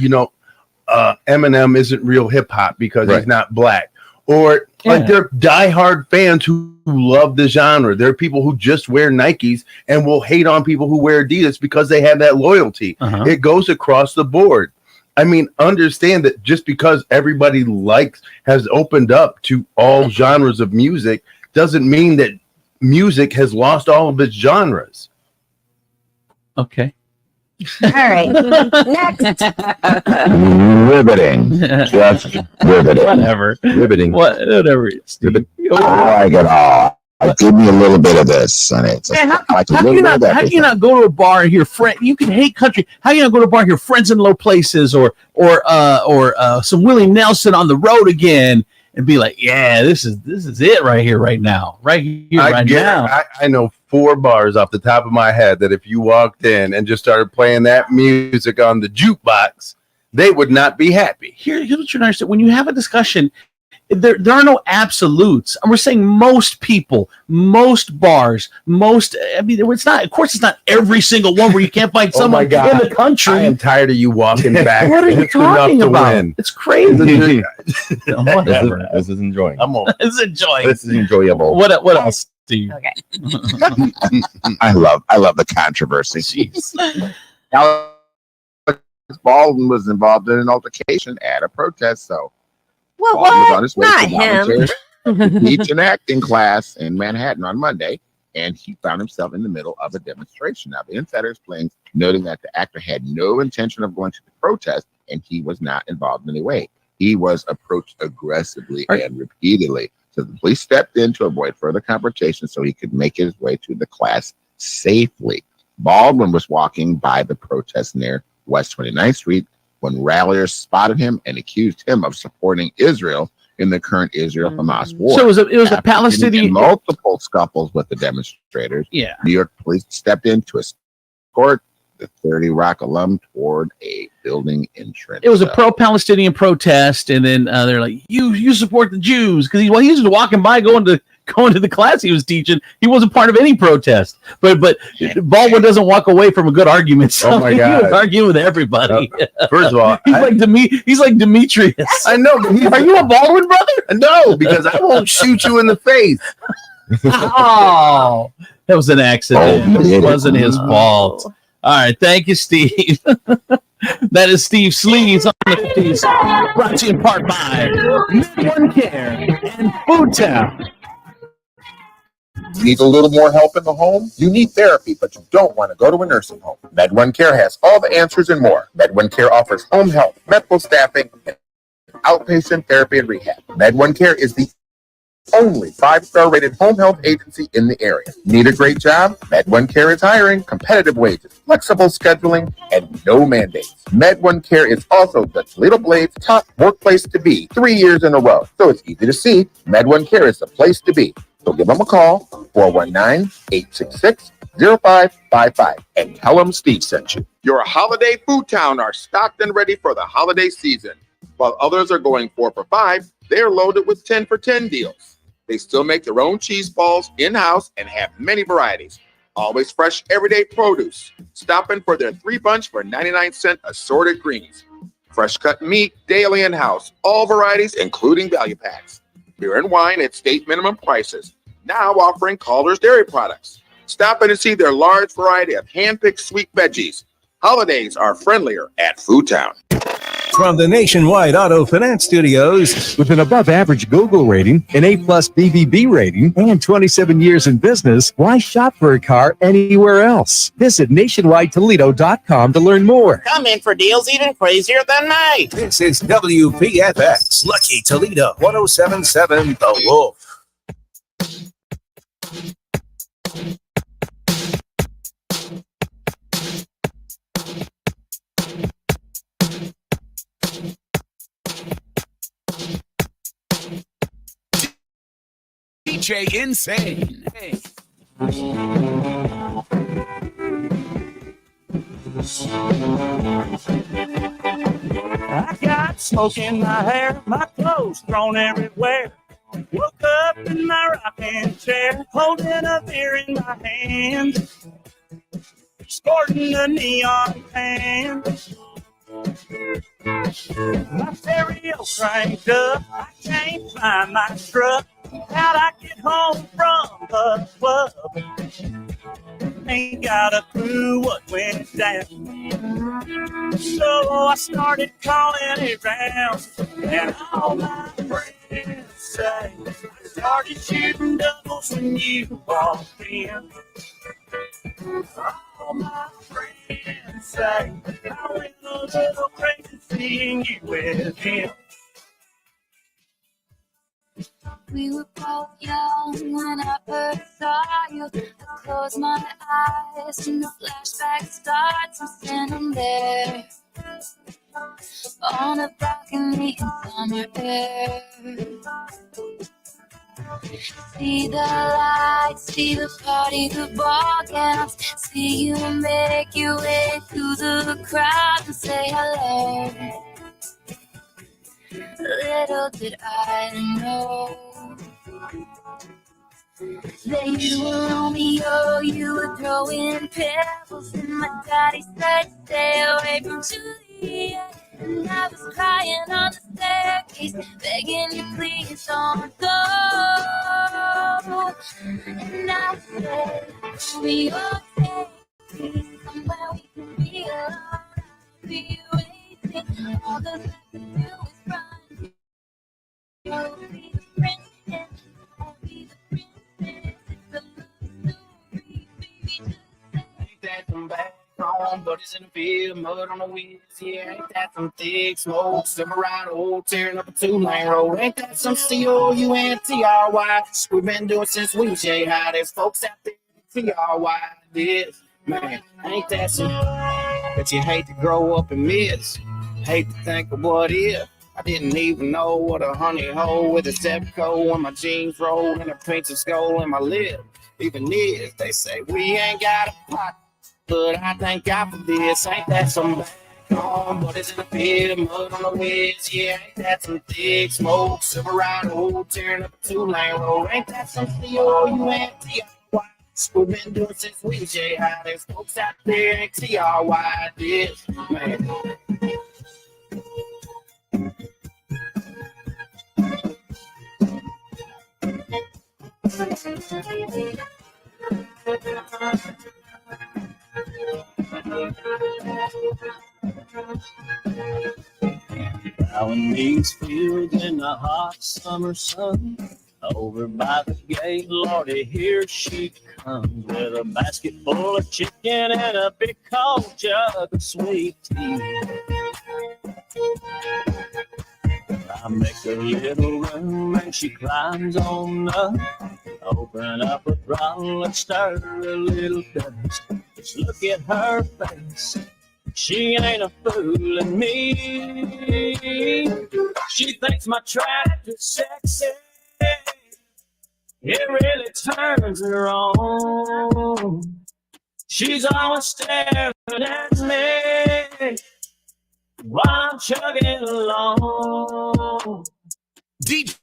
Eminem isn't real hip hop because he's not black. Or like they're diehard fans who love the genre. There are people who just wear Nikes and will hate on people who wear Adidas because they have that loyalty. It goes across the board. I mean, understand that just because everybody has opened up to all genres of music doesn't mean that music has lost all of its genres. Okay. all right. Next. Riveting. Just riveting. Whatever. Riveting. Whatever. Steve. I like it all. Give me a little bit of this, and it's Man, I like a how little can bit of how can you everything. not go to a bar and hear friend? You can hate country. How can you not go to a bar and hear Friends in Low Places or some Willie Nelson on the road again and be like, yeah, this is it right here, right now, right here, now. I know 4 bars off the top of my head that if you walked in and just started playing that music on the jukebox, they would not be happy. Here's what you understand. When you have a discussion, there are no absolutes. And we're saying most people, most bars, I mean, it's not, of course, it's not every single one where you can't find someone in the country. I am tired of you walking back. What are you It's enough talking to about? win. It's crazy. Whatever. This is enjoying. It's enjoying. This is enjoyable. What else do you? Okay. I love the controversy. Alex Baldwin was involved in an altercation at a protest, so Well, Baldwin was on what? his way Not to him. volunteer to teach an acting class in Manhattan on Monday, and he found himself in the middle of a demonstration. Now, the insiders claimed, noting that the actor had no intention of going to the protest, and he was not involved in any way. He was approached aggressively and repeatedly. So the police stepped in to avoid further confrontation so he could make his way to the class safely. Baldwin was walking by the protest near West 29th Street when ralliers spotted him and accused him of supporting Israel in the current Israel-Hamas war. So it was a After Palestinian- getting in multiple scuffles with the demonstrators. Yeah. New York police stepped in to escort the 30 Rock alum toward a building entrance. It was a pro-Palestinian protest, and then they're like, "You support the Jews," because he was just walking by, going to the class he was teaching. He wasn't part of any protest. But Baldwin doesn't walk away from a good argument. So Oh my he God. was arguing with everybody. First of all, he's like Demetrius. I know. But Are you a Baldwin brother? No, because I won't shoot you in the face. Oh, that was an accident. Oh, It wasn't his fault. All right, thank you, Steve. That is Steve Sleaze on the 50s. Brought to you in part by Med1 Care and Food Town. Need a little more help in the home? You need therapy, but you don't want to go to a nursing home. Med1 Care has all the answers and more. Med1 Care offers home health, medical staffing, and outpatient therapy and rehab. Med1 Care is the only 5-star rated home health agency in the area. Need a great job? Med1 Care is hiring, competitive wages, flexible scheduling, and no mandates. Med1 Care is also the Toledo Blade's top workplace to be 3 years in a row. So it's easy to see. Med1 Care is the place to be. So give them a call, 419-866-0555, and tell them Steve sent you. Your holiday food town are stocked and ready for the holiday season. While others are going 4 for $5, they're loaded with 10 for $10 deals. They still make their own cheese balls in-house and have many varieties. Always fresh, everyday produce. Stop in for their 3-bunch for 99-cent assorted greens. Fresh cut meat, daily in-house. All varieties, including value packs. Beer and wine at state minimum prices. Now offering Calder's dairy products. Stop in and see their large variety of hand-picked sweet veggies. Holidays are friendlier at Food Town. From the Nationwide Auto Finance Studios, with an above-average Google rating, an A-plus BBB rating, and 27 years in business, why shop for a car anywhere else? Visit nationwidetoledo.com to learn more. Come in for deals even crazier than mine. This is WPFX, Lucky Toledo, 107.7 The Wolf. DJ Insane. I got smoke in my hair, my clothes thrown everywhere. Woke up in my rocking chair, holding a beer in my hand, sporting a neon tan. My stereo cranked up, I can't find my truck. How'd I get home from the club? Ain't got a clue what went down. So I started calling around, and all my friends say I started shooting doubles when you walked in. All my friends say I went a little crazy seeing you with him. We were both young when I first saw you. I close my eyes and the flashback starts. I'm standing there on a balcony in summer air. See the lights, see the party, the ball gowns. See you make your way through the crowd and say hello. Little did I know that you were Romeo, you were throwing pebbles, and my daddy said stay away from Juliet. And I was crying on the staircase, begging you please don't go. And I said, we okay, somewhere we can be alone. I'll be waiting, all that's left to do is run. You'll be the prince and I'll be the princess. It's a love story, baby, just say. Ain't that some back home, buddies in the field, mud on the wheels, yeah. Ain't that some thick smoke, Silverado, tearing up a 2-lane road. Ain't that some C-O-U-N-T-R-Y? We've been doing since we was high. There's folks out there T-R-Y this. Man, ain't that some that you hate to grow up and miss? Hate to think of what if. I didn't even know what a honey hole with a Zebco when my jeans rolled and a princess skull in my lip. Even this, they say we ain't got a pot, but I thank God for this. Ain't that some back home, but it's in the field, mud on the wheels, yeah. Ain't that some thick smoke, Silverado, tearing up a 2-lane road. Ain't that some C-O-U-N-T-R-Y? We've been doing since we was high. There's folks out there in T-R-Y this, man. Plowing these fields in the hot summer sun. Over by the gate, Lordy, here she comes with a basket full of chicken and a big cold jug of sweet tea. I make a little room and she climbs on up. Open up a throttle and stir a little dust. Just look at her face. She ain't a fooling me. She thinks my tractor's sexy. It really turns her on. She's always staring at me while I'm chugging along. DJ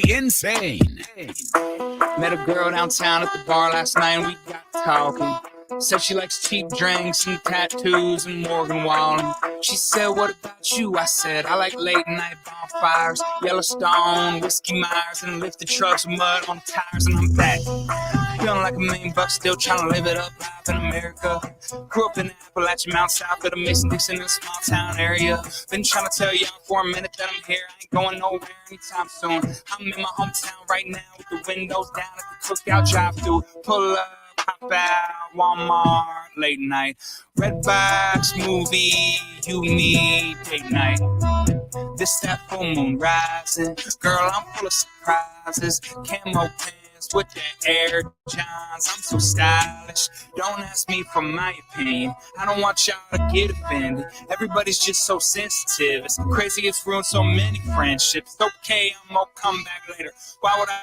Insane. Met a girl downtown at the bar last night and we got talking. Said she likes cheap drinks and tattoos and Morgan Wallen. She said, what about you? I said, I like late night bonfires, Yellowstone, Whiskey Myers, and lifted trucks with mud on tires, and I'm back. Feeling like $1 million, still trying to live it up live in America. Grew up in the Appalachian Mountain South of the Mason-Dixon in a small town area. Been trying to tell y'all for a minute that I'm here. I ain't going nowhere anytime soon. I'm in my hometown right now with the windows down at the cookout drive-thru. Pull up. Pop out, Walmart, late night, Redbox movie, you need date night. This that full moon rising, girl, I'm full of surprises. Camo pants with the Air Johns, I'm so stylish. Don't ask me for my opinion, I don't want y'all to get offended. Everybody's just so sensitive, it's crazy, it's ruined so many friendships. Okay, I'm gonna come back later. Why would I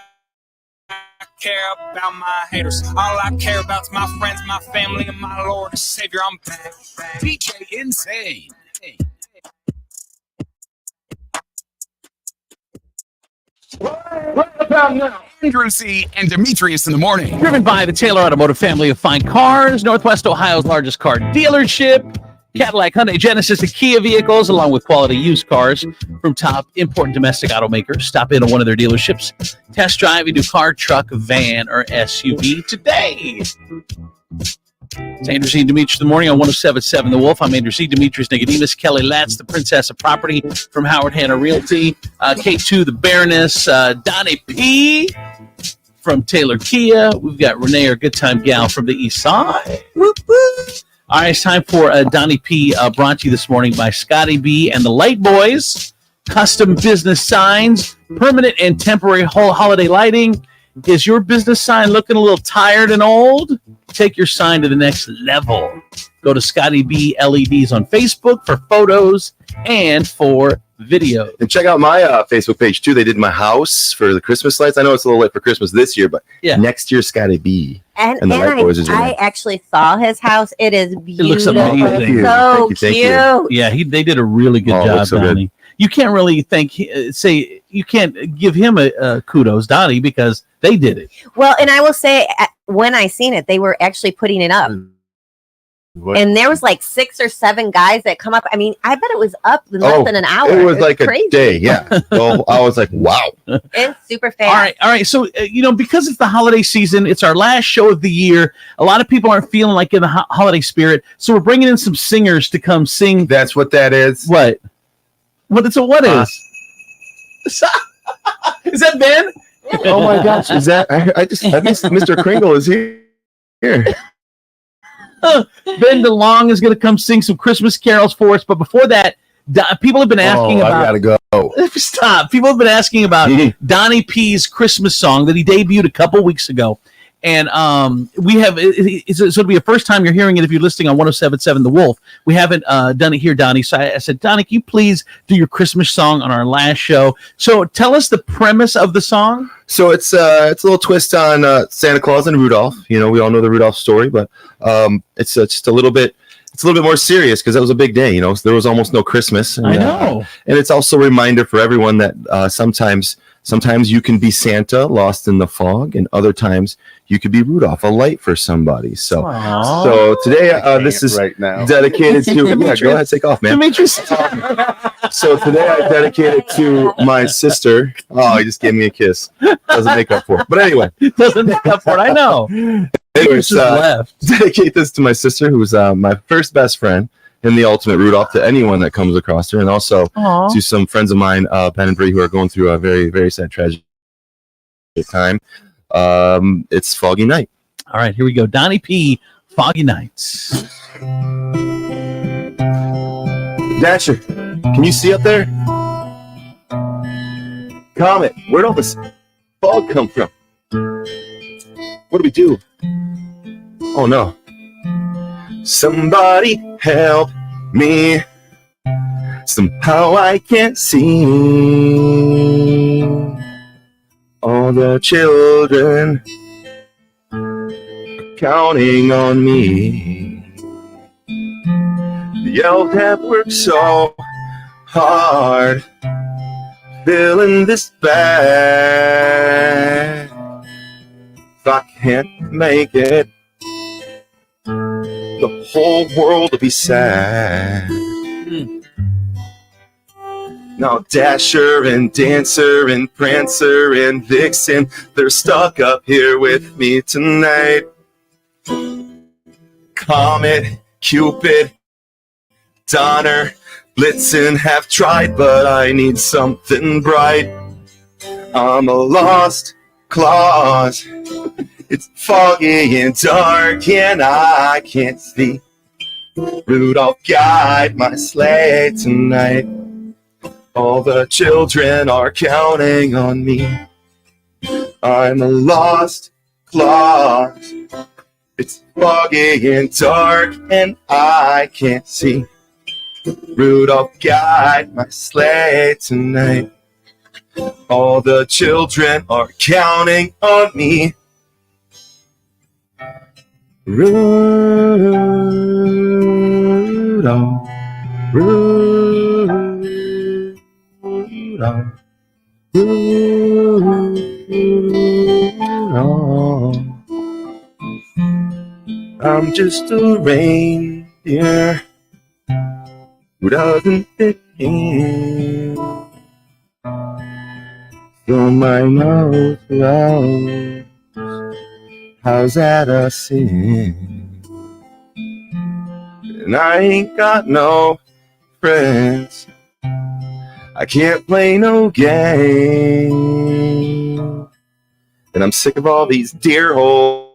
care about my haters? All I care about is my friends, my family, and my Lord and Savior. I'm back. DJ Insane. Right about now, Andrew C. and Demetrius in the morning. Driven by the Taylor Automotive family of fine cars, Northwest Ohio's largest car dealership. Cadillac, Hyundai, Genesis, and Kia vehicles, along with quality used cars from top important domestic automakers. Stop in at one of their dealerships. Test drive a new car, truck, van, or SUV today. It's Andrew C. and Demetrius in the morning on 107.7 The Wolf. I'm Andrew C. Demetrius Nicodemus. Kelly Latz, the Princess of Property from Howard Hanna Realty. K2, the Baroness. Donnie P. from Taylor Kia. We've got Renee, our good time gal from the East Side. Whoop, whoop. All right, it's time for Donnie P. Brought to you this morning by Scotty B. and the Light Boys. Custom business signs, permanent and temporary whole holiday lighting. Is your business sign looking a little tired and old? Take your sign to the next level. Go to Scotty B LEDs on Facebook for photos and for video. And check out my Facebook page, too. They did my house for the Christmas lights. I know it's a little late for Christmas this year, but next year, Scotty B. And the Light Boys is in I there. actually saw his house. It is beautiful. It looks amazing. So Thank cute. you. Yeah, they did a really good Oh, it job, looks so Donnie. good. You can't really say you can't give him a kudos, Donnie, because they did it. Well, and I will say, when I seen it, they were actually putting it up. And there was like 6 or 7 guys that come up. I mean, I bet it was up in less than an hour. It was like crazy. a day, yeah. So I was like, wow. It's super fast. All right. So because it's the holiday season, it's our last show of the year. A lot of people aren't feeling like in the holiday spirit, so we're bringing in some singers to come sing. That's what that is. What? What is? Is that Ben? Oh my gosh, is that? I missed Mr. Kringle is here. Ben DeLong is going to come sing some Christmas carols for us. But before that, people have been asking about. I gotta go. Stop. People have been asking about Donnie P's Christmas song that he debuted a couple weeks ago. And we have, it'll be the first time you're hearing it if you're listening on 107.7 The Wolf. We haven't done it here, Donnie. So I said, Donnie, can you please do your Christmas song on our last show? So tell us the premise of the song. So it's a little twist on Santa Claus and Rudolph. You know, we all know the Rudolph story, but it's just a little bit. It's a little bit more serious because that was a big day. You know, so there was almost no Christmas. And, I know. And it's also a reminder for everyone that sometimes you can be Santa lost in the fog, and other times you could be Rudolph, a light for somebody. So, so today this is right now dedicated to. Yeah, go ahead, take off, man. Demetrius. So today I dedicated to my sister. Oh, he just gave me a kiss. Doesn't make up for it. But anyway, doesn't make up for it. I know. Anyways, dedicate this to my sister, who's my first best friend. him the ultimate Rudolph to anyone that comes across her, and also Aw. to some friends of mine, Ben and Bree, who are going through a very, very sad tragedy time. It's Foggy Night. All right, here we go. Donnie P. Foggy Nights. Dasher, can you see up there? Comet, where'd all this fog come from? What do we do? Oh no. Somebody help me. Somehow I can't see all the children counting on me. The elves have worked so hard filling this bag. If I can't make it, the whole world will be sad. Now Dasher and Dancer and Prancer and Vixen, they're stuck up here with me tonight. Comet, Cupid, Donner, Blitzen have tried, but I need something bright. I'm a lost cause. It's foggy and dark and I can't see. Rudolph, guide my sleigh tonight. All the children are counting on me. I'm a lost cause. It's foggy and dark and I can't see. Rudolph, guide my sleigh tonight. All the children are counting on me. Rudolph, Rudolph, Rudolph. I'm just a reindeer who doesn't fit in. So my nose grows. How's that a sin? And I ain't got no friends. I can't play no game. And I'm sick of all these deer holes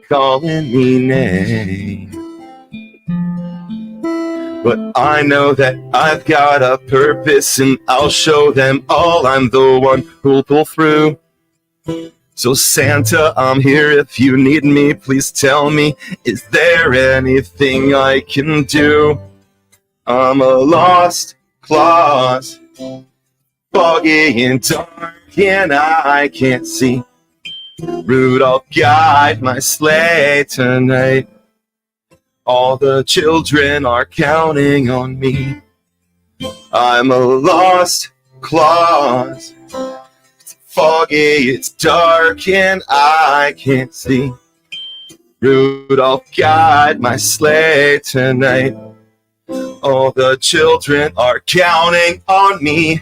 calling me names. But I know that I've got a purpose and I'll show them all I'm the one who'll pull through. So Santa, I'm here if you need me. Please tell me, is there anything I can do? I'm a lost cause, foggy and dark and I can't see. Rudolph, guide my sleigh tonight. All the children are counting on me. I'm a lost cause. It's foggy, it's dark, and I can't see. Rudolph, guide my sleigh tonight. All the children are counting on me.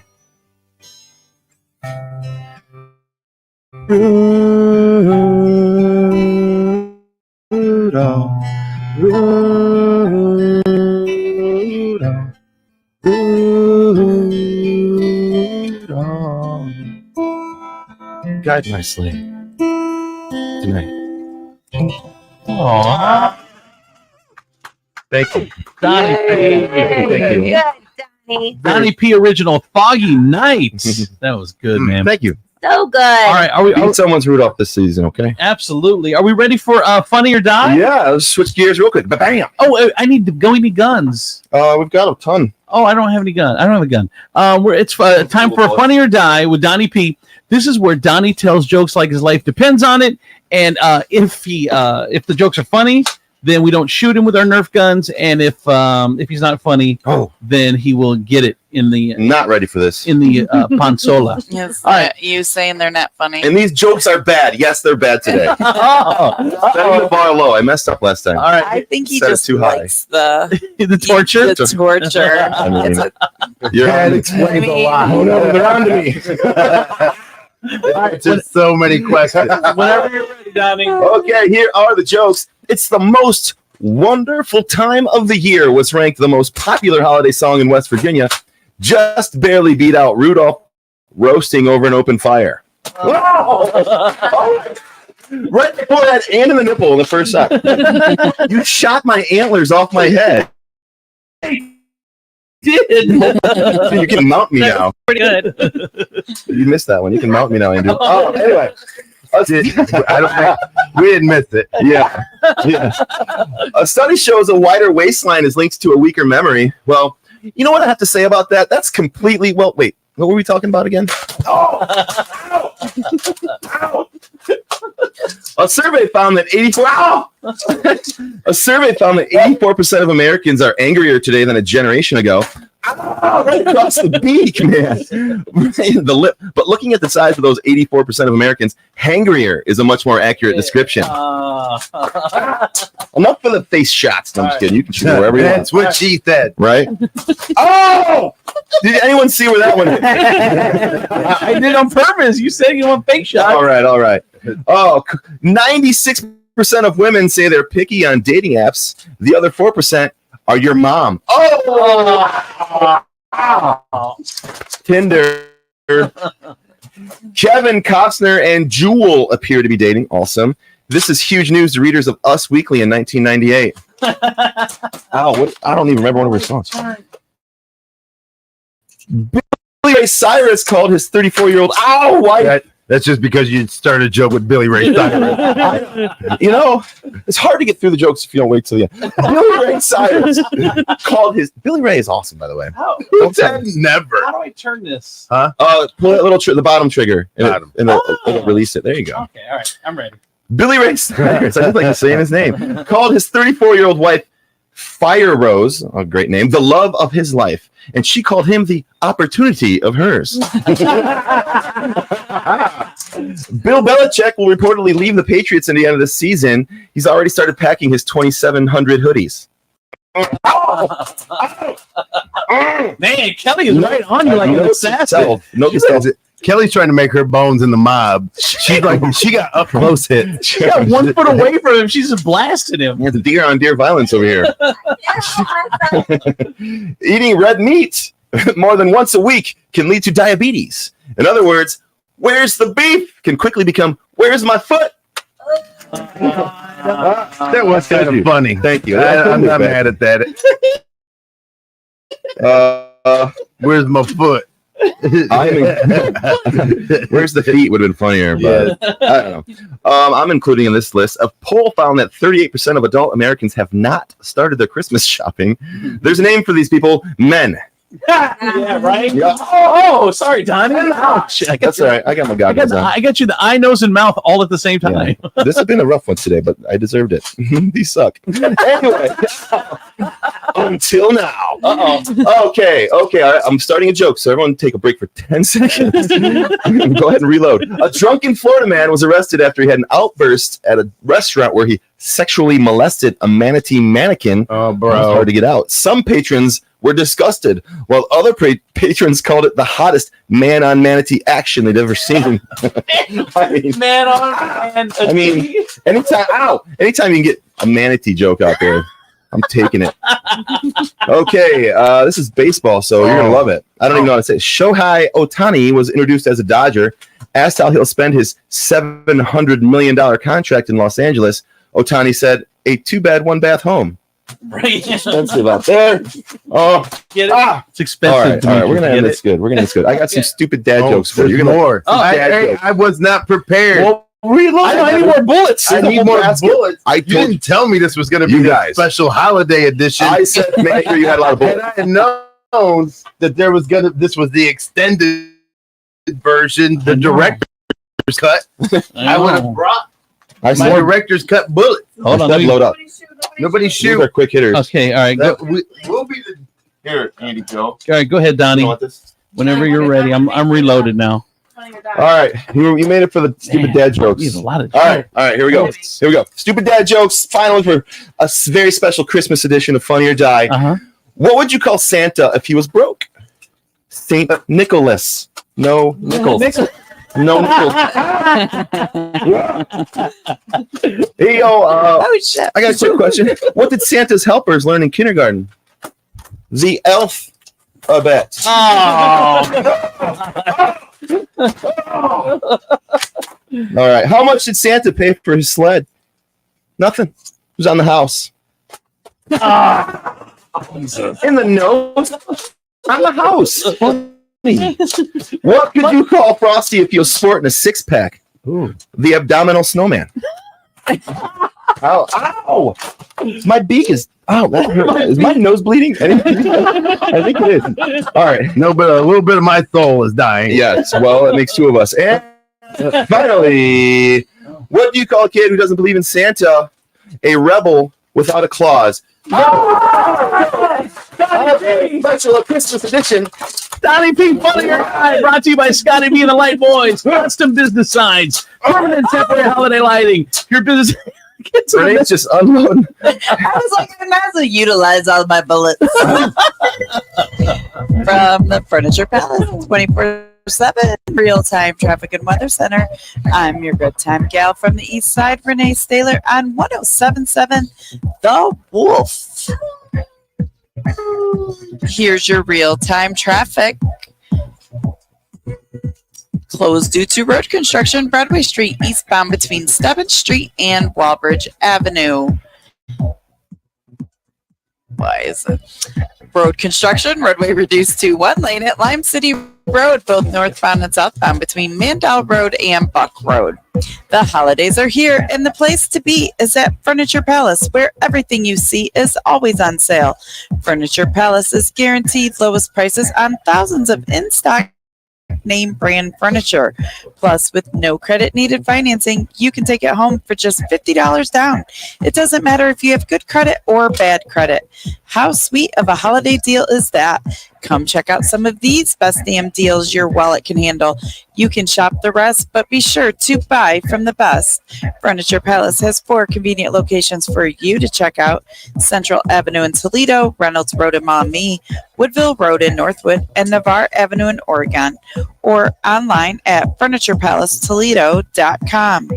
Rudolph, Rudolph, Rudolph, guide my sleigh tonight. Aww. Thank you. Donnie P. Thank you. Good, Donnie. Donnie P. Original Foggy Nights. That was good, man. Thank you. So good. All right, are we? Beat someone's Rudolph this season, okay? Absolutely. Are we ready for Funny or Die? Yeah, let's switch gears real quick. Bam! Oh, I need to go. We need guns. We've got a ton. Oh, I don't have any gun. I don't have a gun. It's time for a Funny or Die with Donnie P. This is where Donnie tells jokes like his life depends on it, and if the jokes are funny, then we don't shoot him with our Nerf guns, and if he's not funny, then he will get it in the not ready for this in the panzola. Yes, All right. you saying they're not funny. And these jokes are bad. Yes, they're bad today. Setting the bar low. I messed up last time. All right. I think he Set it just too high. likes the the torture. The torture. I mean, It's a- you're That on. explains I mean- a lot. Oh no, they're on to me. Just so many questions. Whenever you're ready, Donnie. Okay, here are the jokes. It's the most wonderful time of the year was ranked the most popular holiday song in West Virginia. Just barely beat out Rudolph roasting over an open fire. Wow! Right before that, and in the nipple in the first shot. You shot my antlers off my head. Did. You can mount me now. Pretty good. You missed that one. You can mount me now, Andrew. Oh, anyway. We didn't miss it. Yeah. A study shows a wider waistline is linked to a weaker memory. Well, you know what I have to say about that? That's completely. Well, wait. What were we talking about again? Oh. Ow. A survey found that 84% of Americans are angrier today than a generation ago. Right across the beak, man. The lip. But looking at the size of those 84% of Americans, hangrier is a much more accurate description. Enough for the face shots. No, I'm just kidding. You can shoot wherever you want. That's what she said. Right? Oh! Did anyone see where that one hit? I did on purpose. You said you want fake shots. All right. Oh, 96% of women say they're picky on dating apps. The other 4% are your mom. Oh! Tinder. Kevin Costner and Jewel appear to be dating. Awesome. This is huge news to readers of Us Weekly in 1998. Ow, I don't even remember one of her songs. Billy Ray Cyrus called his 34-year-old. Ow! Why? That's just because you started a joke with Billy Ray Cyrus. You know, it's hard to get through the jokes if you don't wait till the end. Billy Ray Cyrus called his. Billy Ray is awesome, by the way. Who said never? How do I turn this? Huh? Pull that little the bottom trigger and it'll release it. There you go. Okay, all right, I'm ready. Billy Ray Cyrus, I just like saying his name, called his 34-year-old wife Fire Rose, a great name, the love of his life, and she called him the opportunity of hers. Bill Belichick will reportedly leave the Patriots in the end of the season. He's already started packing his 2,700 hoodies. Man, Kelly is right on you like an assassin. Kelly's trying to make her bones in the mob. She's like, she got up close hit. She got 1 foot away from him. She's just blasting him. Yeah, the deer on deer violence over here. Eating red meat more than once a week can lead to diabetes. In other words, where's the beef can quickly become, where's my foot? That was kind of funny. Thank you. I'm not mad at that. Where's my foot? Where's the feet would have been funnier, but I don't know. I'm including in this list. A poll found that 38% of adult Americans have not started their Christmas shopping. There's a name for these people: men. Yeah, right. Yeah. Oh, sorry, Donnie. Ouch. That's all right. I got my goggles on. I got you the eye, nose, and mouth all at the same time. Yeah. This has been a rough one today, but I deserved it. These suck. Anyway, until now. Okay. All right. I'm starting a joke, so everyone take a break for 10 seconds. Go ahead and reload. A drunken Florida man was arrested after he had an outburst at a restaurant where he sexually molested a manatee mannequin. Oh, bro. It was hard to get out. Some patrons were disgusted, while other patrons called it the hottest man-on-manatee action they'd ever seen. I mean, anytime you can get a manatee joke out there, I'm taking it. Okay, this is baseball, so you're gonna love it. I don't even know how to say it. Shohei Ohtani was introduced as a Dodger. Asked how he'll spend his $700 million contract in Los Angeles, Ohtani said, "A 2-bed, 1-bath home." Right. Expensive out there. Oh, get it? It's expensive. All right. We're gonna end this good. I got some stupid dad jokes for you. You're more. I was not prepared. Well, reload. I need more bullets. I need more bullets. You didn't tell me this was going to be a special holiday edition. I said make sure you had a lot of bullets. And I had known that this was the extended version, the director's cut. I would have brought my director's cut bullet. Hold on, load up. Nobody shoot. These are quick hitters. Okay, all right. We'll be the here, Andy. Go. All right, go ahead, Donnie. Whenever you're ready, I'm reloaded now. All right, you made it for the stupid dad jokes. A lot of all right, here we go. Stupid dad jokes. Finally, for a very special Christmas edition of Funny or Die. What would you call Santa if he was broke? Saint Nicholas. No Nichols. No nipples. Hey, yo, oh, shit. I got a quick question. What did Santa's helpers learn in kindergarten? The alphabet. All right. How much did Santa pay for his sled? Nothing. It was on the house. In the nose. On the house. What could you call Frosty if he was sporting a six-pack? The abdominal snowman. Ow! Ow! My beak is. Ow! That hurt. Is my nose bleeding? I think it is. All right. No, but a little bit of my soul is dying. Yes. Well, it makes two of us. And finally, what do you call a kid who doesn't believe in Santa? A rebel without a clause. Special Christmas edition. Donnie P. Funny or Die, brought to you by Scotty B and the Light Boys. Custom business signs, permanent temporary holiday lighting. Your business. Renee's just unloading. I was like, I might as well utilize all my bullets. From the Furniture Palace, 24/7 real-time traffic and weather center. I'm your good time gal from the east side, Renee Staylor on 107.7 The Wolf. Here's your real-time traffic. Closed due to road construction, Broadway Street eastbound between Stebbins Street and Walbridge Avenue. Why is it? Road construction, roadway reduced to one lane at Lime City Road, both northbound and southbound between Mandel Road and Buck Road. The holidays are here, and the place to be is at Furniture Palace, where everything you see is always on sale. Furniture Palace is guaranteed lowest prices on thousands of in-stock name brand furniture. Plus, with no credit needed financing, you can take it home for just $50 down. It doesn't matter if you have good credit or bad credit. How sweet of a holiday deal is that? Come check out some of these best damn deals your wallet can handle. You can shop the rest, but be sure to buy from the best. Furniture Palace has 4 convenient locations for you to check out: Central Avenue in Toledo, Reynolds Road in Maumee, Woodville Road in Northwood, and Navarre Avenue in Oregon, or online at FurniturePalaceToledo.com.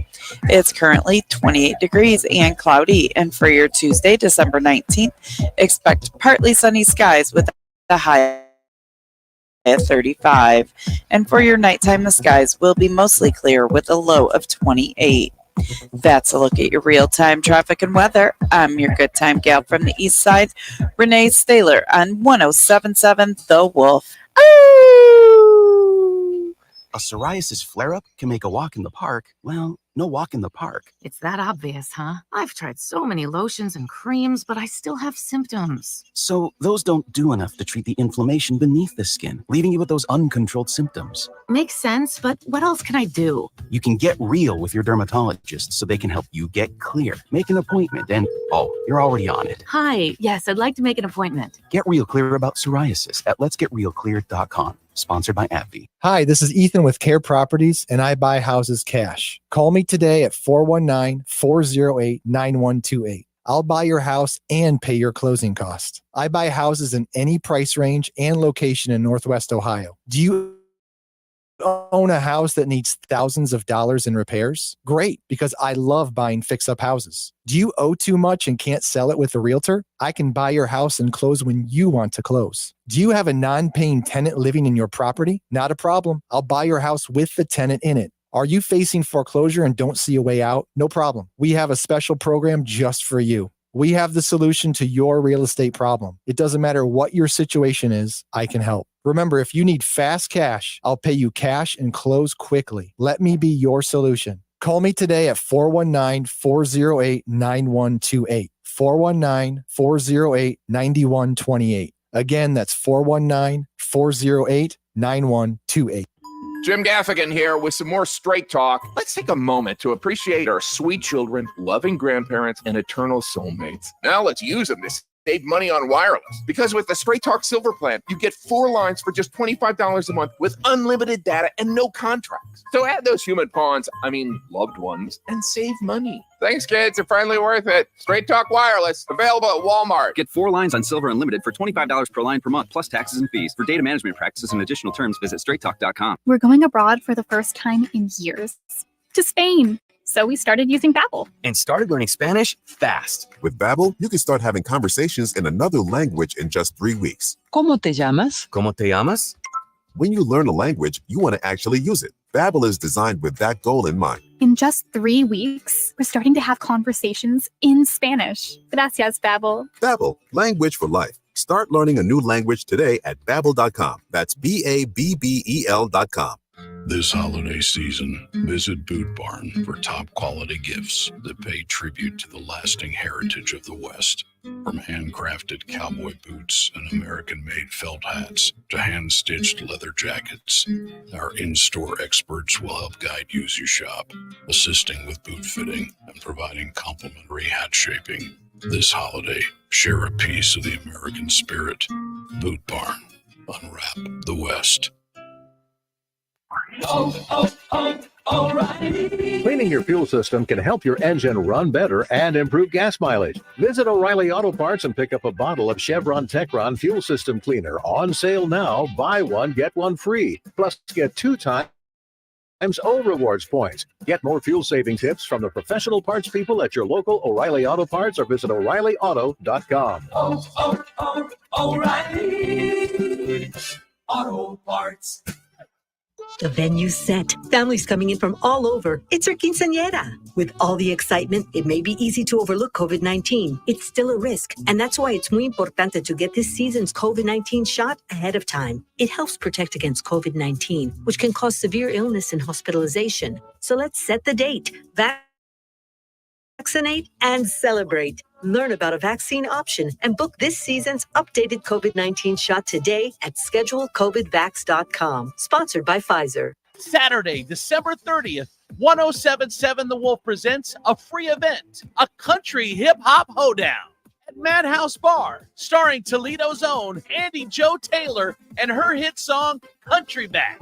It's currently 28 degrees and cloudy, and for your Tuesday, December 19th, expect partly sunny skies with a high at 35. And for your nighttime, the skies will be mostly clear with a low of 28. That's a look at your real-time traffic and weather. I'm your good time gal from the east side, Renee Staylor on 107.7 The Wolf. A psoriasis flare-up can make a walk in the park, well, no walk in the park. It's that obvious, huh? I've tried so many lotions and creams, but I still have symptoms. So those don't do enough to treat the inflammation beneath the skin, leaving you with those uncontrolled symptoms. Makes sense, but what else can I do? You can get real with your dermatologist so they can help you get clear. Make an appointment and, you're already on it. Hi, yes, I'd like to make an appointment. Get real clear about psoriasis at letsgetrealclear.com. Sponsored by AbbVie. Hi, this is Ethan with Care Properties, and I buy houses cash. Call me today at 419-408-9128. I'll buy your house and pay your closing costs. I buy houses in any price range and location in Northwest Ohio. Do you own a house that needs thousands of dollars in repairs? Great, because I love buying fix-up houses. Do you owe too much and can't sell it with a realtor? I can buy your house and close when you want to close. Do you have a non-paying tenant living in your property? Not a problem. I'll buy your house with the tenant in it. Are you facing foreclosure and don't see a way out? No problem. We have a special program just for you. We have the solution to your real estate problem. It doesn't matter what your situation is, I can help. Remember, if you need fast cash, I'll pay you cash and close quickly. Let me be your solution. Call me today at 419-408-9128. 419-408-9128. Again, that's 419-408-9128. Jim Gaffigan here with some more straight talk. Let's take a moment to appreciate our sweet children, loving grandparents, and eternal soulmates. Now let's use them this Save money on wireless. Because with the Straight Talk Silver plan, you get 4 lines for just $25 a month with unlimited data and no contracts. So add those human pawns, loved ones, and save money. Thanks, kids. It's finally worth it. Straight Talk Wireless, available at Walmart. Get 4 lines on Silver Unlimited for $25 per line per month, plus taxes and fees. For data management practices and additional terms, visit straighttalk.com. We're going abroad for the first time in years. To Spain. So we started using Babbel. And started learning Spanish fast. With Babbel, you can start having conversations in another language in just 3 weeks. ¿Cómo te llamas? ¿Cómo te llamas? When you learn a language, you want to actually use it. Babbel is designed with that goal in mind. In just 3 weeks, we're starting to have conversations in Spanish. Gracias, Babbel. Babbel, language for life. Start learning a new language today at Babbel.com. That's BABBEL.com. This holiday season, visit Boot Barn for top-quality gifts that pay tribute to the lasting heritage of the West. From handcrafted cowboy boots and American-made felt hats to hand-stitched leather jackets, our in-store experts will help guide you as you shop, assisting with boot fitting and providing complimentary hat shaping. This holiday, share a piece of the American spirit. Boot Barn. Unwrap the West. O'Reilly. Cleaning your fuel system can help your engine run better and improve gas mileage. Visit O'Reilly Auto Parts and pick up a bottle of Chevron Techron Fuel System Cleaner. On sale now. Buy one, get one free. Plus, get 2 times O Rewards points. Get more fuel-saving tips from the professional parts people at your local O'Reilly Auto Parts or visit O'ReillyAuto.com. O'Reilly Auto Parts. The venue's set. Families coming in from all over. It's our quinceañera. With all the excitement, it may be easy to overlook COVID-19. It's still a risk, and that's why it's muy importante to get this season's COVID-19 shot ahead of time. It helps protect against COVID-19, which can cause severe illness and hospitalization. So let's set the date. Vaccinate and celebrate. Learn about a vaccine option and book this season's updated COVID-19 shot today at schedulecovidvax.com. Sponsored by Pfizer. Saturday, December 30th, 1077 The Wolf presents a free event, a country hip-hop hoedown at Madhouse Bar, starring Toledo's own Andy Joe Taylor and her hit song, Country Back.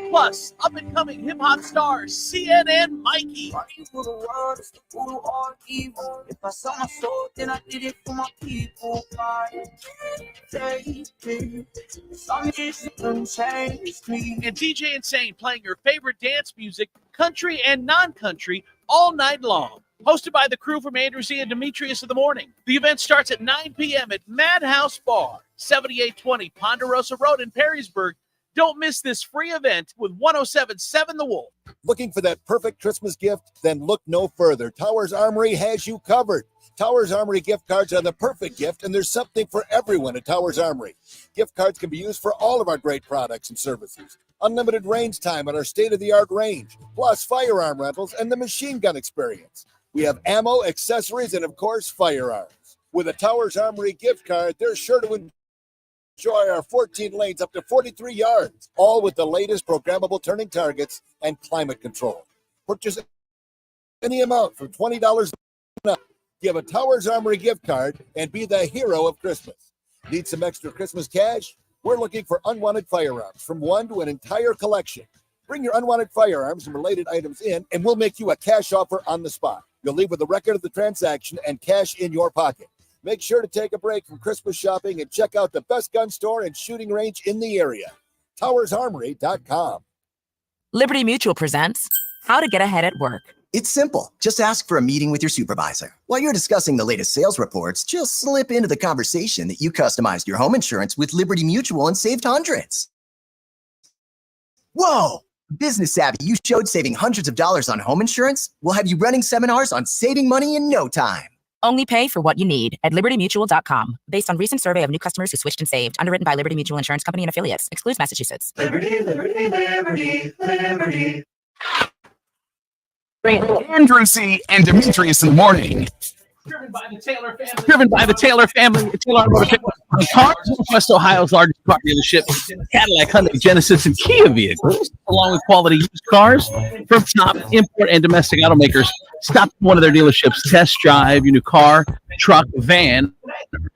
Plus, up-and-coming hip-hop star CNN Mikey. And DJ Insane playing your favorite dance music, country and non-country, all night long. Hosted by the crew from Andrews and Demetrius of the Morning. The event starts at 9 p.m. at Madhouse Bar, 7820 Ponderosa Road in Perrysburg. Don't miss this free event with 1077 The Wolf. Looking for that perfect Christmas gift? Then look no further. Towers Armory has you covered. Towers Armory gift cards are the perfect gift, and there's something for everyone at Towers Armory. Gift cards can be used for all of our great products and services. Unlimited range time on our state-of-the-art range, plus firearm rentals and the machine gun experience. We have ammo, accessories, and, of course, firearms. With a Towers Armory gift card, they're sure to enjoy our 14 lanes up to 43 yards, all with the latest programmable turning targets and climate control. Purchase any amount from $20 up. Give a Towers Armory gift card and be the hero of Christmas. Need some extra Christmas cash? We're looking for unwanted firearms, from one to an entire collection. Bring your unwanted firearms and related items in, and we'll make you a cash offer on the spot. You'll leave with a record of the transaction and cash in your pocket. Make sure to take a break from Christmas shopping and check out the best gun store and shooting range in the area. TowersArmory.com. Liberty Mutual presents How to Get Ahead at Work. It's simple. Just ask for a meeting with your supervisor. While you're discussing the latest sales reports, just slip into the conversation that you customized your home insurance with Liberty Mutual and saved hundreds. Whoa! Business savvy you showed saving hundreds of dollars on home insurance? We'll have you running seminars on saving money in no time. Only pay for what you need at libertymutual.com. Based on recent survey of new customers who switched and saved. Underwritten by Liberty Mutual Insurance Company and Affiliates. Excludes Massachusetts. Liberty, liberty, liberty, liberty. Andrew C. and Demetrius in the Morning. Driven by the Taylor family. Taylor Automotive Cars, West Ohio's largest car dealership. Cadillac, Hyundai, Genesis, and Kia vehicles, along with quality used cars from top import and domestic automakers. Stop at one of their dealerships. Test drive your new car, truck, van,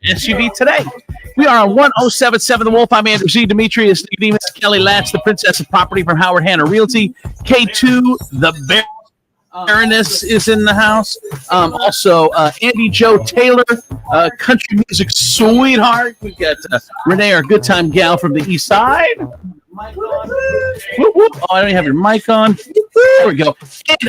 SUV today. We are on 1077 The Wolf. I'm Andrew Z. Demetrius, Nicodemus, Kelly Latz, the Princess of Property from Howard Hanna Realty. K2, the Baroness is in the house. Also, Andy Joe Taylor, country music sweetheart. We've got Renee, our good time gal from the east side. Whoop, whoop. Oh, I don't have your mic on. There we go.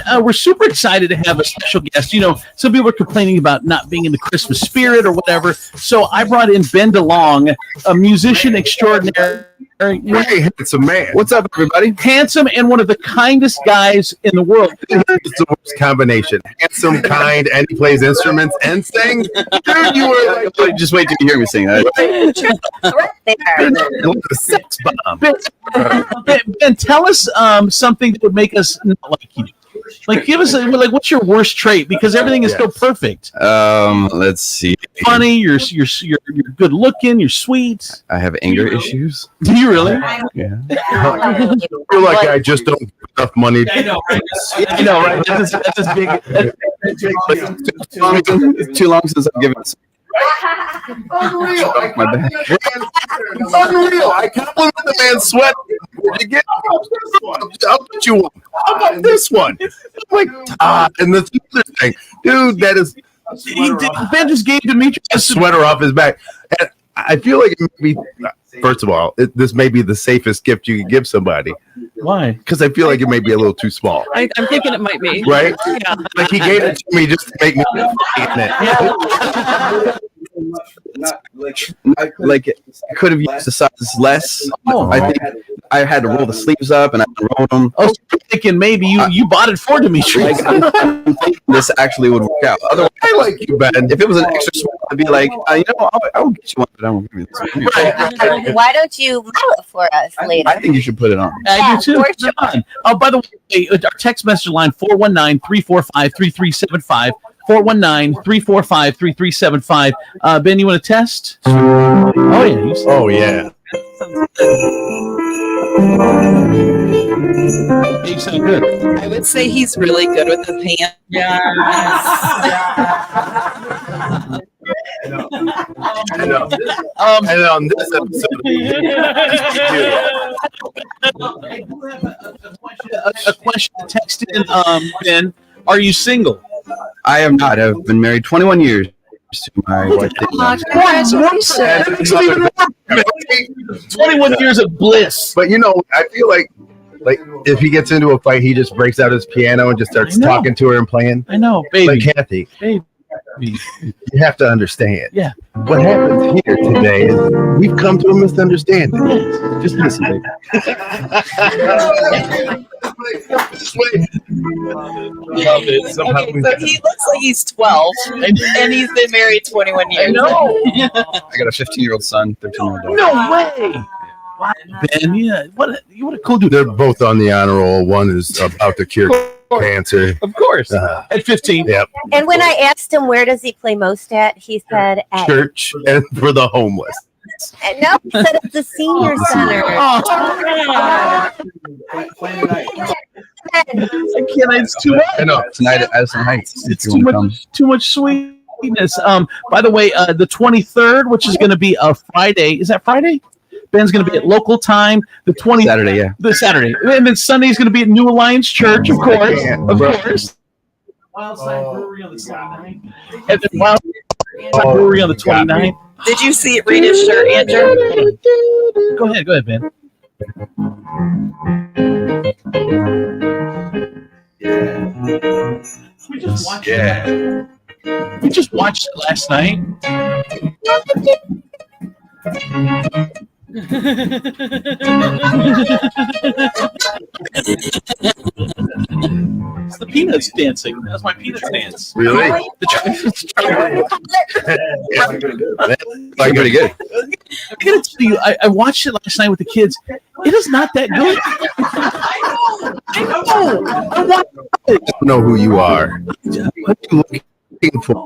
And we're super excited to have a special guest. You know, some people are complaining about not being in the Christmas spirit or whatever. So I brought in Ben DeLong, a musician extraordinary. Hey, handsome man. What's up, everybody? Handsome and one of the kindest guys in the world. It's the worst combination. Handsome, kind, and he plays instruments and sings. Dude, you were like, just wait till you hear me sing. Right there. The sex bomb. Ben, tell us something that would make us not like you. Like, give us what's your worst trait? Because everything is so perfect. Let's see. Funny, you're good looking, you're sweet. I have anger issues. Do you really? Yeah. You're like, I just don't get enough money. I know, right? That's as big. It's too long since I've given. Unreal. Unreal. I compliment the man's sweat. Again, I'll put you one. How about this one? Like, and the other thing, dude, that is. Ben just gave Demetrius a sweater off his back. And I feel like it may be, first of all, this may be the safest gift you could give somebody. Why? Because I feel like it may be a little too small. I'm thinking it might be. Right? Yeah. Like he gave it to me just to make me Like I could have used the size less. I think I had to roll the sleeves up and I rolled them. Oh, so you're thinking maybe you bought it for Demetrius. Like, I'm thinking this actually would work out. Otherwise, I like you, Ben. If it was an extra small, I'd be like, I'll get you one, but I won't give you this one. Why don't you model it for us later? I think you should put it on. I do too. Oh, by the way, our text message line 419-345-3375. 419-345-3375. Ben, you want to test? Oh yeah. Oh yeah. You sound good. I would say he's really good with his hands. I know. And on this episode, a question texted in, Ben, are you single? I am not. I've been married 21 years to my wife. Congratulations. 21 years of bliss. But you know, I feel like if he gets into a fight, he just breaks out his piano and just starts talking to her and playing. I know, baby. Like Kathy. Baby. You have to understand. Yeah. What happens here today is we've come to a misunderstanding. Just listen, baby. Okay, so he looks like he's 12, and he's been married 21 years. I know. I got a 15-year-old son, 13-year-old daughter. No way. Wow, Ben, yeah, what a cool dude. They're both on the honor roll. One is about to cure cancer. Of course. At 15. Yep. And when I asked him where does he play most at, he said at Church and for the homeless. No, he said it's the senior center. It's too much. I know. Tonight at Addison Heights. It's too much sweetness. By the way, the 23rd, which is going to be a Friday. Is that Friday? Ben's going to be at local time. The 20th. Saturday, yeah. The Saturday. And then Sunday is going to be at New Alliance Church, of course. Of course. Wildside Brewery on the 29th. And then Wildside Brewery on the 29th. Did you see it? Read his shirt, Andrew. Go ahead, Ben. We just watched it. We just watched it last night. It's the Peanuts dancing. That's my Peanuts dance. Really? Pretty good. I gotta tell you, I watched it last night with the kids. It is not that good. I know. I don't know who you are. looking for?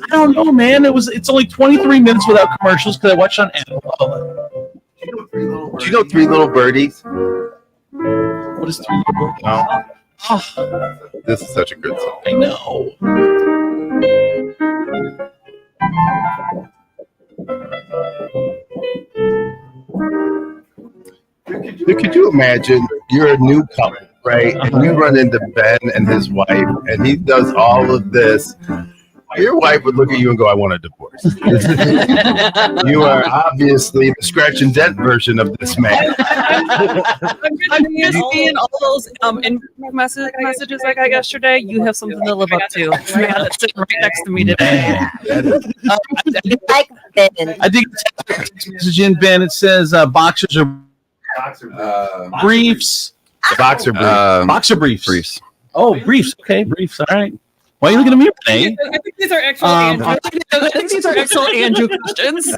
I don't know, man. It's only 23 minutes without commercials because I watched on Apple. Do you know Three Little Birdies? What is Three Little Birdies? No. Oh, This is such a good song. I know. Could you imagine you're a new couple, right? And you run into Ben and his wife, and he does all of this. Your wife would look at you and go, I want a divorce. You are obviously the scratch and dent version of this man. I'm just seeing all those messages I got yesterday. You have something to live up to. Man, that's sitting right next to me today. Like Ben. I think text message in, Ben. It says boxers or briefs. Boxer briefs. Boxer briefs. Briefs. Oh, briefs. Okay, briefs. All right. Why are you looking at me, Renee? I think these are actual Andrew. I think these are actual Andrew questions.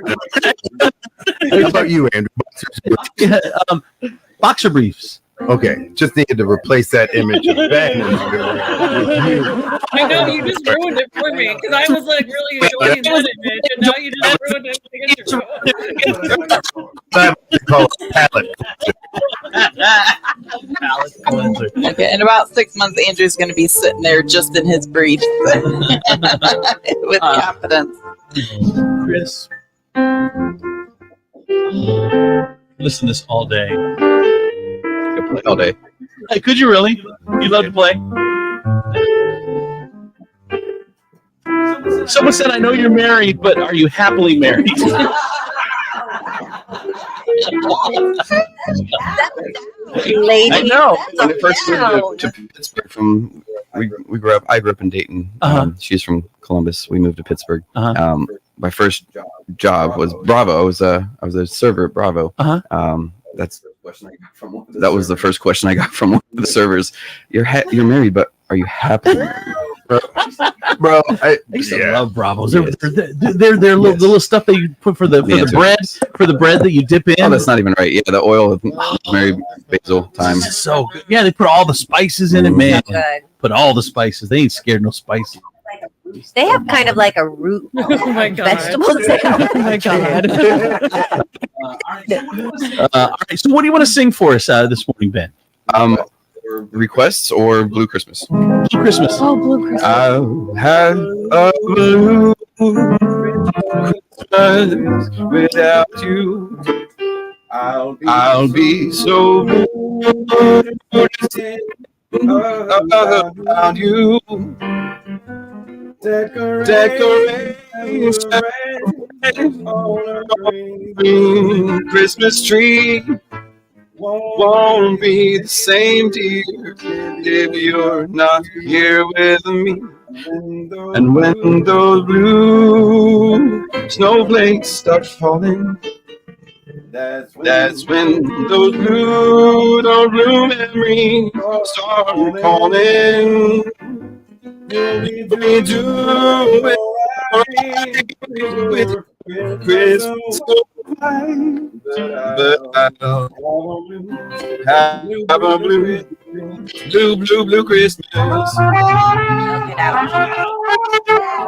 How about you, Andrew? Yeah, boxer briefs. Okay, just needed to replace that image of Ben. I know, you just ruined it for me because I was like really enjoying that image, and now you just ruined it. Call it palate. Okay, in about 6 months, Andrew's going to be sitting there just in his briefs with confidence. Chris, listen to this all day. Could play all day. Hey, could you really? You love to play? Someone said, I know you're married, but are you happily married? Lady, I know. When I first moved to Pittsburgh I grew up in Dayton. She's from Columbus. We moved to Pittsburgh. My first job was Bravo. I was a server at Bravo. That was the first question I got from one of the servers. You're married, but are you happy? Bro, I used to love Bravos. They're little stuff that you put for the bread that you dip in. Oh, that's not even right. Yeah, the oil, Mary basil thyme. This is so good. Yeah, they put all the spices in it, man. Put all the spices. They ain't scared no spices. They have kind of like a root vegetables there. Oh my god. All right. So, what do you want to sing for us this morning, Ben? Requests or Blue Christmas? Blue Christmas. Oh, Blue Christmas. I'll have a blue Christmas without you. I'll be so blue around you. Decorations on a Christmas tree won't be the same, dear, if you're not here with me. And when those blue snowflakes start falling, that's when those blue memories start calling. We do it with Christmas, but I'll have a blue Christmas. Get out.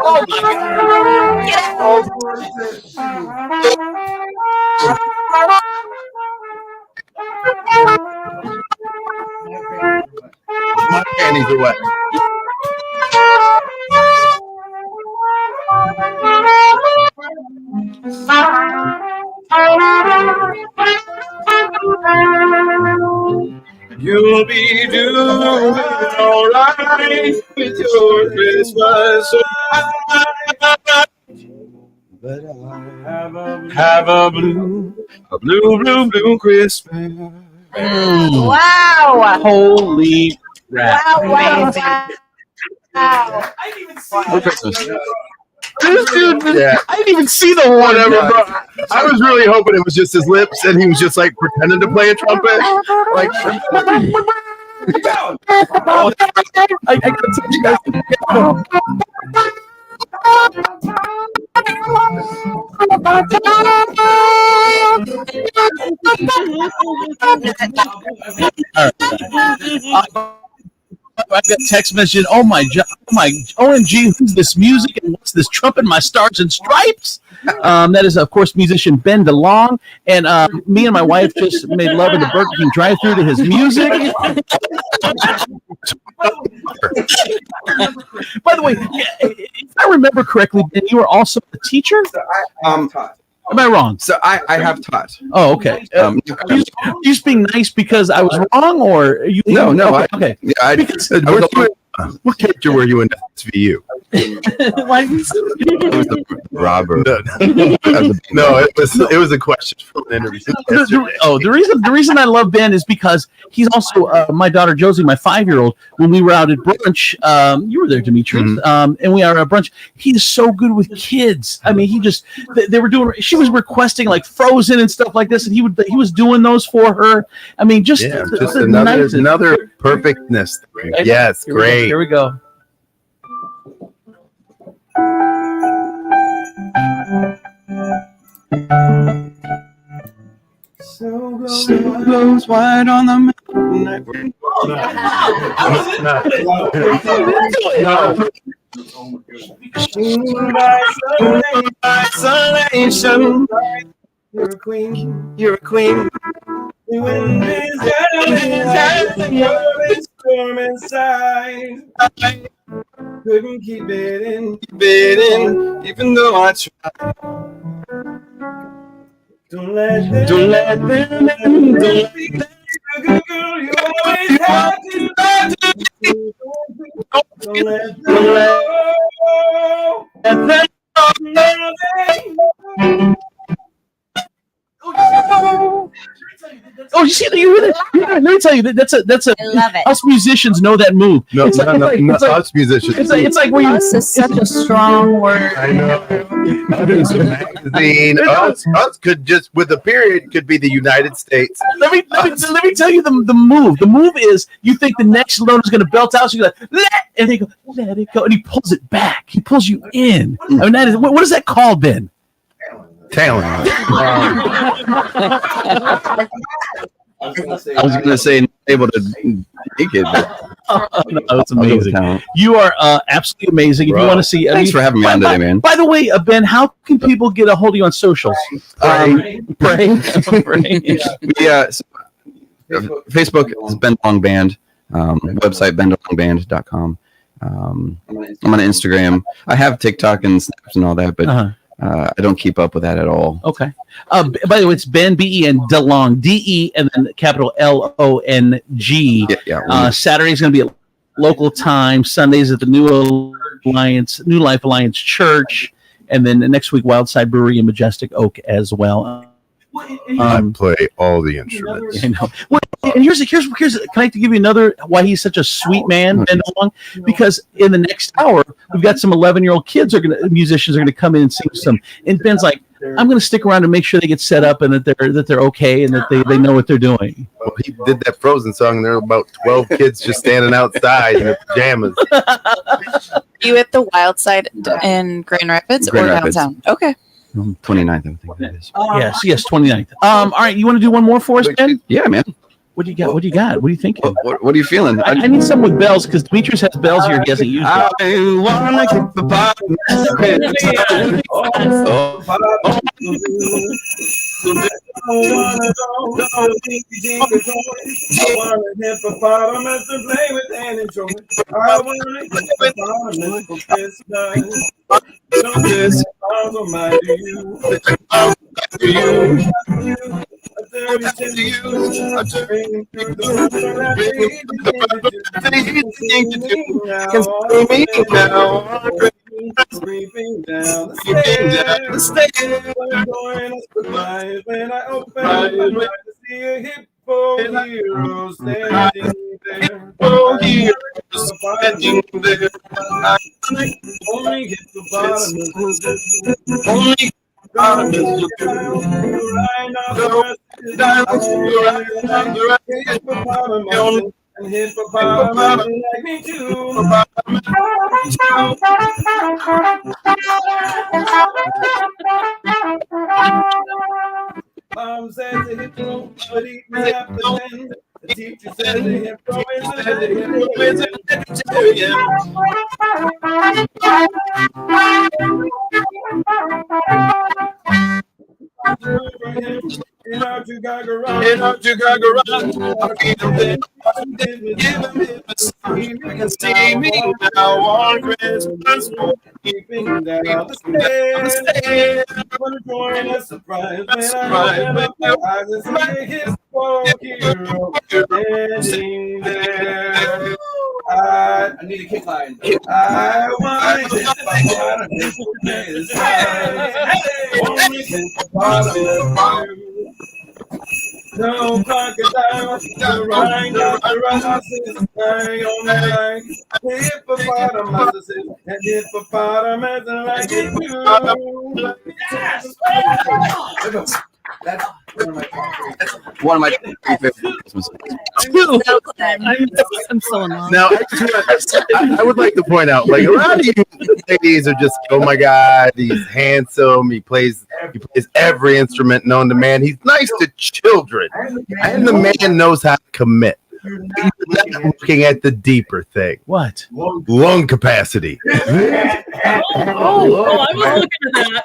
Oh my God. Get out. My panties are wet. You'll be doing all right with your Christmas, but I'll have a blue Christmas. Wow. Holy crap. Wow. I didn't even see Blue Christmas. This dude, Yeah. I didn't even see the one. Whatever, bro. I was really hoping it was just his lips and he was just like pretending to play a trumpet. Like, I gotta touch you guys. got text message. Oh my OMG, who's this music and what's this trumpet in my stars and stripes? That is, of course, musician Ben DeLong. And me and my wife just made love in the Burger King drive-thru to his music. By the way, if I remember correctly, Ben, you were also a teacher? Am I wrong? So I have taught. Oh, okay. You just being nice because I was wrong, or you? No. Okay. What character were you in SVU? Why? It was the robber. No, it was a question for an interview. The reason I love Ben is because he's also my daughter Josie, my 5-year-old. When we were out at brunch, you were there, Demetrius, and we are at brunch. He's so good with kids. I mean, they were doing. She was requesting like Frozen and stuff like this, and he was doing those for her. I mean, just another perfectness. Yes, great. Here we go. So goes wide on the mountain. Isolation. You're a queen. You're a queen. The wind is down, storm inside. Couldn't keep it in, even though I tried. Don't let them in. Don't be the good girl you always had to be. Don't let them go. Oh, you see, let me tell you, that's a. I love it. Us musicians know that move. No, us musicians. It's like where you. Us is such a strong word. I know. Magazine. Us could just with a period could be the United States. Let me tell you the move. The move is you think the next note is going to belt out, so you're like and they go let it go, and he pulls it back. He pulls you in. I mean, that is what is that called, Ben? Talent. I was going to say able to make it. No, it's amazing. You are absolutely amazing. If you want to see, Thanks for having me on today, man. By the way, Ben, how can people get a hold of you on socials? Pray. Yeah. Facebook is Ben Long Band. Website bendelongband.com. I'm on Instagram. I have TikTok and Snaps and all that, but I don't keep up with that at all. Okay. By the way, it's Ben B-E-N DeLong D-E and then capital L-O-N-G. Yeah. Saturday's going to be at local time. Sundays at the New Life Alliance Church, and then next week Wildside Brewery in Majestic Oak as well. I play all the instruments. I know. Well, and here's can I give you another why he's such a sweet man, Ben DeLong? Because in the next hour we've got some 11-year-old musicians are gonna come in and sing some. And Ben's like, I'm gonna stick around and make sure they get set up and that they're okay and that they know what they're doing. Well, he did that Frozen song, and there were about 12 kids just standing outside in their pajamas. You at the Wild Side in Grand Rapids or downtown? Okay. 29th, I think it is. Yes, 29th. All right, you want to do one more for us, Ben? Yeah, man. What do you got? What do you got? What are you thinking? What are you feeling? I need something with bells because Demetrius has bells here. He hasn't used them. I wanna get the bottom. Creeping down the stairs. When I open my eyes to see a hippo hero standing there. Only hit the bottom of the only bottom is looking. And hippopotamus like me too. Mom says the hippo would eat me up and then teacher said the hip pro is a vegetarian. In our Chicago run, I'm feeding them, give them you can see me now on Christmas, keeping down the stairs. Wanna join a surprise when I open up my eyes and see a hip hero standing there. I need a kick line. I want to hit the bottom of his eyes. Only hit the bottom of no crocodile, the rhinoceros, lying on the line. The hippopotamus and hippopotamus like it too. Yes! That's one of my favorite Christmas songs. I'm so in love. Now, I would like to point out, like, a lot of you ladies are just, oh my God, he's handsome. He plays every instrument known to man. He's nice to children, and the man knows how to commit. You're not looking at the deeper thing. What? Lung capacity. I was looking at that.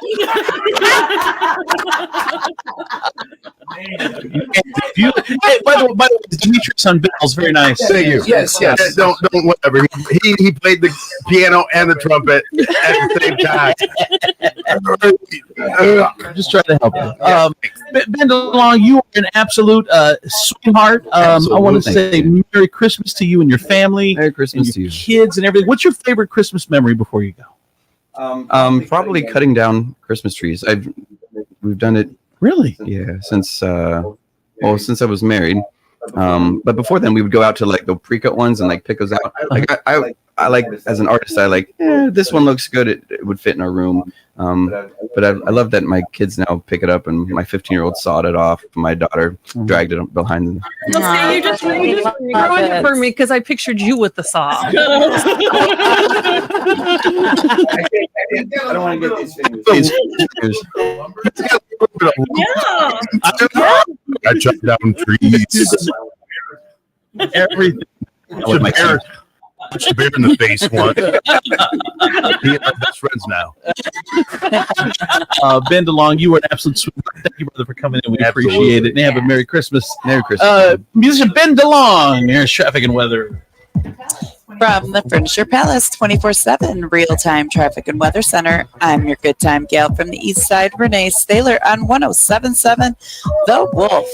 Hey, by the way, Demetrius on bells, very nice. Thank you. Yes. Don't whatever. He played the piano and the trumpet at the same time. I'm just trying to help you. Ben DeLong, you are an absolute sweetheart. I want to say Merry Christmas to you and your family. Merry Christmas and to your you. kids and everything. What's your favorite Christmas memory before you go? Probably cutting down Christmas trees. We've done it. Really? Yeah, since I was married. But before then, we would go out to like the pre-cut ones and like pick those out. Like I like, as an artist, I like, this one looks good. It would fit in our room. But I love that my kids now pick it up, and my 15-year-old sawed it off. My daughter dragged it behind them. Well, see, you just ruined it for me because I pictured you with the saw. I don't want to get these fingers. I chopped down trees. Everything. Push the bear in the face one. He and my best friends now. Ben DeLong, you are an absolute sweetheart. Thank you, brother, for coming in. We appreciate it. And have a Merry Christmas. Merry Christmas. Musician Ben DeLong, here's traffic and weather. From the Furniture Palace 24/7 real-time traffic and weather center, I'm your good time gal from the east side, Renee Staylor on 107.7 The Wolf.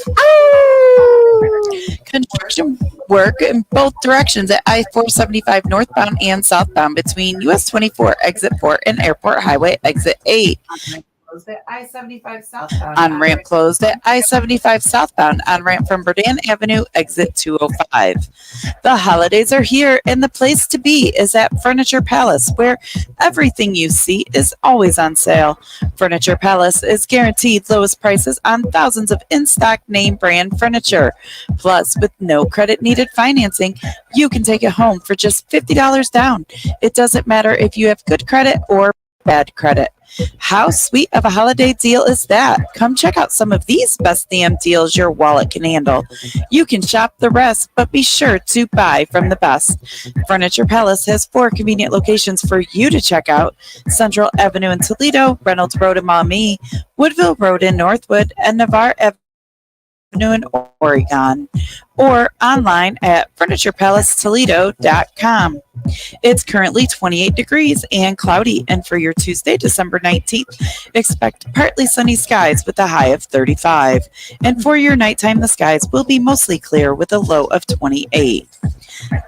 Construction work in both directions at I-475 northbound and southbound between US 24 exit 4 and Airport Highway exit 8. Closed at I-75 southbound. On ramp closed at I-75 southbound. On ramp from Berdan Avenue, exit 205. The holidays are here, and the place to be is at Furniture Palace, where everything you see is always on sale. Furniture Palace is guaranteed lowest prices on thousands of in-stock name brand furniture. Plus, with no credit needed financing, you can take it home for just $50 down. It doesn't matter if you have good credit or bad credit. How sweet of a holiday deal is that? Come check out some of these best damn deals your wallet can handle. You can shop the rest, but be sure to buy from the best. Furniture Palace has 4 convenient locations for you to check out: Central Avenue in Toledo, Reynolds Road in Maumee, Woodville Road in Northwood, and Navarre Avenue in Oregon, or online at FurniturePalaceToledo.com. It's currently 28 degrees and cloudy, and for your Tuesday, December 19th, expect partly sunny skies with a high of 35. And for your nighttime, the skies will be mostly clear with a low of 28.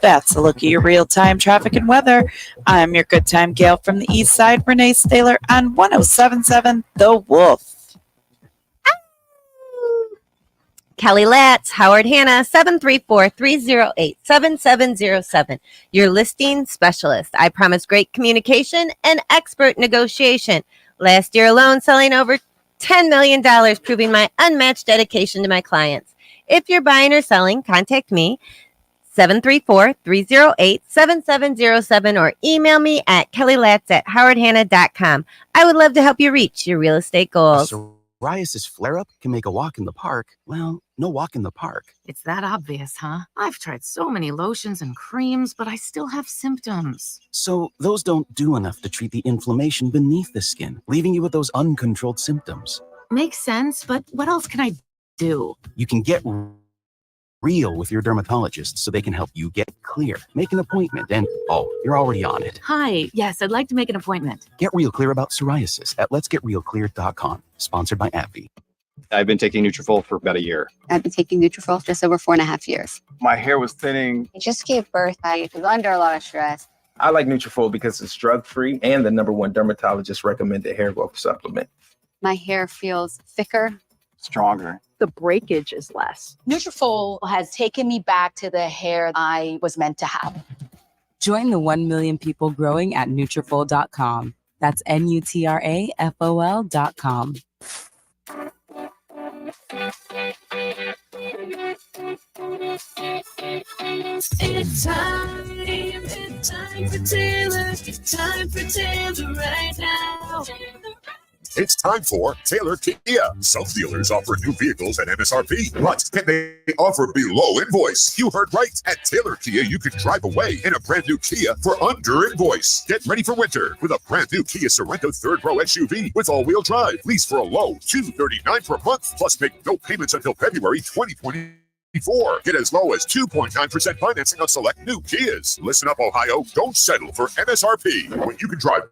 That's a look at your real-time traffic and weather. I'm your good time gal from the east side, Renee Staylor on 107.7 The Wolf. Kelly Latz, Howard Hanna, 734-308-7707. Your listing specialist. I promise great communication and expert negotiation. Last year alone, selling over $10 million, proving my unmatched dedication to my clients. If you're buying or selling, contact me, 734-308-7707, or email me at kellylatz@howardhanna.com. I would love to help you reach your real estate goals. psoriasis flare-up can make a walk in the park, well, no walk in the park. It's that obvious, huh? I've tried so many lotions and creams, but I still have symptoms. So those don't do enough to treat the inflammation beneath the skin, leaving you with those uncontrolled symptoms. Makes sense, but what else can I do? You can get real with your dermatologist so they can help you get clear. Make an appointment and, you're already on it. Hi, yes, I'd like to make an appointment. Get real clear about psoriasis at letsgetrealclear.com. Sponsored by AbbVie. I've been taking Nutrafol for about a year. I've been taking Nutrafol just over 4.5 years. My hair was thinning. I just gave birth. I was under a lot of stress. I like Nutrafol because it's drug-free and the #1 dermatologist recommended hair growth supplement. My hair feels thicker, stronger. The breakage is less. Nutrafol has taken me back to the hair I was meant to have. Join the 1 million people growing at Nutrafol.com. That's Nutrafol.com. It's time for Taylor. Time for Taylor right now. It's time for Taylor Kia. Some dealers offer new vehicles at MSRP, but can they offer below invoice? You heard right. At Taylor Kia, you can drive away in a brand new Kia for under invoice. Get ready for winter with a brand new Kia Sorento third row SUV with all-wheel drive. Lease for a low $239 per month, plus make no payments until February 2024. Get as low as 2.9% financing on select new Kias. Listen up, Ohio. Don't settle for MSRP when you can drive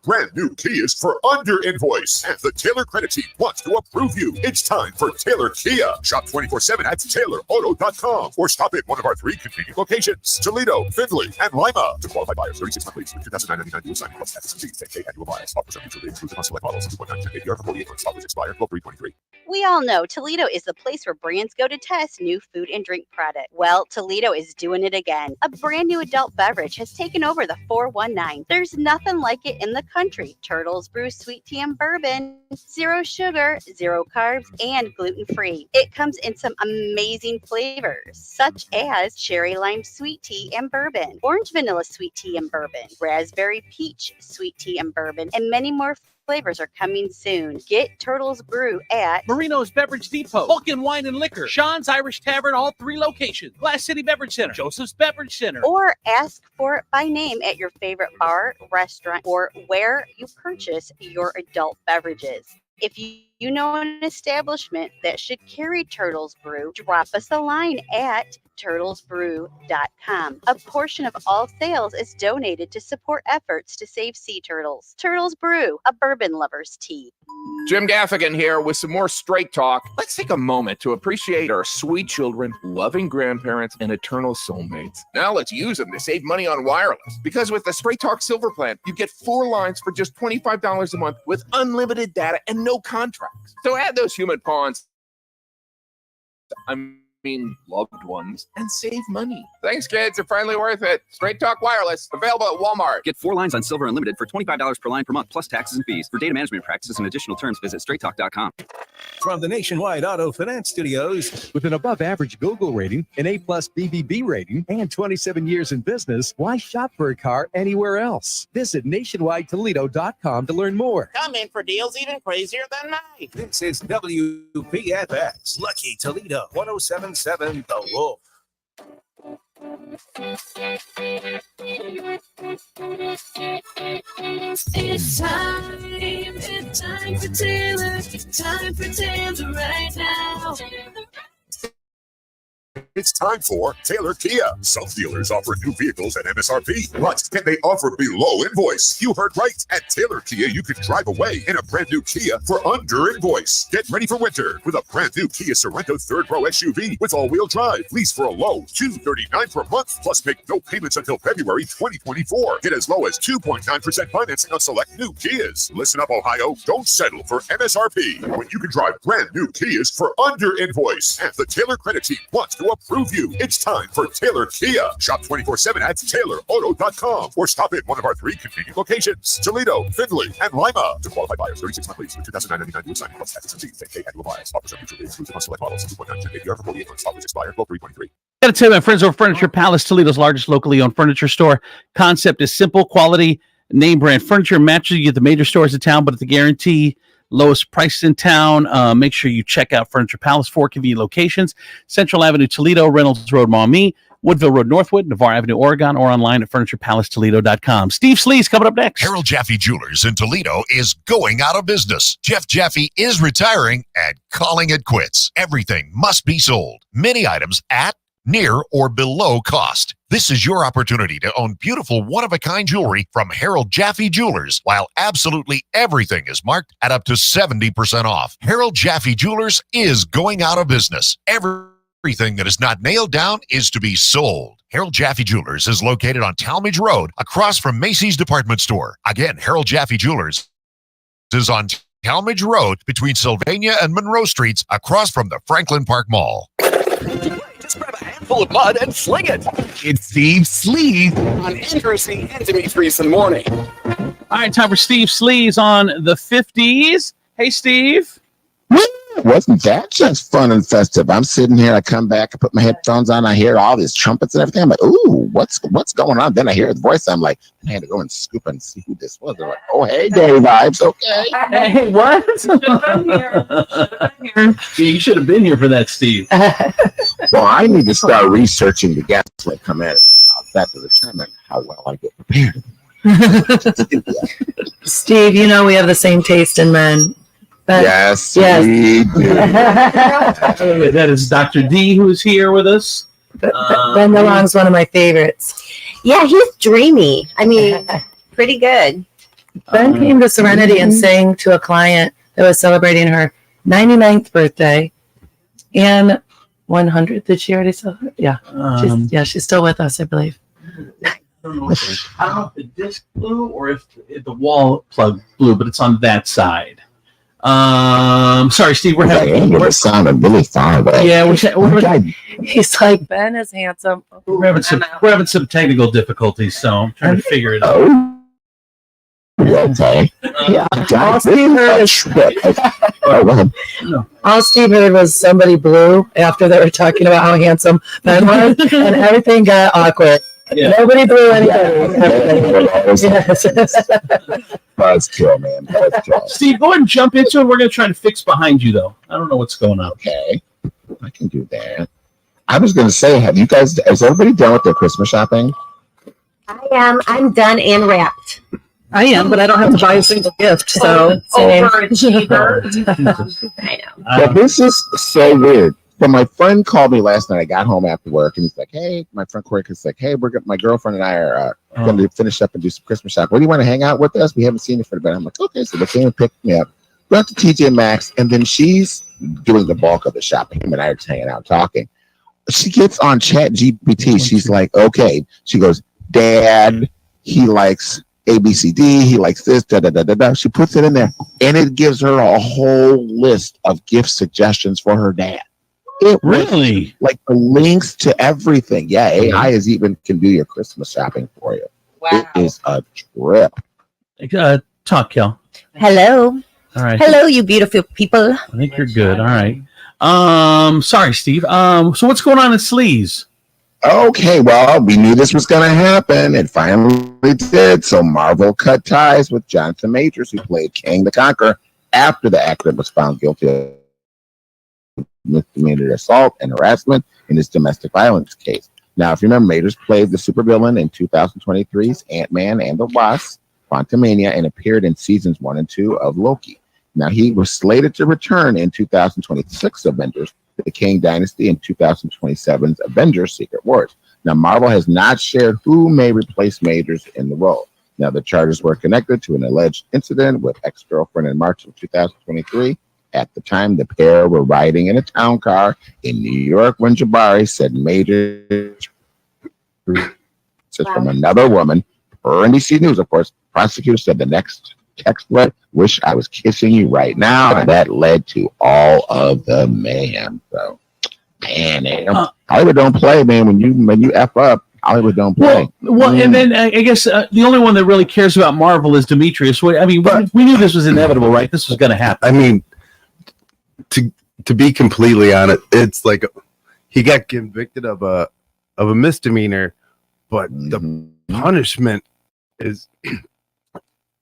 brand new Kias for under invoice. And the Taylor credit team wants to approve you. It's time for Taylor Kia. Shop 24/7 at TaylorAuto.com or stop at one of our 3 convenient locations: Toledo, Findlay, and Lima. To qualified buyers, 36 month lease with $2,999 dual signing plus taxes and fees. 10K annual bias. Offers are mutually exclusive on select models. 2.9% APR for 48 months. Offers expire 12/3/23. We all know Toledo is the place where brands go to test new food and drink product. Well, Toledo is doing it again. A brand new adult beverage has taken over the 419. There's nothing like it in the country. Turtles Brew Sweet Tea and Bourbon. 0 sugar, 0 carbs, and gluten-free. It comes in some amazing flavors, such as cherry lime sweet tea and bourbon, orange vanilla sweet tea and bourbon, raspberry peach sweet tea and bourbon, and many more flavors are coming soon. Get Turtles Brew at Marino's Beverage Depot, Vulcan Wine and Liquor, Sean's Irish Tavern, all 3 locations, Glass City Beverage Center, Joseph's Beverage Center. or ask for it by name at your favorite bar, restaurant, or where you purchase your adult beverages. If you know an establishment that should carry Turtles Brew, drop us a line at turtlesbrew.com. A portion of all sales is donated to support efforts to save sea turtles. Turtles Brew, a bourbon lover's tea. Jim Gaffigan here with some more Straight Talk. Let's take a moment to appreciate our sweet children, loving grandparents, and eternal soulmates. Now let's use them to save money on wireless. Because with the Straight Talk Silver Plan, you get 4 lines for just $25 a month with unlimited data and no contracts. So add those human pawns, loved ones, and save money. Thanks, kids. They're finally worth it. Straight Talk Wireless, available at Walmart. Get 4 lines on Silver Unlimited for $25 per line per month, plus taxes and fees. For data management practices and additional terms, visit straighttalk.com. From the Nationwide Auto Finance Studios, with an above-average Google rating, an A+ BBB rating, and 27 years in business, why shop for a car anywhere else? Visit nationwidetoledo.com to learn more. Come in for deals even crazier than mine. This is WPFX, Lucky Toledo, 107.7 The Wolf. It's time for Taylor. Time for Taylor right now. It's time for Taylor Kia. Some dealers offer new vehicles at MSRP, but can they offer below invoice? You heard right. At Taylor Kia, you can drive away in a brand new Kia for under invoice. Get ready for winter with a brand new Kia Sorento third row SUV with all-wheel drive. Lease for a low $239 per month, plus make no payments until February 2024. Get as low as 2.9% financing on select new Kias. Listen up, Ohio. Don't settle for MSRP when you can drive brand new Kias for under invoice. And the Taylor credit team wants to approve you. It's time for Taylor Kia. Shop 24/7 at TaylorAuto.com or stop at one of our 3 convenient locations: Toledo, Findlay, and Lima. To qualified buyers, 36 month lease with $2,999 dual signing plus taxes and fees. 10K annual bias. Offers are mutually exclusive on select models. 2.9% APR for 48 months. Offers expire 12/3/23. Gotta tell you, my friends over Furniture Palace, Toledo's largest locally owned furniture store. Concept is simple, quality, name brand furniture and mattresses. You get the major stores in town, but at the guarantee lowest prices in town. Make sure you check out Furniture Palace, 4 convenient locations: Central Avenue, Toledo; Reynolds Road, Maumee; Woodville Road, Northwood; Navarre Avenue, Oregon; or online at FurniturePalaceToledo.com. Steve Slee's coming up next. Harold Jaffe Jewelers in Toledo is going out of business. Jeff Jaffe is retiring and calling it quits. Everything must be sold. Many items at, near, or below cost. This is your opportunity to own beautiful one-of-a-kind jewelry from Harold Jaffe Jewelers, while absolutely everything is marked at up to 70% off. Harold Jaffe Jewelers is going out of business. Everything that is not nailed down is to be sold. Harold Jaffe Jewelers is located on Talmadge Road, across from Macy's department store. Again, Harold Jaffe Jewelers is on Talmadge Road between Sylvania and Monroe Streets, across from the Franklin Park Mall. Just grab a handful of mud and sling it. It's Steve Sleeve on Andrew C. and Demetrius in the morning. All right, time for Steve Slee's on the 50s. Hey, Steve. Wasn't that just fun and festive? I'm sitting here, I come back, I put my headphones on, I hear all these trumpets and everything. I'm like, ooh, what's going on? Then I hear the voice. I'm like, I had to go and scoop and see who this was. They're like, oh, hey, Dave Vibes, okay. Hey, what? You should have been here for that, Steve. Well, I need to start researching the guests that come in. I'll have to determine how well I get prepared. Steve, you know we have the same taste in men. Yes, we do. That is Dr. D, who is here with us. Ben DeLong's one of my favorites. Yeah, he's dreamy. I mean, pretty good. Ben came to Serenity and sang to a client that was celebrating her 99th birthday and 100th. Did she already celebrate? Yeah. She's still with us, I believe. I don't know if the disc blew or if the wall plug blew, but it's on that side. Sorry, Steve. We're sounding really far away. Yeah, he's like, Ben is handsome. We're having some technical difficulties, so I'm trying to figure it out. Okay. All Steve heard was somebody blew after they were talking about how handsome Ben was, and everything got awkward. Yeah. Nobody blew anybody. Buzzkill, man. Buzzkill. Steve, go ahead and jump into it. We're going to try to fix behind you, though. I don't know what's going on. Okay. I can do that. I was going to say, is everybody done with their Christmas shopping? I am. I'm done and wrapped. I am, but I don't have to buy a single gift. So overachiever. I know. But this is so weird. But my friend called me last night. I got home after work, and he's like, "Hey, my friend Corey is like, hey, my girlfriend and I are going to finish up and do some Christmas shopping. What do you want to hang out with us? We haven't seen you for a bit." I'm like, "Okay." So they came and picked me up. Went to TJ Maxx, and then she's doing the bulk of the shopping. Him and I are just hanging out talking. She gets on Chat GPT. She's like, "Okay." She goes, "Dad, he likes ABCD. He likes this. Da da da da da." She puts it in there, and it gives her a whole list of gift suggestions for her dad. It really like the links to everything. Yeah, AI can do your Christmas shopping for you. Wow. It is a trip. Talk, Kel. Hello. All right. Hello, you beautiful people. I think you're good. All right. Sorry, Steve. So what's going on at Sleaze? Okay, well, we knew this was going to happen. It finally did. So Marvel cut ties with Jonathan Majors, who played Kang the Conqueror, after the actor was found guilty of misdemeanor assault and harassment in his domestic violence case. Now, if you remember, Majors played the supervillain in 2023's Ant-Man and the Wasp: Quantumania, and appeared in seasons 1 and 2 of Loki. Now, he was slated to return in 2026 Avengers: The Kang Dynasty and 2027's Avengers: Secret Wars. Now, Marvel has not shared who may replace Majors in the role. Now, the charges were connected to an alleged incident with ex-girlfriend in March of 2023. At the time, the pair were riding in a town car in New York when Jabari said Majors from another woman. Per NBC News, of course, prosecutors said the next text thread, "Wish I was kissing you right now," and that led to all of the mayhem. So, man, Hollywood don't play, man. When you F up, Hollywood don't play. Well, and then I guess the only one that really cares about Marvel is Demetrius. I mean, we knew this was inevitable, right? This was going to happen. I mean, to be completely honest, it's like he got convicted of a misdemeanor, but the punishment is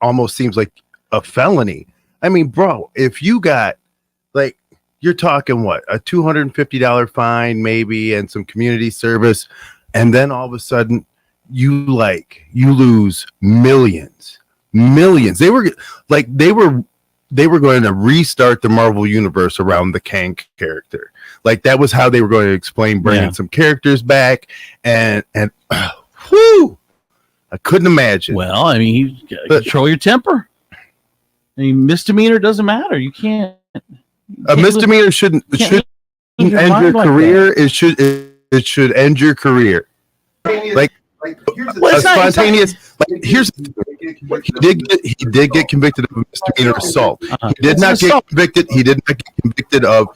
almost seems like a felony. I mean, bro, if you got like, you're talking what, a $250 fine maybe and some community service, and then all of a sudden you lose millions. They were going to restart the Marvel universe around the Kang character. Like that was how they were going to explain bringing some characters back, and whew, I couldn't imagine. Well, I mean, you gotta control your temper. I mean, misdemeanor doesn't matter. You can't. A misdemeanor shouldn't end your career. It should end your career. Like a spontaneous. Like here's he did get convicted of a misdemeanor assault. He did not get convicted. He did not get convicted of.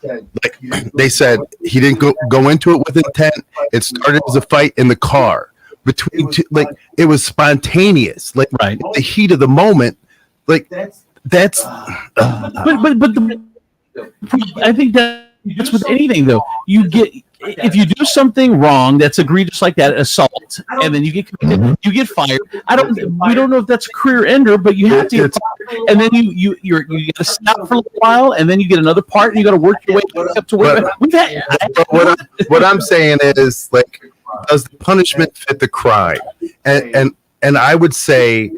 Like they said, he didn't go into it with intent. It started as a fight in the car between two. Like it was spontaneous. Like the heat of the moment. Like that's. But I think that's with anything though. You get if you do something wrong that's egregious like that, assault, and then you get convicted, you get fired. We don't know if that's a career ender, but you have to get fired, and then you got to stop for a little while, and then you get another part, and you got to work your way up to where. What I'm saying is, like, does the punishment fit the crime? And I would say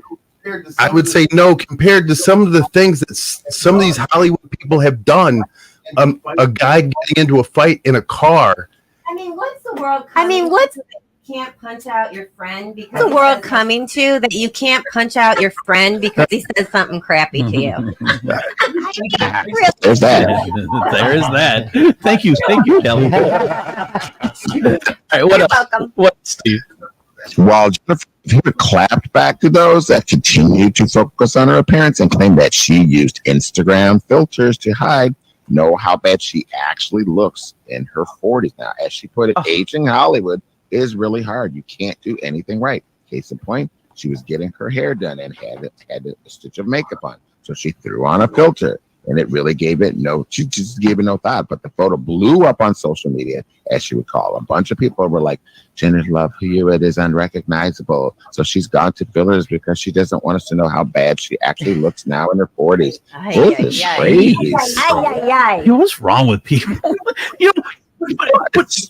no, compared to some of the things that some of these Hollywood people have done. A guy getting into a fight in a car. I mean, what's the world? What's can't punch out your friend because the world coming to that you can't punch out your friend because he says something crappy to you. There's that. There is that. Thank you, Kelly. All right, what else? Welcome. What, Steve? While Jennifer clapped back to those that continued to focus on her appearance and claimed that she used Instagram filters to hide, know how bad she actually looks in her 40s now. As she put it, aging Hollywood is really hard. You can't do anything right. Case in point, she was getting her hair done and had a stitch of makeup on. So she threw on a filter, and it really she just gave it no thought. But the photo blew up on social media, as she would call. A bunch of people were like, Jennifer Love Hewitt is unrecognizable. So she's gone to fillers because she doesn't want us to know how bad she actually looks now in her 40s. This is crazy. What's wrong with people?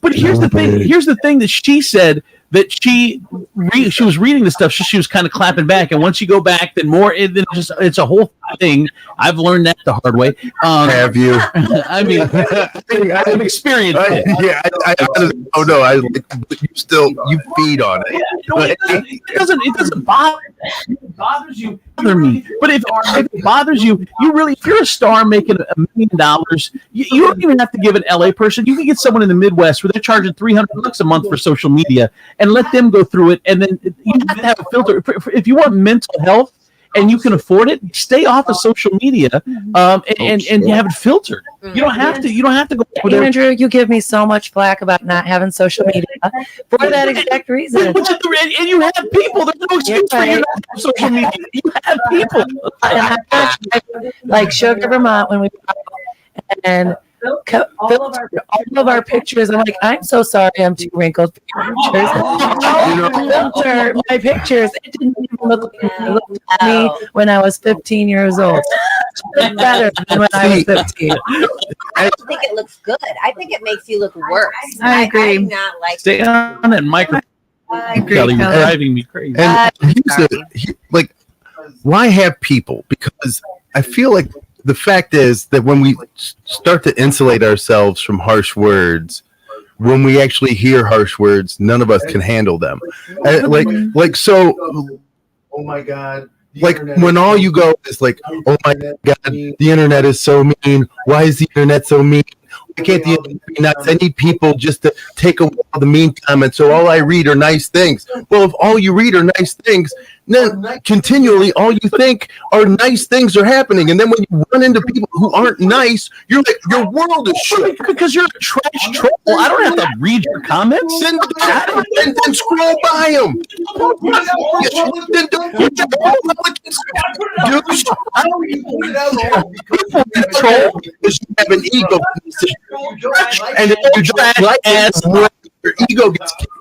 But here's the thing. Here's the thing that she said that she was reading the stuff. She was kind of clapping back, and once you go back, then more. It's a whole thing. I've learned that the hard way. Have you? I mean, I've experienced it. Yeah. You feed on it. It doesn't bother. It bothers you. Me. But if it bothers you, if you're a star making $1 million, you don't even have to give an LA person. You can get someone in the Midwest where they're charging $300 a month for social media and let them go through it. And then you have to have a filter. If you want mental health and you can afford it, stay off of social media and you have it filtered. You don't have to go. Andrew, you give me so much flack about not having social media for that exact reason. And you have people. There's no excuse for you not to have social media. You have people. Like Sugar Vermont when we and all of our pictures. I'm like, I'm so sorry, I'm too wrinkled for your pictures. Filter my pictures. It didn't even look like it looked at me when I was 15 years old. It's better than when I was 15. I don't think it looks good. I think it makes you look worse. I agree. I do not like Stay on that microphone. Kelly, you're driving me crazy. And why have people? Because I feel like the fact is that when we start to insulate ourselves from harsh words, when we actually hear harsh words, none of us can handle them. So, oh my God. Like when all you go is like, oh my God, the internet is so mean. Why is the internet so mean? Why can't the internet be nice? I need people just to take away all the mean comments. So all I read are nice things. Well, if all you read are nice things, then continually all you think are nice things are happening. And then when you run into people who aren't nice, you're like, your world is shit. Because you're a trash troll. I don't have to read your comments. Then scroll by them. Then troll because you have an ego. And if you drag like ass, your ego gets kicked.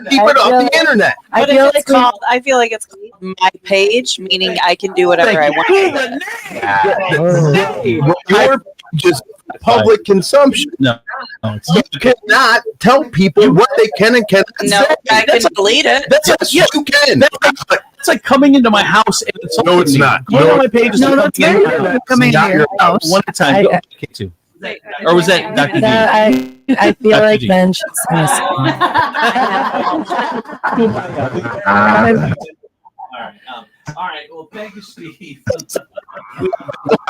Keep it off the internet. I feel like it's called my page, meaning I can do whatever I want. Your just public consumption. No, you cannot tell people what they can and cannot No, say. I can delete it. Yes, you can. It's like coming into my house and it's No, it's not. Going No. on my page is No, coming that's in. not coming Not to your house. One at a time. Go. Okay, two. Or was that Dr. D? I feel Dr. like D. Ben should sing a song. All right. Well, thank you, Steve. Oh,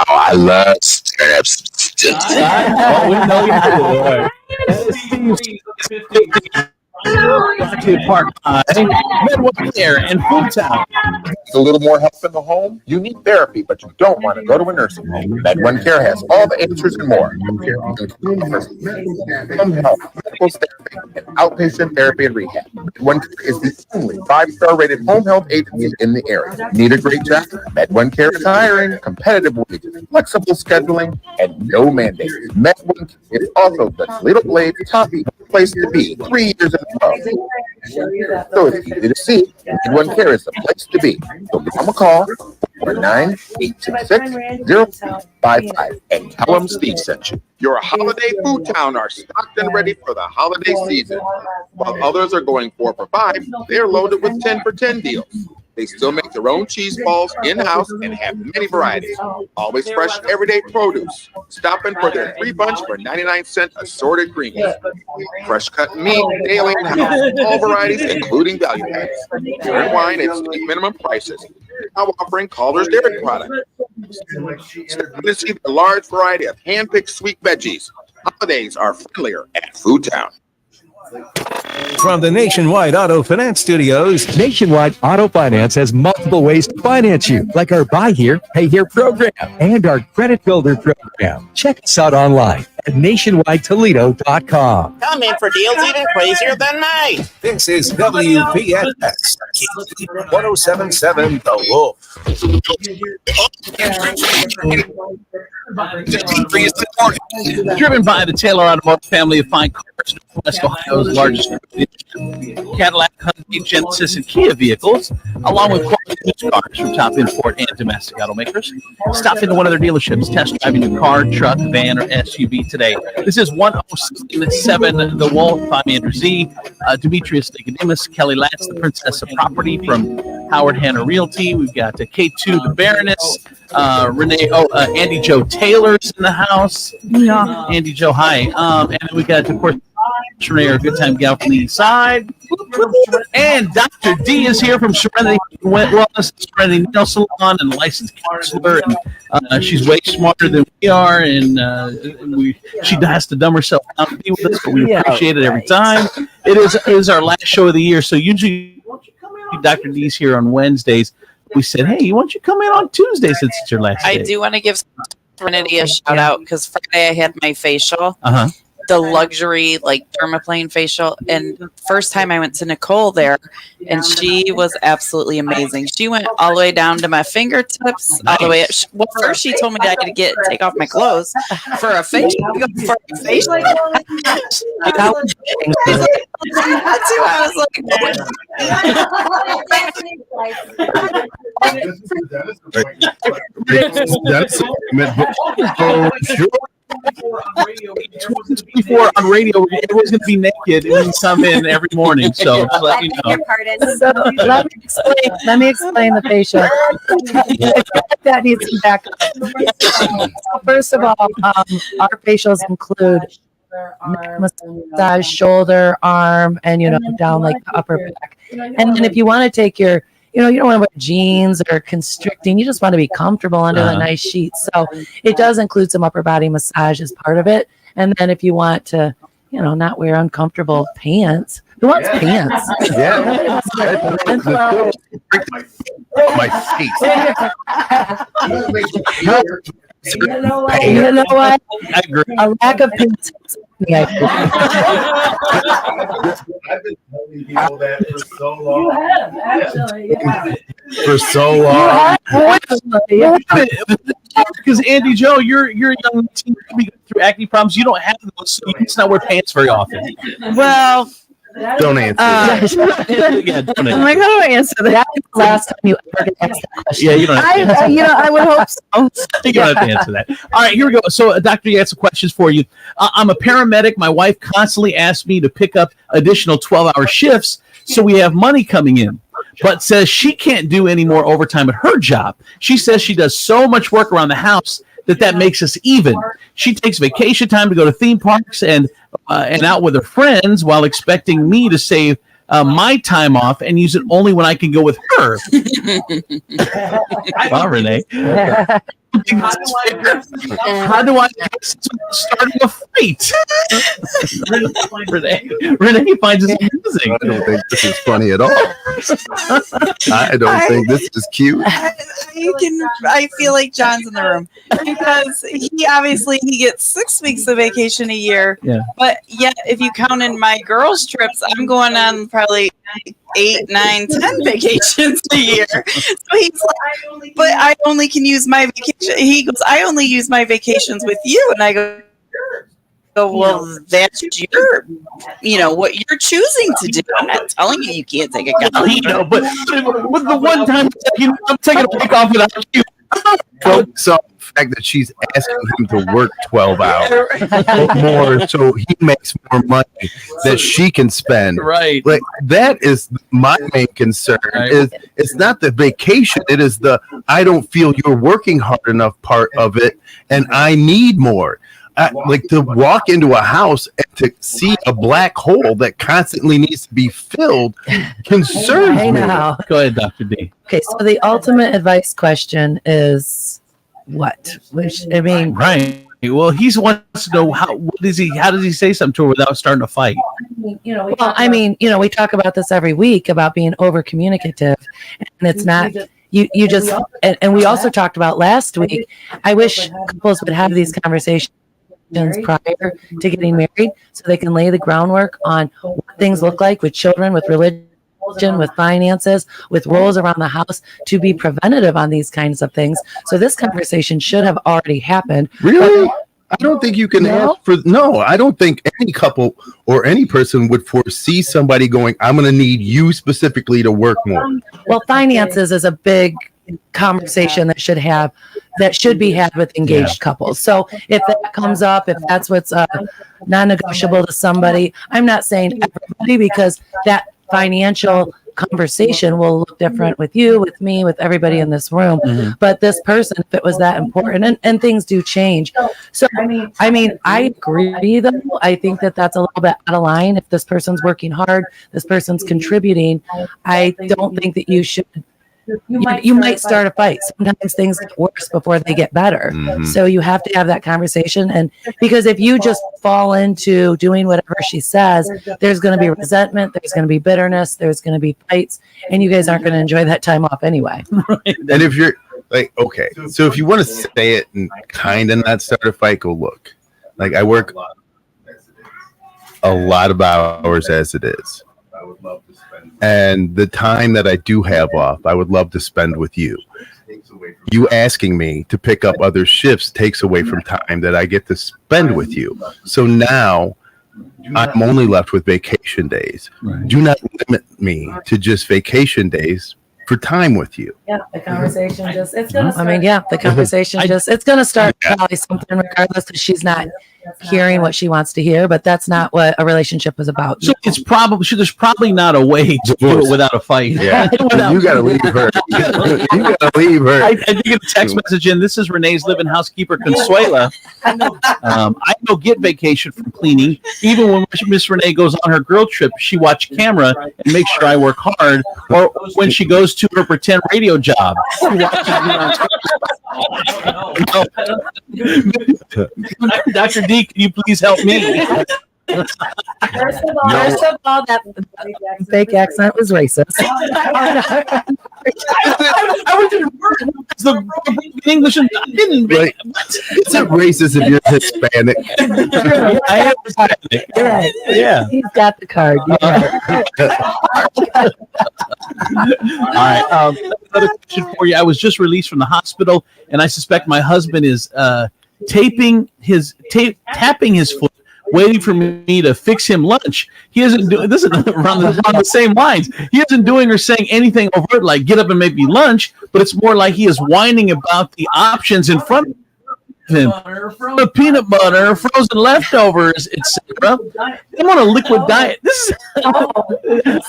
I love steps. Oh, we know you do. Park Midway Care and Food Town. With a little more help in the home, you need therapy, but you don't want to go to a nursing home. Med1 Care has all the answers and more. Home health, medical therapy, and outpatient therapy and rehab. Med1 Care is the only 5-star rated home health agency in the area. Need a great job? Med1 Care is hiring, competitive wages, flexible scheduling, and no mandates. Med1 Care is also the Toledo Blade's top place to be 3 years in a row. So it's easy to see. Med1 Care is the place to be. So give them a call, 49826-0555, and tell them Steve sent you. Your holiday food town are stocked and ready for the holiday season. While others are going 4 for $5, they're loaded with 10 for $10 deals. They still make their own cheese balls in-house and have many varieties. Always fresh, everyday produce. Stop in for their 3 bunch for 99-cent assorted greens. Fresh cut meat, daily in-house, all varieties, including value packs. Beer and wine at state minimum prices. Now offering Calder's Dairy product. Stop to see the large variety of hand-picked sweet veggies. Holidays are friendlier at Food Town. From the Nationwide Auto Finance Studios, Nationwide Auto Finance has multiple ways to finance you, like our Buy Here, Pay Here program and our Credit Builder program. Check us out online at nationwidetoledo.com. Come in for deals even crazier than mine. This is WPSX 1077 The Wolf. Driven by the Taylor Automotive family of fine cars, Northwest Ohio's largest Cadillac, Hyundai, Genesis, and Kia vehicles, along with quality used cars from top import and domestic automakers. Stop into one of their dealerships, test drive a new car, truck, van, or SUV today. This is 1077 The Wolf. I'm Andrew Z. Demetrius, Nicodemus, Kelly Latz, the Princess of Property from Howard Hanna Realty. We've got K2, the Baroness, Andy Joe Taylor's in the house. Yeah. Andy Joe, hi. And then we got, of course, Renee, our good time gal from the east side. And Dr. D is here from Serenity Wellness, Serenity Nail Salon, and licensed counselor. And she's way smarter than we are, and she has to dumb herself down to be with us, but we appreciate it every time. It is our last show of the year, so usually Dr. D's here on Wednesdays. We said, hey, why don't you come in on Tuesday since it's your last day? I do want to give Serenity a shout out because Friday I had my facial. Uh-huh. The luxury dermaplane facial, and first time I went to Nicole there, and she was absolutely amazing. She went all the way down to my fingertips, all the way up. Well, first she told me that I had to take off my clothes for a facial. For a facial, that's who I was Before on radio, everyone's going to be naked and you come in every morning. So just let you know. So let me explain the facial. That needs to back up. So first of all, our facials include neck massage, shoulder, arm, and down like the upper back. And then if you want to take your you don't want to wear jeans or constricting. You just want to be comfortable under the nice sheets. So it does include some upper body massage as part of it. And then if you want to, not wear uncomfortable pants, who wants pants? Yeah. My feet. You know what? I agree. A lack of pants. I've been telling people that for so long. You have, actually. For so long. Because Andy Joe, you're a young teen through acne problems. You don't have those, so you just not wear pants very often. Well, Don't answer. Yeah, don't I'm like, how do I answer that? That's the last time you ever get asked that question. Yeah, you don't have to answer I would hope so. You don't have to answer that. All right, here we go. So, Doctor, you had some questions for you. I'm a paramedic. My wife constantly asks me to pick up additional 12-hour shifts so we have money coming in, but says she can't do any more overtime at her job. She says she does so much work around the house that makes us even. She takes vacation time to go to theme parks and out with her friends while expecting me to save my time off and use it only when I can go with her. Wow, Renee. How do I start a fight? Renee finds this amusing. I don't think this is funny at all. I don't think this is cute. I feel like John's in the room because he gets 6 weeks of vacation a year. Yeah. But yet, if you count in my girls' trips, I'm going on probably 8, 9, 10 vacations a year. So he's like, but I only can use my vacation. He goes, I only use my vacations with you. And I go, well, that's your, what you're choosing to do. I'm not telling you can't take a but with the one time I'm taking a week off without you. Focus on the fact that she's asking him to work 12 hours more so he makes more money that she can spend. Right. Like that is my main concern. Is it's not the vacation, it is the I don't feel you're working hard enough part of it and I need more. Like to walk into a house and to see a black hole that constantly needs to be filled concerns me. Know. Go ahead, Dr. D. Okay, so the ultimate advice question is what? Right. Well, he wants to know how does he say something to her without starting a fight? We talk about this every week about being over communicative, and it's not. You just and we also talked about last week. I wish couples would have these conversations prior to getting married so they can lay the groundwork on what things look like with children, with religion, with finances, with roles around the house to be preventative on these kinds of things. So this conversation should have already happened. Really? I don't think you can ask for I don't think any couple or any person would foresee somebody going, I'm going to need you specifically to work more. Well, finances is a big conversation that should be had with engaged couples. So if that comes up, if that's what's non-negotiable to somebody, I'm not saying everybody because that financial conversation will look different with you, with me, with everybody in this room. Mm-hmm. But this person, if it was that important, and things do change. So, I agree though. I think that that's a little bit out of line. If this person's working hard, this person's contributing, I don't think that you should. You might start a fight. Sometimes things get worse before they get better. Mm-hmm. So you have to have that conversation. And because if you just fall into doing whatever she says, there's going to be resentment, there's going to be bitterness, there's going to be fights, and you guys aren't going to enjoy that time off anyway. And if you're like, okay, so if you want to say it and kind of not start a fight, go look. Like I work a lot of hours as it is. And the time that I do have off, I would love to spend with you. You asking me to pick up other shifts takes away from time that I get to spend with you. So now I'm only left with vacation days. Right. Do not limit me to just vacation days for time with you. Yeah, the conversation it's going to the conversation it's going to start probably something regardless that she's not hearing what she wants to hear, but that's not what a relationship is about. So there's probably not a way to do it without a fight. Yeah, you got to leave her. You got to leave her. I did get a text message in. This is Renee's living housekeeper, Consuela. I go get vacation from cleaning. Even when Miss Renee goes on her girl trip, she watch camera and makes sure I work hard. Or when she goes to her pretend radio job, she watches me on Dr. D, can you please help me? First of all, that fake accent was racist. I was the English and I didn't. Like, it's a racist if you're Hispanic. I am Hispanic. You're right. Yeah. He's got the card. All right. Another question for you. I was just released from the hospital, and I suspect my husband is tapping his foot waiting for me to fix him lunch. He isn't doing this is on the same lines. He isn't doing or saying anything overt like get up and make me lunch, but it's more like he is whining about the options in front of him. The peanut butter, frozen leftovers, etc. I'm on a liquid diet. This is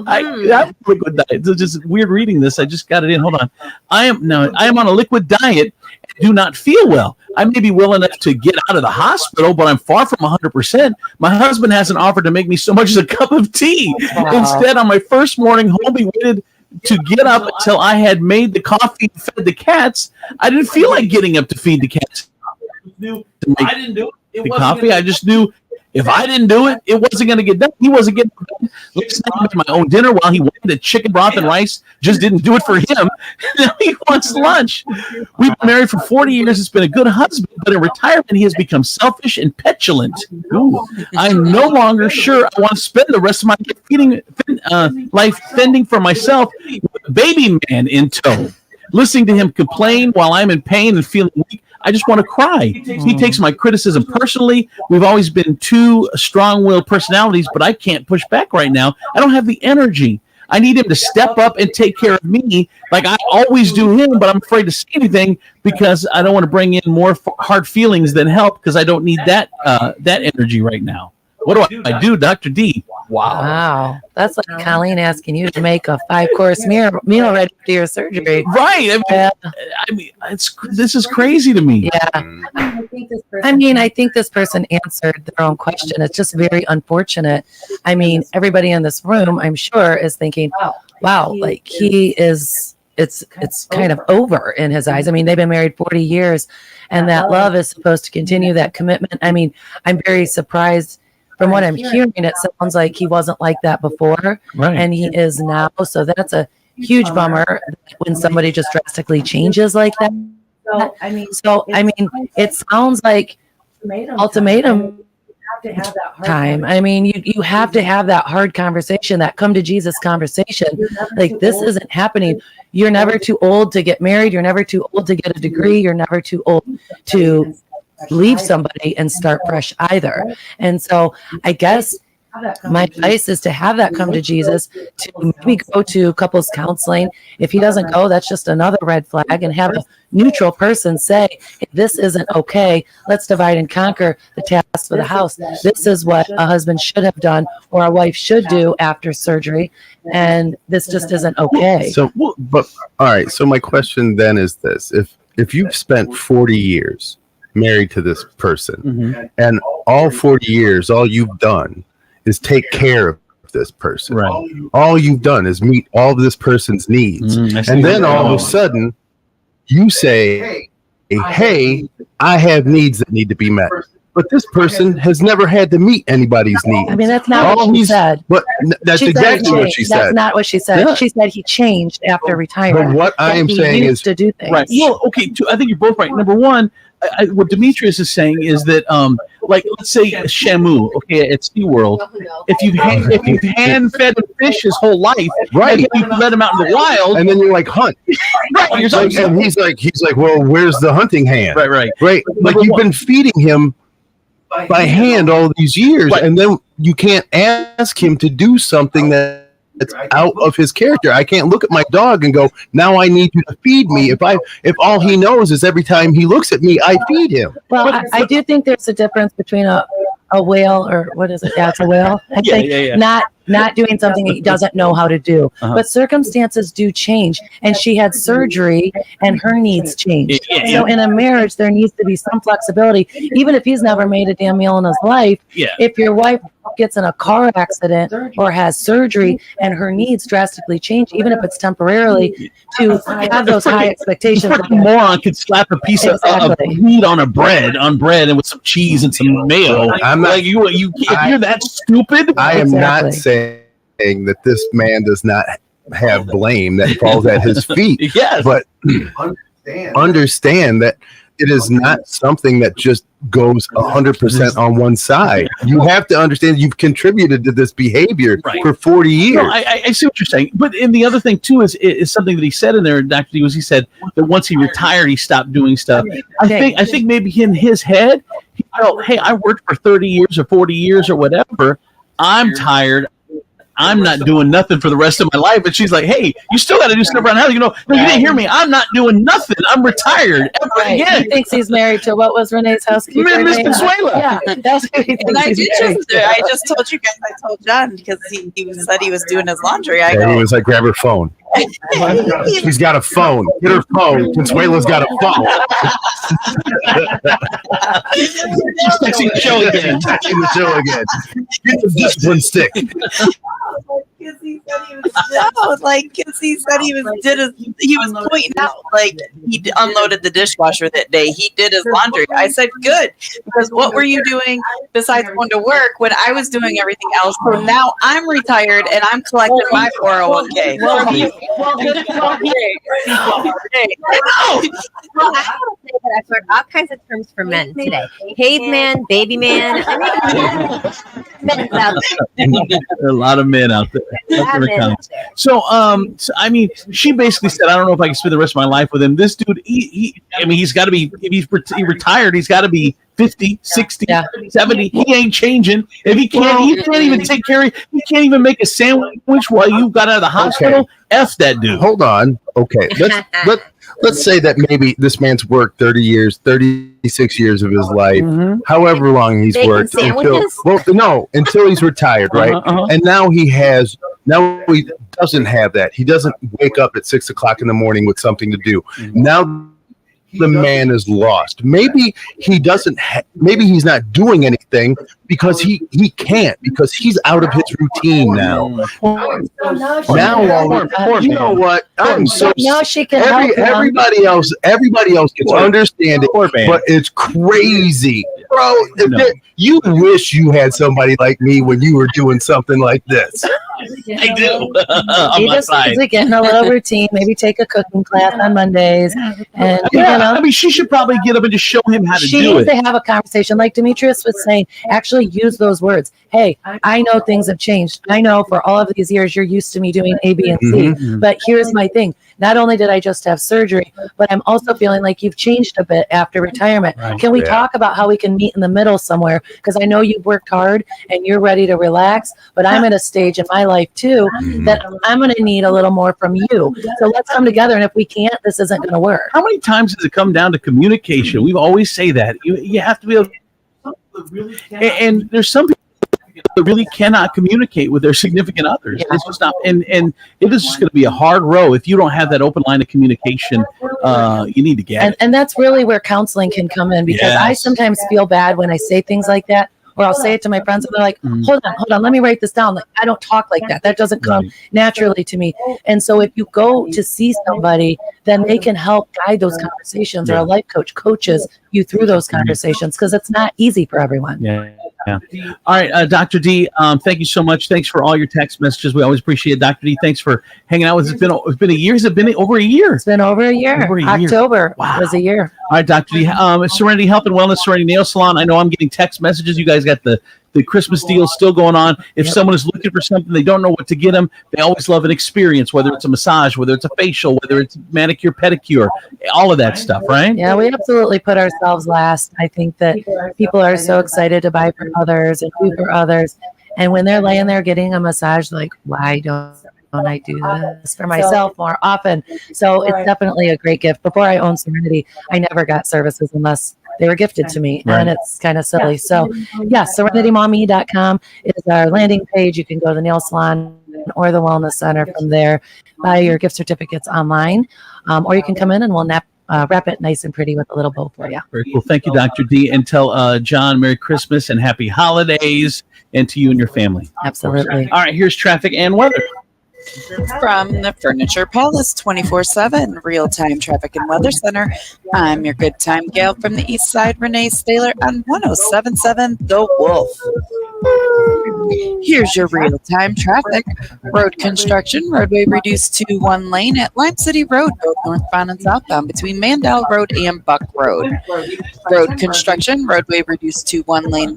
I'm liquid diet. It's just weird reading this. I just got it in. Hold on. I am on a liquid diet and do not feel well. I may be well enough to get out of the hospital, but I'm far from 100%. My husband hasn't offered to make me so much as a cup of tea. Wow. Instead, on my first morning home, he waited to get up until I had made the coffee and fed the cats. I didn't feel like getting up to feed the cats. I didn't do it. The coffee. I just knew if I didn't do it, it wasn't going to get done. He wasn't getting done. Last night I made my own dinner while he wanted chicken broth and rice. Just didn't do it for him. Now he wants lunch. We've been married for 40 years. It's been a good husband, but in retirement he has become selfish and petulant. Ooh. I'm no longer sure I want to spend the rest of my life fending for myself with a baby man in tow. Listening to him complain while I'm in pain and feeling weak, I just want to cry. He takes my criticism personally. We've always been two strong-willed personalities, but I can't push back right now. I don't have the energy. I need him to step up and take care of me like I always do him, but I'm afraid to say anything because I don't want to bring in more hard feelings than help because I don't need that energy right now. What do I do, Dr. D? Wow. That's like Colleen asking you to make a 5-course meal right after your surgery. Right. I mean, this is crazy to me. Yeah. I think this person answered their own question. It's just very unfortunate. I mean, everybody in this room, I'm sure, is thinking, wow, like he is, it's kind of over in his eyes. I mean, they've been married 40 years and that love is supposed to continue, that commitment. I mean, I'm very surprised. From what I'm hearing, it sounds like he wasn't like that before, and he is now. So that's a huge bummer when somebody just drastically changes like that. So I mean, it sounds like ultimatum time. I mean, you have to have that hard conversation, that come to Jesus conversation. Like this isn't happening. You're never too old to get married. You're never too old to get a degree. You're never too old to leave somebody and start fresh either. And so I guess my advice is to have that come to Jesus, to maybe go to couples counseling. If he doesn't go, that's just another red flag, and have a neutral person say, hey, this isn't okay. Let's divide and conquer the tasks for the house. This is what a husband should have done or a wife should do after surgery. And this just isn't okay. So, but all right. So my question then is this: if you've spent 40 years married to this person, and all 40 years, all you've done is take care of this person. Right. All you've done is meet all of this person's needs. And then all of a sudden you say, hey, I have needs that need to be met. But this person has never had to meet anybody's needs. I mean, that's not what she said. But that's exactly what she said. That's not what she said. Yeah. She said he changed after retirement. But what I am saying is to do things. Right. Well, okay. I think you're both right. Number one, what Demetrius is saying is that, like, let's say Shamu, okay, at SeaWorld, if you've hand-fed a fish his whole life, right? And you let him out in the wild, and then you're like, hunt, right? You're like, and he's like, well, where's the hunting hand? Right. Like you've been feeding him by hand all these years, and then you can't ask him to do something that's out of his character. I can't look at my dog and go, now I need you to feed me. If all he knows is every time he looks at me, I feed him. Well, I do think there's a difference between a whale, or what is it? Yeah, it's a whale. I think not doing something he doesn't know how to do. But circumstances do change, and she had surgery and her needs change. So in a marriage, there needs to be some flexibility, even if he's never made a damn meal in his life. If your wife gets in a car accident or has surgery and her needs drastically change, even if it's temporarily, to have those high expectations. A moron could slap a piece of meat on bread and with some cheese and some mayo. I'm not, like if you're that stupid. I am not saying that this man does not have blame that falls at his feet. Yes. But understand that it is not something that just goes 100% on one side. You have to understand you've contributed to this behavior for 40 years. No, I see what you're saying, but and the other thing too is something that he said in there, Dr. D, was he said that once he retired, he stopped doing stuff. I think maybe in his head, he felt, hey, I worked for 30 years or 40 years or whatever. I'm tired. I'm not doing nothing for the rest of my life. And she's like, hey, you still got to do stuff around the house. You know, no, you didn't hear me. I'm not doing nothing. I'm retired. Right. Again. He thinks he's married to what was Renee's housekeeper? Miss Consuela. Yeah, that's what he thinks. And I he's married to. I just told you guys, I told John because he said he was doing his laundry. I And go, he was like, grab her phone. She's got a phone. Get her phone. Consuela's got a phone. She's texting the show again. Texting the show again. Get the discipline stick. Because he said he was pointing out like he unloaded the dishwasher that day. He did his laundry. I said, good, because what were you doing besides going to work when I was doing everything else? So now I'm retired and I'm collecting my 401k. Well, I have to say that I've learned all kinds of terms for men today. Caveman, baby man. Men out there. There are a lot of men out there. So, I mean, she basically said, I don't know if I can spend the rest of my life with him. This dude, he's got to be, if he retired, he's got to be 50, 60, 70. He ain't changing. If he can't even take care of, he can't even make a sandwich while you got out of the hospital. Okay. F that dude. Hold on. Okay. Let's say that maybe this man's worked 30 years, 36 years of his life, however long he's worked until he's retired, right? And now he doesn't have that. He doesn't wake up at 6 o'clock in the morning with something to do. Now the man is lost. Maybe he doesn't. Maybe he's not doing anything because he can't, because he's out of his routine now. You know what? I'm so now she can help him. Everybody else gets understand it, but it's crazy, bro. You wish you had somebody like me when you were doing something like this. I do. He just needs to get in a little routine. Maybe take a cooking class on Mondays, and I mean, she should probably get up and just show him how to she do needs it. to have a conversation, like Demetrius was saying. Actually, use those words. Hey, I know things have changed. I know for all of these years you're used to me doing A, B, and C. But here's my thing. Not only did I just have surgery, but I'm also feeling like you've changed a bit after retirement. Right. Can we talk about how we can meet in the middle somewhere? Because I know you've worked hard and you're ready to relax, but I'm at a stage in my life too that I'm going to need a little more from you. So let's come together. And if we can't, this isn't going to work. How many times does it come down to communication? We always say that. You have to be able to, and there's some people that really cannot communicate with their significant others. It's just not, and it is just going to be a hard row if you don't have that open line of communication. You need to get it. And that's really where counseling can come in, because I sometimes feel bad when I say things like that. Or I'll say it to my friends and they're like, hold on, let me write this down. Like, I don't talk like that. That doesn't come naturally to me. And so if you go to see somebody, then they can help guide those conversations, or a life coach coaches you through those conversations, because it's not easy for everyone. Yeah. All right, Dr. D, thank you so much. Thanks for all your text messages. We always appreciate it. Dr. D, thanks for hanging out with us. It's been a year. Has it been over a year? It's been over a year. October was a year. All right, Dr. D. Serenity Health and Wellness, Serenity Nail Salon. I know I'm getting text messages. You guys got the Christmas deal still going on. If someone is looking for something, they don't know what to get them, they always love an experience, whether it's a massage, whether it's a facial, whether it's manicure, pedicure, all of that stuff, right? Yeah, we absolutely put ourselves last. I think that people are so excited to buy for others and do for others. And when they're laying there getting a massage, like, why don't I do this for myself more often? So it's definitely a great gift. Before I owned Serenity, I never got services unless they were gifted to me, and it's kind of silly. So, serenitymommy.com is our landing page. You can go to the nail salon or the wellness center from there, buy your gift certificates online, or you can come in and we'll wrap it nice and pretty with a little bow for you. Very cool. Thank you, Dr. D. And tell John Merry Christmas and Happy Holidays, and to you and your family. Absolutely. All right, here's traffic and weather. From the Furniture Palace 24/7 real-time traffic and weather center, I'm your good time gal from the east side, Renee Staler on 107.7 The Wolf. Here's your real-time traffic. Road construction, roadway reduced to one lane at Lime City Road, both northbound and southbound between Mandel Road and Buck Road. Road construction, roadway reduced to one lane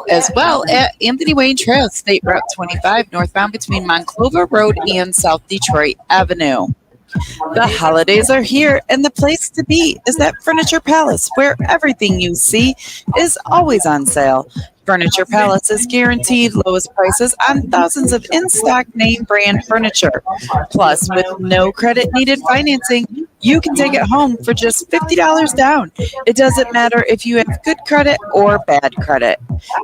as well at Anthony Wayne Trail, State Route 25, northbound between Monclova Road and South Detroit Avenue. The holidays are here, and the place to be is at Furniture Palace, where everything you see is always on sale. Furniture Palace is guaranteed lowest prices on thousands of in-stock name brand furniture. Plus, with no credit needed financing, you can take it home for just $50 down. It doesn't matter if you have good credit or bad credit.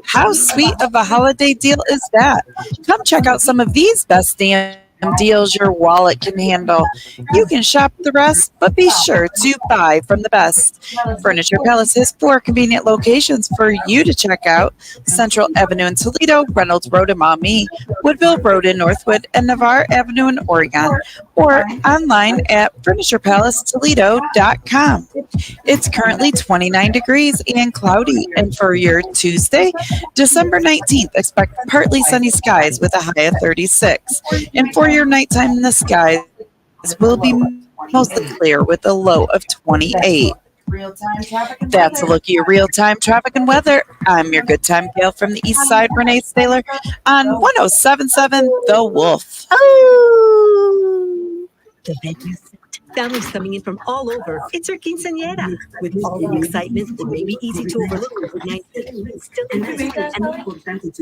How sweet of a holiday deal is that? Come check out some of these best damn deals your wallet can handle. You can shop the rest, but be sure to buy from the best. Furniture Palace has 4 convenient locations for you to check out: Central Avenue in Toledo, Reynolds Road in Maumee, Woodville Road in Northwood, and Navarre Avenue in Oregon, or online at FurniturePalaceToledo.com. It's currently 29 degrees and cloudy, and for your Tuesday, December 19th, expect partly sunny skies with a high of 36. And for your nighttime, the skies will be mostly clear with a low of 28. That's a look at your real-time traffic and weather. I'm your good time gal from the east side, Renee Saylor, on 107.7 The Wolf. Oh, the venue set. Families coming in from all over. It's our quinceañera. With all the excitement that may be easy to overlook, COVID-19 is still in this and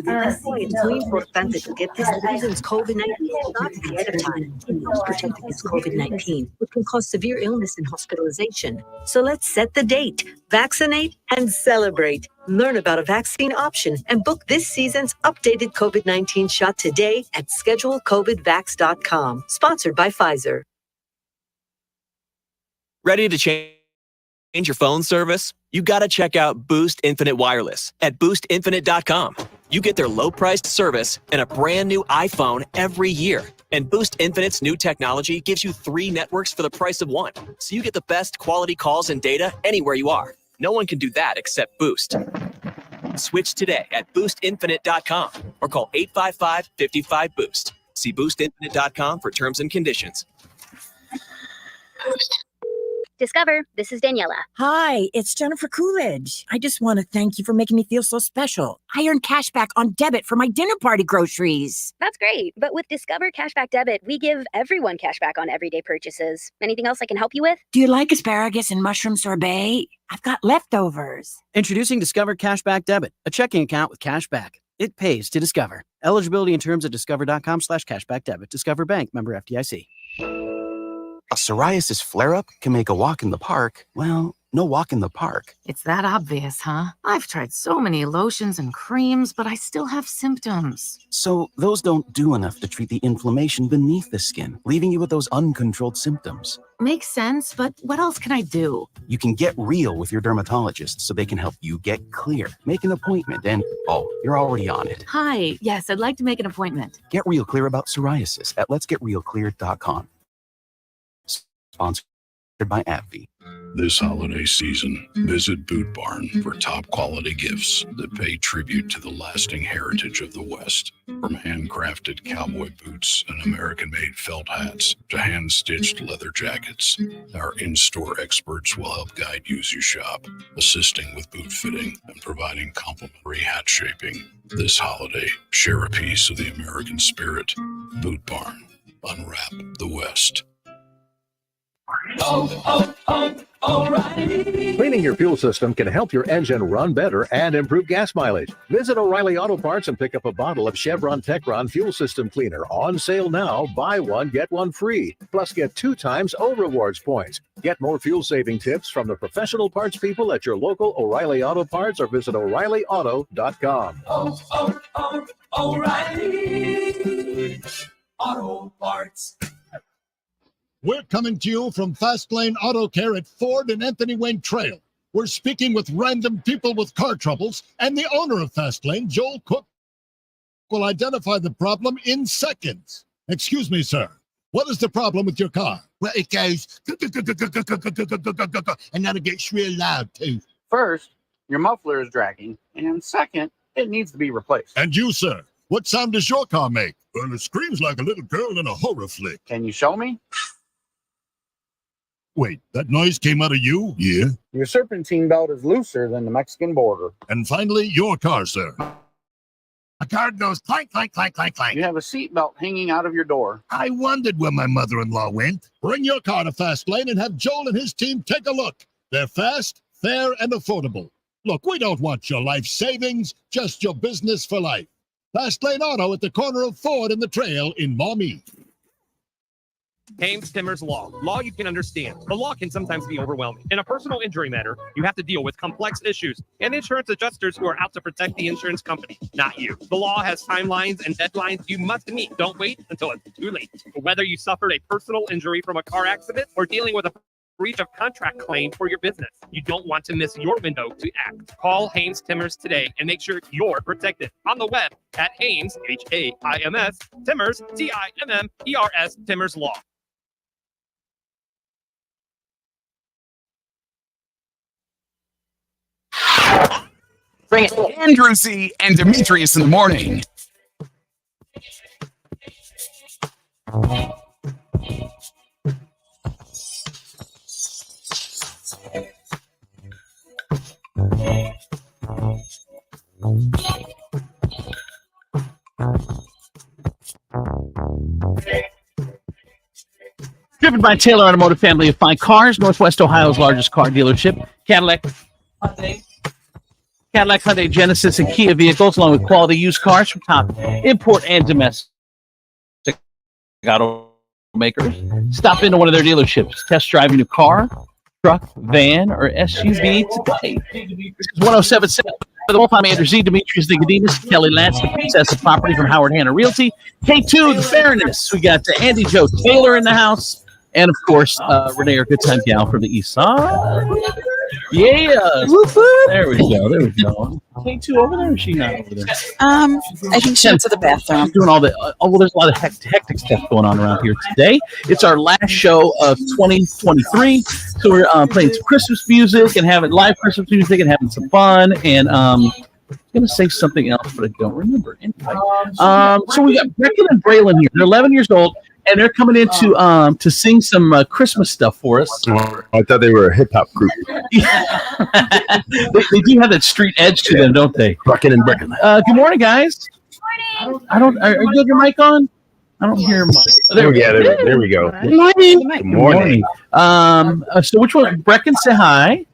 that's why it's so important to get this season's COVID-19 shots ahead of time. It helps protect against COVID-19, which can cause severe illness and hospitalization. So let's set the date, vaccinate, and celebrate. Learn about a vaccine option and book this season's updated COVID-19 shot today at schedulecovidvax.com. Sponsored by Pfizer. Ready to change your phone service? You gotta check out Boost Infinite Wireless at boostinfinite.com. You get their low-priced service and a brand new iPhone every year. And Boost Infinite's new technology gives you 3 networks for the price of 1. So you get the best quality calls and data anywhere you are. No one can do that except Boost. Switch today at boostinfinite.com or call 855-55-BOOST. See boostinfinite.com for terms and conditions. Discover, this is Daniela. Hi, it's Jennifer Coolidge. I just want to thank you for making me feel so special. I earned cash back on debit for my dinner party groceries. That's great. But with Discover Cashback Debit, we give everyone cash back on everyday purchases. Anything else I can help you with? Do you like asparagus and mushroom sorbet? I've got leftovers. Introducing Discover Cashback Debit, a checking account with cash back. It pays to Discover. Eligibility and terms at discover.com/cashback debit. Discover Bank, member FDIC. A psoriasis flare-up can make a walk in the park, well, no walk in the park. It's that obvious, huh? I've tried so many lotions and creams, but I still have symptoms. So those don't do enough to treat the inflammation beneath the skin, leaving you with those uncontrolled symptoms. Makes sense, but what else can I do? You can get real with your dermatologist so they can help you get clear. Make an appointment and, oh, you're already on it. Hi, yes, I'd like to make an appointment. Get real clear about psoriasis at letsgetrealclear.com. Sponsored by AbbVie. This holiday season, visit Boot Barn for top quality gifts that pay tribute to the lasting heritage of the West. From handcrafted cowboy boots and American-made felt hats to hand-stitched leather jackets, our in-store experts will help guide you as you shop, assisting with boot fitting and providing complimentary hat shaping. This holiday, share a piece of the American spirit. Boot Barn. Unwrap the West. O'Reilly. Cleaning your fuel system can help your engine run better and improve gas mileage. Visit O'Reilly Auto Parts and pick up a bottle of Chevron Techron Fuel System Cleaner on sale now. Buy one, get one free. Plus, get 2 times O Rewards points. Get more fuel-saving tips from the professional parts people at your local O'Reilly Auto Parts or visit O'ReillyAuto.com. O'Reilly Auto Parts. We're coming to you from Fast Lane Auto Care at Ford and Anthony Wayne Trail. We're speaking with random people with car troubles, and the owner of Fast Lane, Joel Cook, will identify the problem in seconds. Excuse me, sir. What is the problem with your car? Well, it goes, and then it gets real loud, too. First, your muffler is dragging, and second, It needs to be replaced. And you, sir, what sound does your car make? Well, it screams like a little girl in a horror flick. Can you show me? Wait, that noise came out of you? Yeah. Your serpentine belt is looser than the Mexican border. And finally, your car, sir. A car goes clank, clank, clank, clank, clank. You have a seat belt hanging out of your door. I wondered where my mother-in-law went. Bring your car to Fast Lane and have Joel and his team take a look. They're fast, fair, and affordable. Look, we don't want your life savings, just your business for life. Fast Lane Auto at the corner of Ford and the Trail in Maumee. Hames Timmers Law. Law you can understand. The law can sometimes be overwhelming. In a personal injury matter, you have to deal with complex issues and insurance adjusters who are out to protect the insurance company, not you. The law has timelines and deadlines you must meet. Don't wait until it's too late. Whether you suffered a personal injury from a car accident or dealing with a breach of contract claim for your business, you don't want to miss your window to act. Call Hames Timmers today and make sure you're protected. On the web at Hames, H-A-I-M-S, Timmers, T-I-M-M-E-R-S, Timmers Law. Bring it. Andrew C. and Demetrius in the morning. Driven by Taylor Automotive family of fine cars, Northwest Ohio's largest car dealership, Cadillac, Hyundai, Genesis, and Kia vehicles, along with quality used cars from top import and domestic automakers. Stop into one of their dealerships. Test drive a new car, truck, van, or SUV today. This is 1077 for the Wolf. I'm Andrew Z. Demetrius Nicodemus, Kelly Lance, the princess of property from Howard Hanna Realty. K2, the fairness. We got Andy Joe Taylor in the house. And, of course, Renee, our good time gal from the east side. Yeah. There we go. K2 over there, or is she not over there? I think she went to the bathroom. She's doing all the, there's a lot of hectic stuff going on around here today. It's our last show of 2023. So we're playing some Christmas music and having live Christmas music and having some fun. And I'm going to say something else, but I don't remember. Anyway. So we got Brecken and Braylon here. They're 11 years old. And they're coming in to sing some Christmas stuff for us. Oh, I thought they were a hip hop group. they do have that street edge to them, don't they? Brecken and Brecken. Good morning, guys. I don't. Are you have your mic on? I don't hear Mike. There we go. Good morning. Good morning. So which one? Brecken, say hi.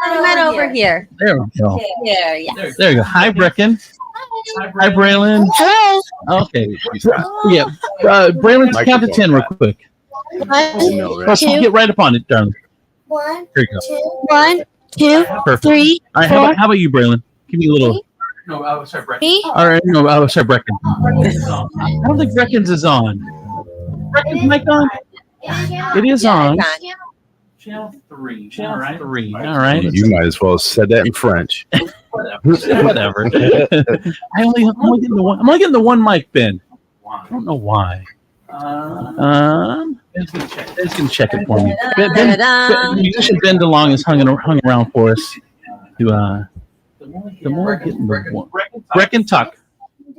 Right over here. There we go. There, yeah. There you go. Hi, Brecken. Hi, Braylon. Hello. Okay. Yeah. Braylon, count to 10 real quick. 1, 2, get right up on it, darling. 1, Here you go. 1, 2, Perfect. 3, All right, 4. how about you, Braylon? Give me a little. No, I was sorry, Brecken. All right, no, I was sorry, Brecken. I don't think Brecken's is on. Brecken's mic on? It is on. Channel 3. Channel 3. All right. You might as well have said that in French. Whatever. I'm only getting the one mic, Ben. I don't know why. Ben's gonna check it for me. Ben, musician Ben DeLong has hung around for us. The more getting the one. Brecken Tuck.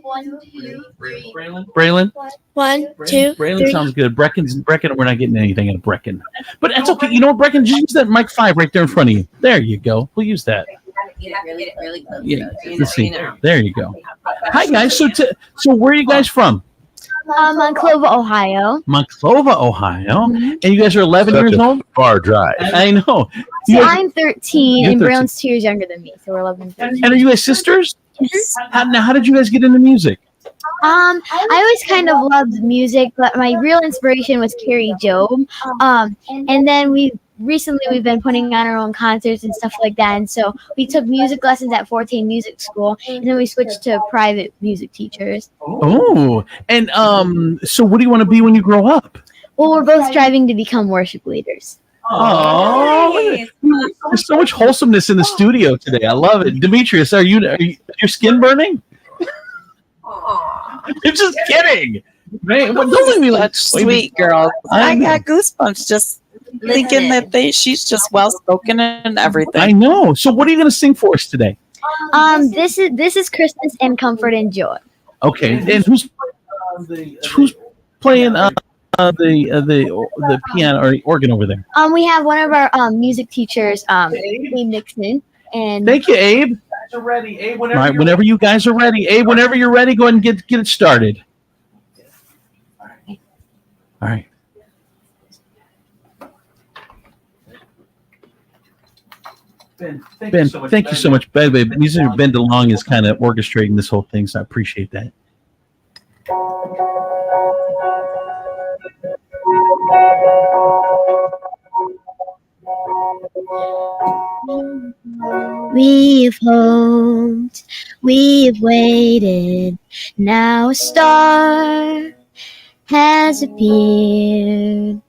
1, 2, 3. Braylon. 1, 2, Braylon 3. sounds good. Brecken, we're not getting anything out of Brecken. But that's okay. You know what, Brecken? Just use that mic 5 right there in front of you. There you go. We'll use that. Really close. Yeah. Let's see. There you go. Hi guys. So where are you guys from? Monclova, Ohio. Monclova, Ohio. And you guys are 11 years old? Far drive. I know. So I'm 13, You're and 13. Braylon's 2 years younger than me, so we're 11 and 13. And are you guys sisters? Yes. How did you guys get into music? I always kind of loved music, but my real inspiration was Carrie Job. And then we've been putting on our own concerts and stuff like that. And so we took music lessons at Forte Music School, and then we switched to private music teachers. Oh, and so what do you want to be when you grow up? Well, we're both striving to become worship leaders. Oh, there's so much wholesomeness in the studio today. I love it. Demetrius, are your skin burning? I'm just kidding. Man, don't leave me like Sweet girl. I got goosebumps just thinking that she's just well spoken and everything. I know. So what are you going to sing for us today? This is Christmas and Comfort and Joy. Okay, and who's playing the piano or organ over there? We have one of our music teachers, Abe Nixon, and Thank you, Abe. All right, whenever you guys are ready, Abe. Whenever you're ready, go ahead and get it started. All right. Ben, thank you so much. By the way, Music Ben DeLong is kind of orchestrating this whole thing, so I appreciate that. We've hoped, we've waited, now a star has appeared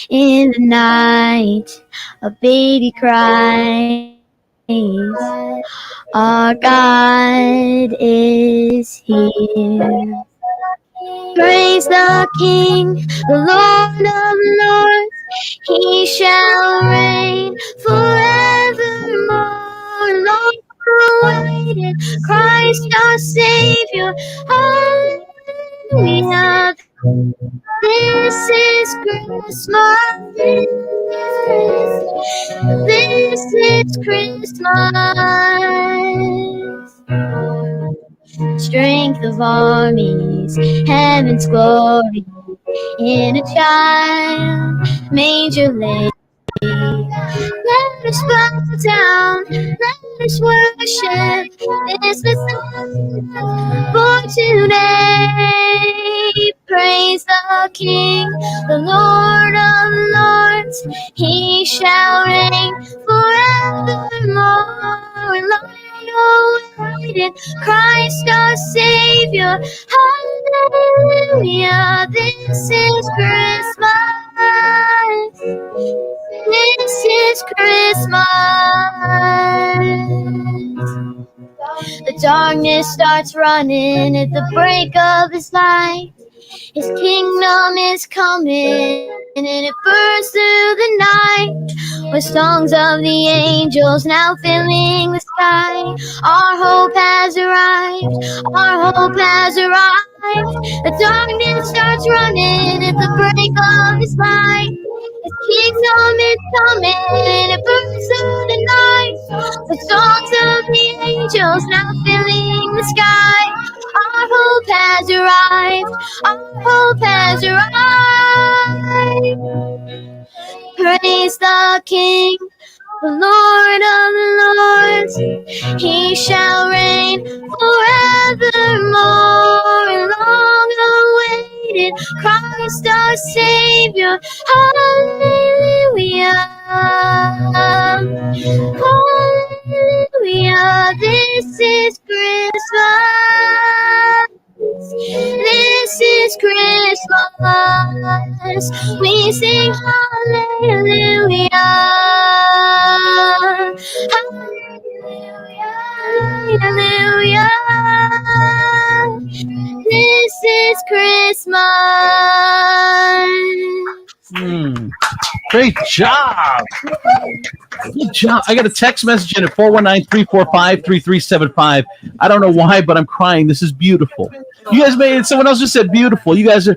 in the night, a baby cries, our God is here. Praise the King, the Lord of Lords, He shall reign forevermore. Long awaited Christ our Savior, hallelujah. This is Christmas. This is Christmas. Strength of armies, heaven's glory, in a child, manger laid. Let us bow down, let us worship this Messiah for today. Praise the King, the Lord of Lords, He shall reign forevermore. Long awaited Christ our Savior, hallelujah. This is Christmas. This is Christmas. The darkness starts running at the break of His light. His kingdom is coming and it burns through the night, with songs of the angels now filling the sky. Our hope has arrived, our hope has arrived. The darkness starts running at the break of His light. His kingdom is coming and it burns through the night, the songs of the angels now filling the sky. Our hope has arrived, our hope has arrived. Praise the King, the Lord of Lords, He shall reign forevermore. Long awaited Christ our Savior, hallelujah. Hallelujah, this is Christmas. This is Christmas. We sing hallelujah. Hallelujah. This is Christmas. Great job. Good job. I got a text message in at 419-345-3375. I don't know why, but I'm crying. This is beautiful. You guys made it. Someone else just said beautiful. You guys are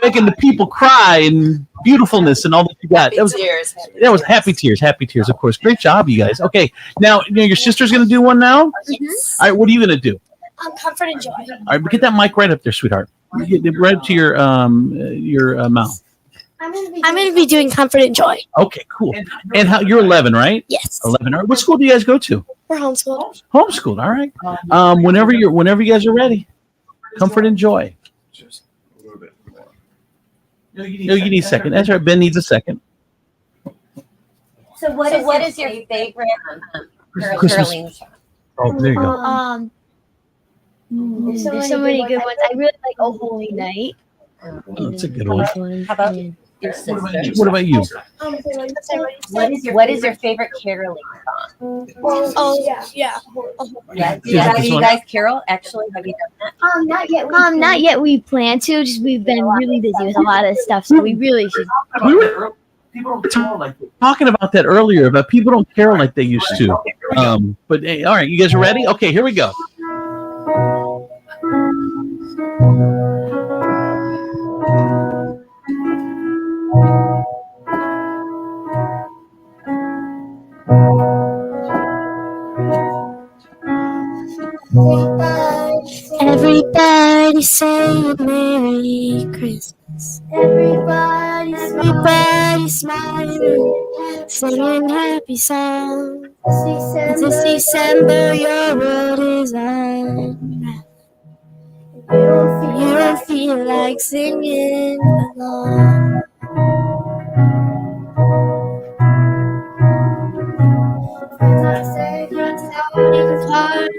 making the people cry and beautifulness and all that you got. That was happy tears. Happy tears, of course. Great job, you guys. Okay, now your sister's gonna do one now. Yes. All right, what are you gonna do? Comfort and Joy. All right, get that mic right up there, sweetheart. Get it right up to your mouth. I'm going to be doing Comfort and Joy. Okay, cool. And how you're 11, right? Yes. 11. All right. What school do you guys go to? We're homeschooled. Homeschooled. All right. Whenever you guys are ready, Comfort and Joy. No, you need a second. That's right. Ben needs a second. So what is your favorite caroling song? Oh, there you go. There's so many good ones. I really like Oh Holy Night. Oh, that's a good one. How about your sister? What about you? What is your favorite caroling song? Oh yeah. Do you guys carol? Actually, have you done that? Not yet. We plan to. Just we've been really busy with a lot of stuff, so we really should. talking about that earlier, about people don't care like they used to. But hey, all right, you guys are ready? Okay, here we go. Everybody say Merry Christmas. Everybody smiling, singing happy songs. This December, your world is unwrapped. You don't feel like singing along.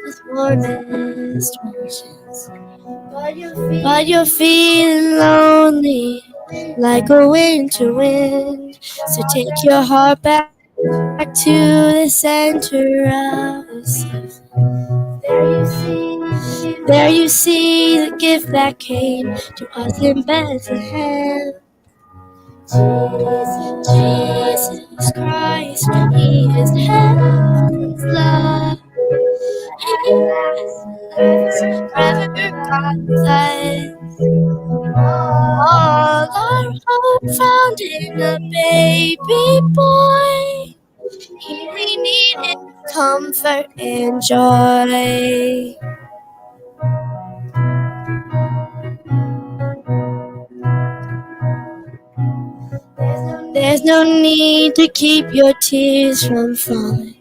With warmest wishes, but you're feeling lonely like a winter wind. So take your heart back to the center of the sun. There you see the gift that came to us in Bethlehem. Jesus Christ, He is heaven's love. He lasts forever, God with us. All our hope found in a baby boy. We needed comfort and joy. There's no need to keep your tears from falling.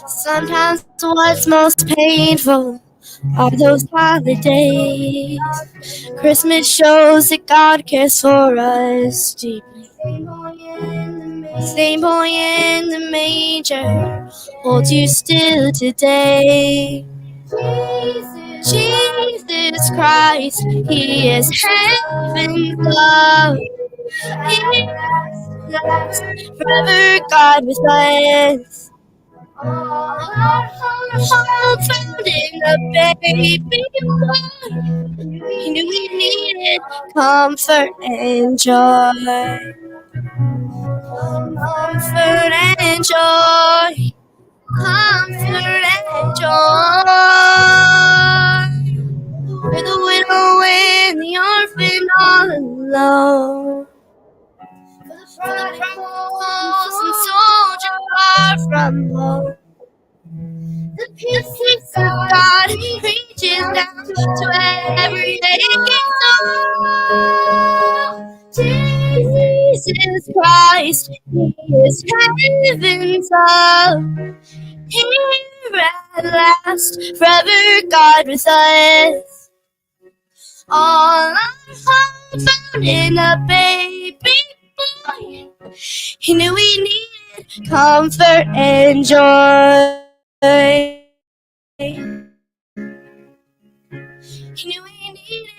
Sometimes what's most painful are those holidays. Christmas shows that God cares for us deeply. Same boy in the manger holds you still today. Jesus Christ, He is heaven's love. He lasts forever, God with us. All our hope found in a baby boy. He knew we needed comfort and joy. Comfort and joy. Comfort and joy. For the widow and the orphan all alone. For the prodigals and soldiers far from home. The peace of God reaches down to every aching soul. Jesus Christ, He is heaven's love. Here at last, forever God with us. All our hope found in a baby boy. He knew we needed comfort and joy. He knew we needed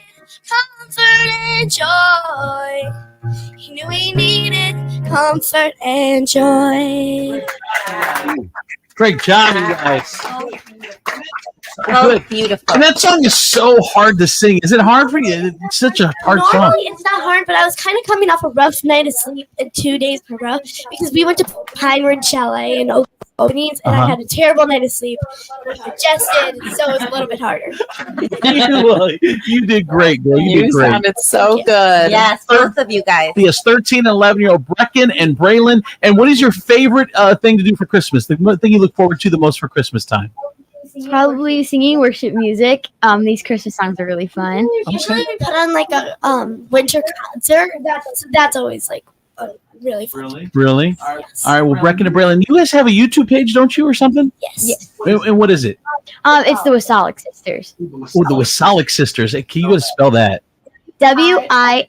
comfort and joy. He knew we needed comfort and joy. Great job, you guys. Oh, Good. beautiful. And that song is so hard to sing. Is it hard for you? It's such a hard song. Normally it's not hard, but I was kind of coming off a rough night of sleep in 2 days in a row because we went to Pine Ridge Chalet in openings, and I had a terrible night of sleep. I digested, so it was a little bit harder. Well, you did great, girl. You did great. Sounded so good. Yes, both of you guys. Yes, 13 and 11-year-old Brecken and Braylon. And what is your favorite thing to do for Christmas? The thing you look forward to the most for Christmas time? Probably singing worship music. These Christmas songs are really fun. Usually we put on like a winter concert. That's always like really fun. Really? All right. Well, Brecken and Braylon, you guys have a YouTube page, don't you, or something? Yes. And what is it? It's the Wasalik Sisters. Oh, the Wasalik Sisters. Can you go to spell that? WISSOLIK.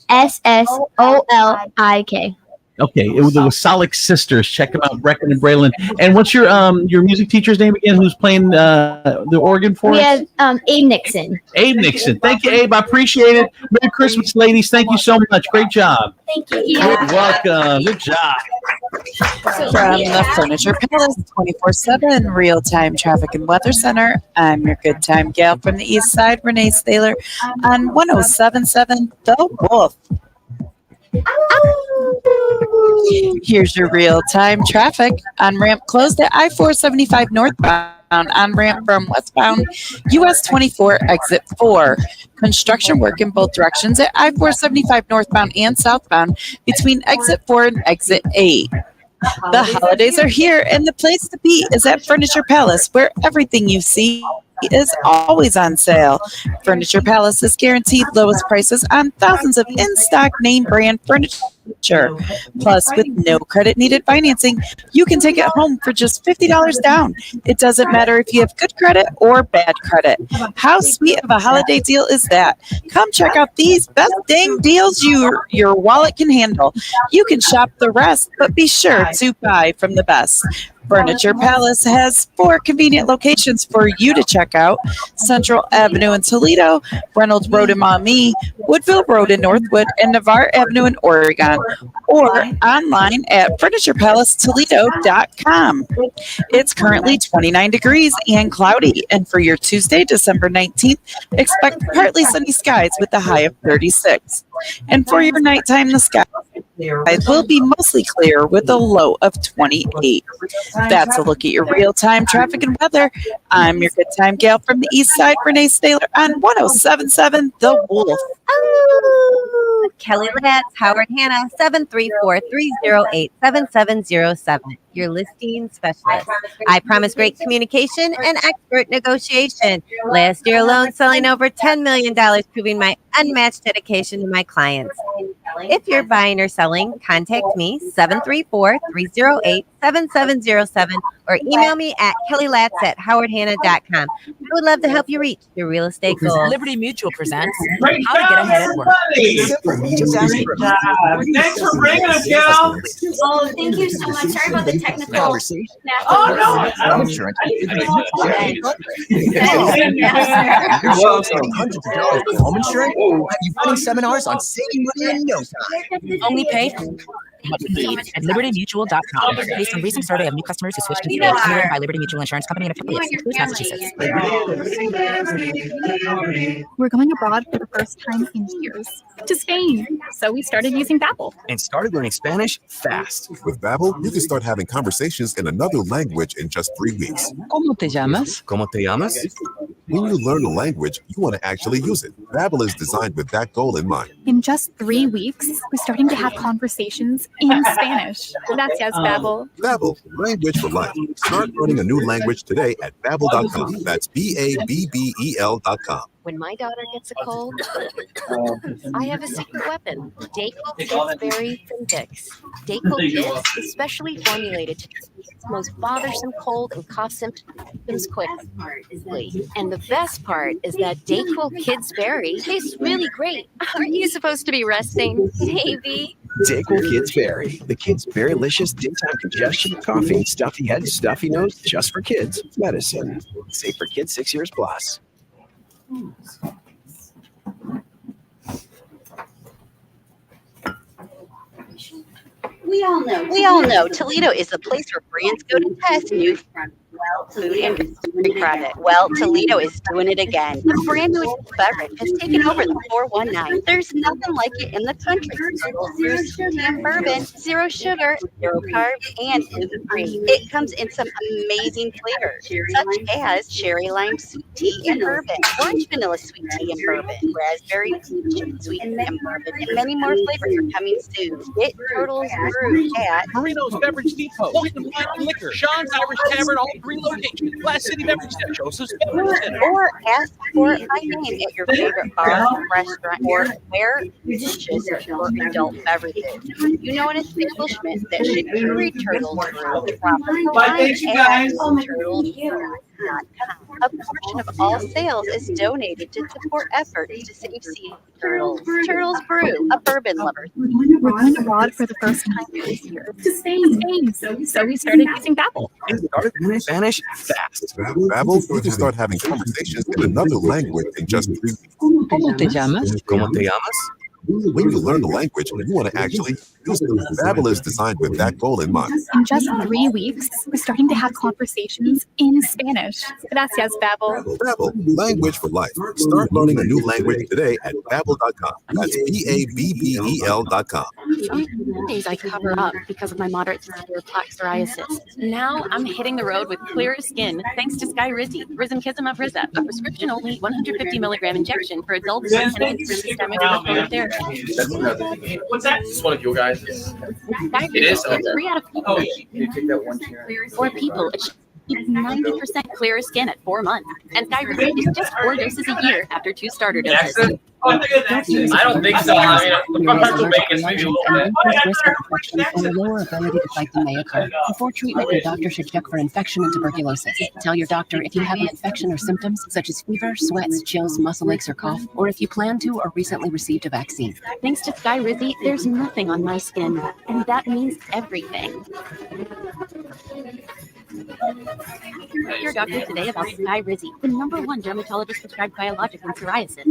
Okay, it was the Wasalik Sisters. Check them out, Brecken and Braylon. And what's your music teacher's name again? Who's playing the organ for us? We have Abe Nixon. Abe Nixon. Thank you, Abe. I appreciate it. Merry Christmas, ladies. Thank you so much. Great job. Thank you. You're welcome. Good job. From the Furniture Palace 24/7 real-time traffic and weather center, I'm your good time gal from the east side, Renee Thaler, on 107.7 The Wolf. Here's your real-time traffic. On-ramp closed at I-475 northbound. On-ramp from westbound US 24 exit 4. Construction work in both directions at I-475 northbound and southbound between exit 4 and exit 8. The holidays are here, and the place to be is at Furniture Palace, where everything you see is always on sale. Furniture Palace is guaranteed lowest prices on thousands of in-stock name brand furniture. Plus, with no credit needed financing, you can take it home for just $50 down. It doesn't matter if you have good credit or bad credit. How sweet of a holiday deal is that? Come check out these best dang deals your wallet can handle. You can shop the rest, but be sure to buy from the best. Furniture Palace has 4 convenient locations for you to check out: Central Avenue in Toledo, Reynolds Road in Maumee, Woodville Road in Northwood, and Navarre Avenue in Oregon, or online at FurniturePalaceToledo.com. It's currently 29 degrees and cloudy, and for your Tuesday, December 19th, expect partly sunny skies with a high of 36. And for your nighttime, the sky will be mostly clear with a low of 28. That's a look at your real-time traffic and weather. I'm your good time gal from the east side, Renee Staler, on 107.7 The Wolf. Oh, Kelly Latz, Howard Hanna, 734-308-7707. Your listing specialist. I promise great communication and expert negotiation. Last year alone, selling over $10 million, proving my unmatched dedication to my clients. If you're buying or selling, contact me, 734-308-7707, or email me at kellylatz@howardhanna.com. I would love to help you reach your real estate goals. Liberty Mutual presents Great How to Get Ahead at Work. Thanks for bringing us, gal. Oh, thank you so much. Sorry about the technical. Conversation. Oh, no. Home insurance. You're saving hundreds of dollars for home insurance. You're running seminars on saving money in no time. Only pay what you need at libertymutual.com. Based on recent survey of new customers who switched to Zero, underwritten by Liberty Mutual Insurance Company and affiliates, Massachusetts. We're going abroad for the first time in years, to Spain. So we started using Babbel. And started learning Spanish fast. With Babbel, you can start having conversations in another language in just 3 weeks. ¿Cómo te llamas? ¿Cómo te llamas? When you learn a language, you want to actually use it. Babbel is designed with that goal in mind. In just 3 weeks, we're starting to have conversations in Spanish. Gracias, Babbel. Babbel, language for life. Start learning a new language today at Babbel.com. That's BABBEL.com. When my daughter gets a cold, I have a secret weapon. Dayquil Kids Berry Thinfix. Dayquil Kids is specially formulated to treat the most bothersome cold and cough symptoms quickly. And the best part is that Dayquil Kids Berry tastes really great. Aren't you supposed to be resting, baby? Dayquil Kids Berry. The kids' berry-licious daytime congestion, coughing, stuffy head, stuffy nose, just for kids. Medicine. Safe for kids 6 years plus. We all know Toledo is the place where brands go to test new food and product. Well, Toledo is doing it again. The brand new beverage has taken over the 419. There's nothing like it in the country. Zero tea and bourbon, zero sugar, zero carbs, and gluten-free. It comes in some amazing flavors, such as cherry lime sweet tea and bourbon, orange vanilla sweet tea and bourbon, raspberry peach sweet and bourbon, and many more flavors are coming soon. Get Turtles Brew at Marino's Beverage Depot, Welcome Wine and Liquor, Sean's Irish Tavern, all 3 locations, Glass City Beverage Center, Joseph's Beverage Center. or ask for it by name at your favorite bar, restaurant, or where you purchase your adult beverages. You know an establishment that should carry Turtles Brew. Drop a line at turtlesbrew.com. A portion of all sales is donated to support efforts to save sea turtles. Turtles Brew, a bourbon lover. We're going abroad for the first time this year, to Spain. So we started using Babbel. And started learning Spanish fast. Babbel, you can start having conversations in another language in just 3 weeks. ¿Cómo te llamas? ¿Cómo te llamas? When you learn the language, you want to actually use them. Babbel is designed with that goal in mind. In just 3 weeks, we're starting to have conversations in Spanish. Gracias, Babbel. Babbel, language for life. Start learning a new language today at babbel.com. That's BABBEL.com. Some days I cover up because of my moderate to severe plaque psoriasis. Now I'm hitting the road with clearer skin thanks to Skyrizi, Risankizumab Riza, a prescription-only 150 milligram injection for adults intended for systemic chemotherapy. What's that? It's one of your guys. It is. 3 out of 4. You take that one chair. Or people achieve 90% clearer skin at 4 months. And Skyrizi is just 4 doses a year after 2 starter doses. I don't think so. I mean, I'm comfortable making maybe a little bit. Risk of infection and a lower ability to fight them may occur. Before treatment, your doctor should check for infection and tuberculosis. Tell your doctor if you have an infection or symptoms such as fever, sweats, chills, muscle aches, or cough, or if you plan to or recently received a vaccine. Thanks to Skyrizi, there's nothing on my skin, and that means everything. Talk to your doctor today about Skyrizi, the #1 dermatologist prescribed biologic in psoriasis.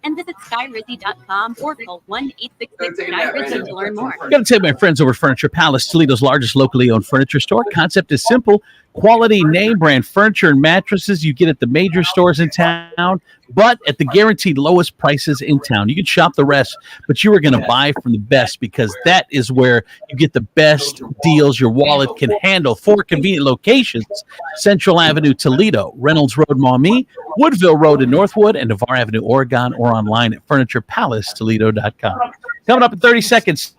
And visit skyrizi.com or call 1-866-SKYRIZI to learn more. I got to tell my friends over at Furniture Palace, Toledo's largest locally owned furniture store. Concept is simple. Quality name brand furniture and mattresses you get at the major stores in town, but at the guaranteed lowest prices in town. You can shop the rest, but you are going to buy from the best because that is where you get the best deals your wallet can handle. 4 convenient locations: Central Avenue, Toledo, Reynolds Road, Maumee, Woodville Road in Northwood, and Navarre Avenue, Oregon, or online at FurniturePalaceToledo.com. Coming up in 30 seconds,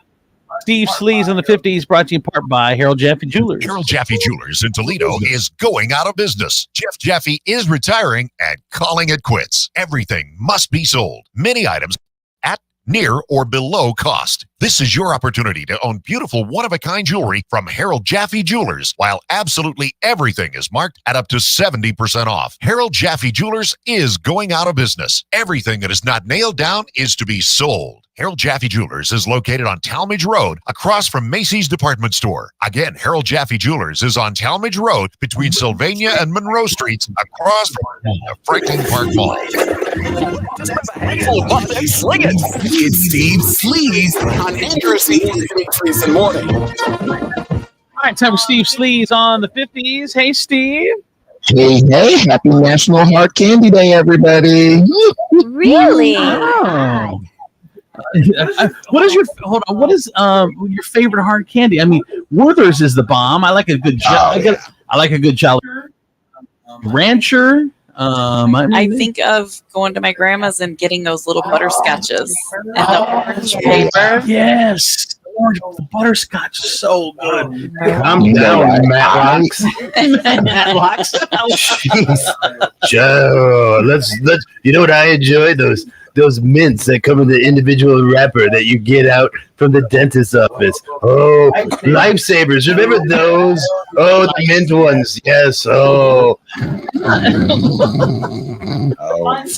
Steve Sleaze in the 50s, brought to you in part by Harold Jaffe Jewelers. Harold Jaffe Jewelers in Toledo is going out of business. Jeff Jaffe is retiring and calling it quits. Everything must be sold. Many items at, near, or below cost. This is your opportunity to own beautiful one-of-a-kind jewelry from Harold Jaffe Jewelers, while absolutely everything is marked at up to 70% off. Harold Jaffe Jewelers is going out of business. Everything that is not nailed down is to be sold. Harold Jaffe Jewelers is located on Talmadge Road, across from Macy's department store. Again, Harold Jaffe Jewelers is on Talmadge Road between Sylvania and Monroe Streets, across from the Franklin Park Mall. It's Steve Sleaze on Andrews and Demetrius in the morning. All right, time for Steve Sleaze on the 50s. Hey, Steve. Hey, happy National Hard Candy Day, everybody. Really? Oh. What is your favorite hard candy? I mean, Werther's is the bomb. I like a good I like a good Jolly Rancher. I think of going to my grandma's and getting those little butterscotches and the orange paper. Yes. The butterscotch is so good. Calm down, Matlocks. Matlocks. Jeez. Joe, let's. You know what I enjoy? Those mints that come in the individual wrapper that you get out from the dentist's office. Oh, Lifesavers. Remember those? Oh, the mint ones. Yes. Oh.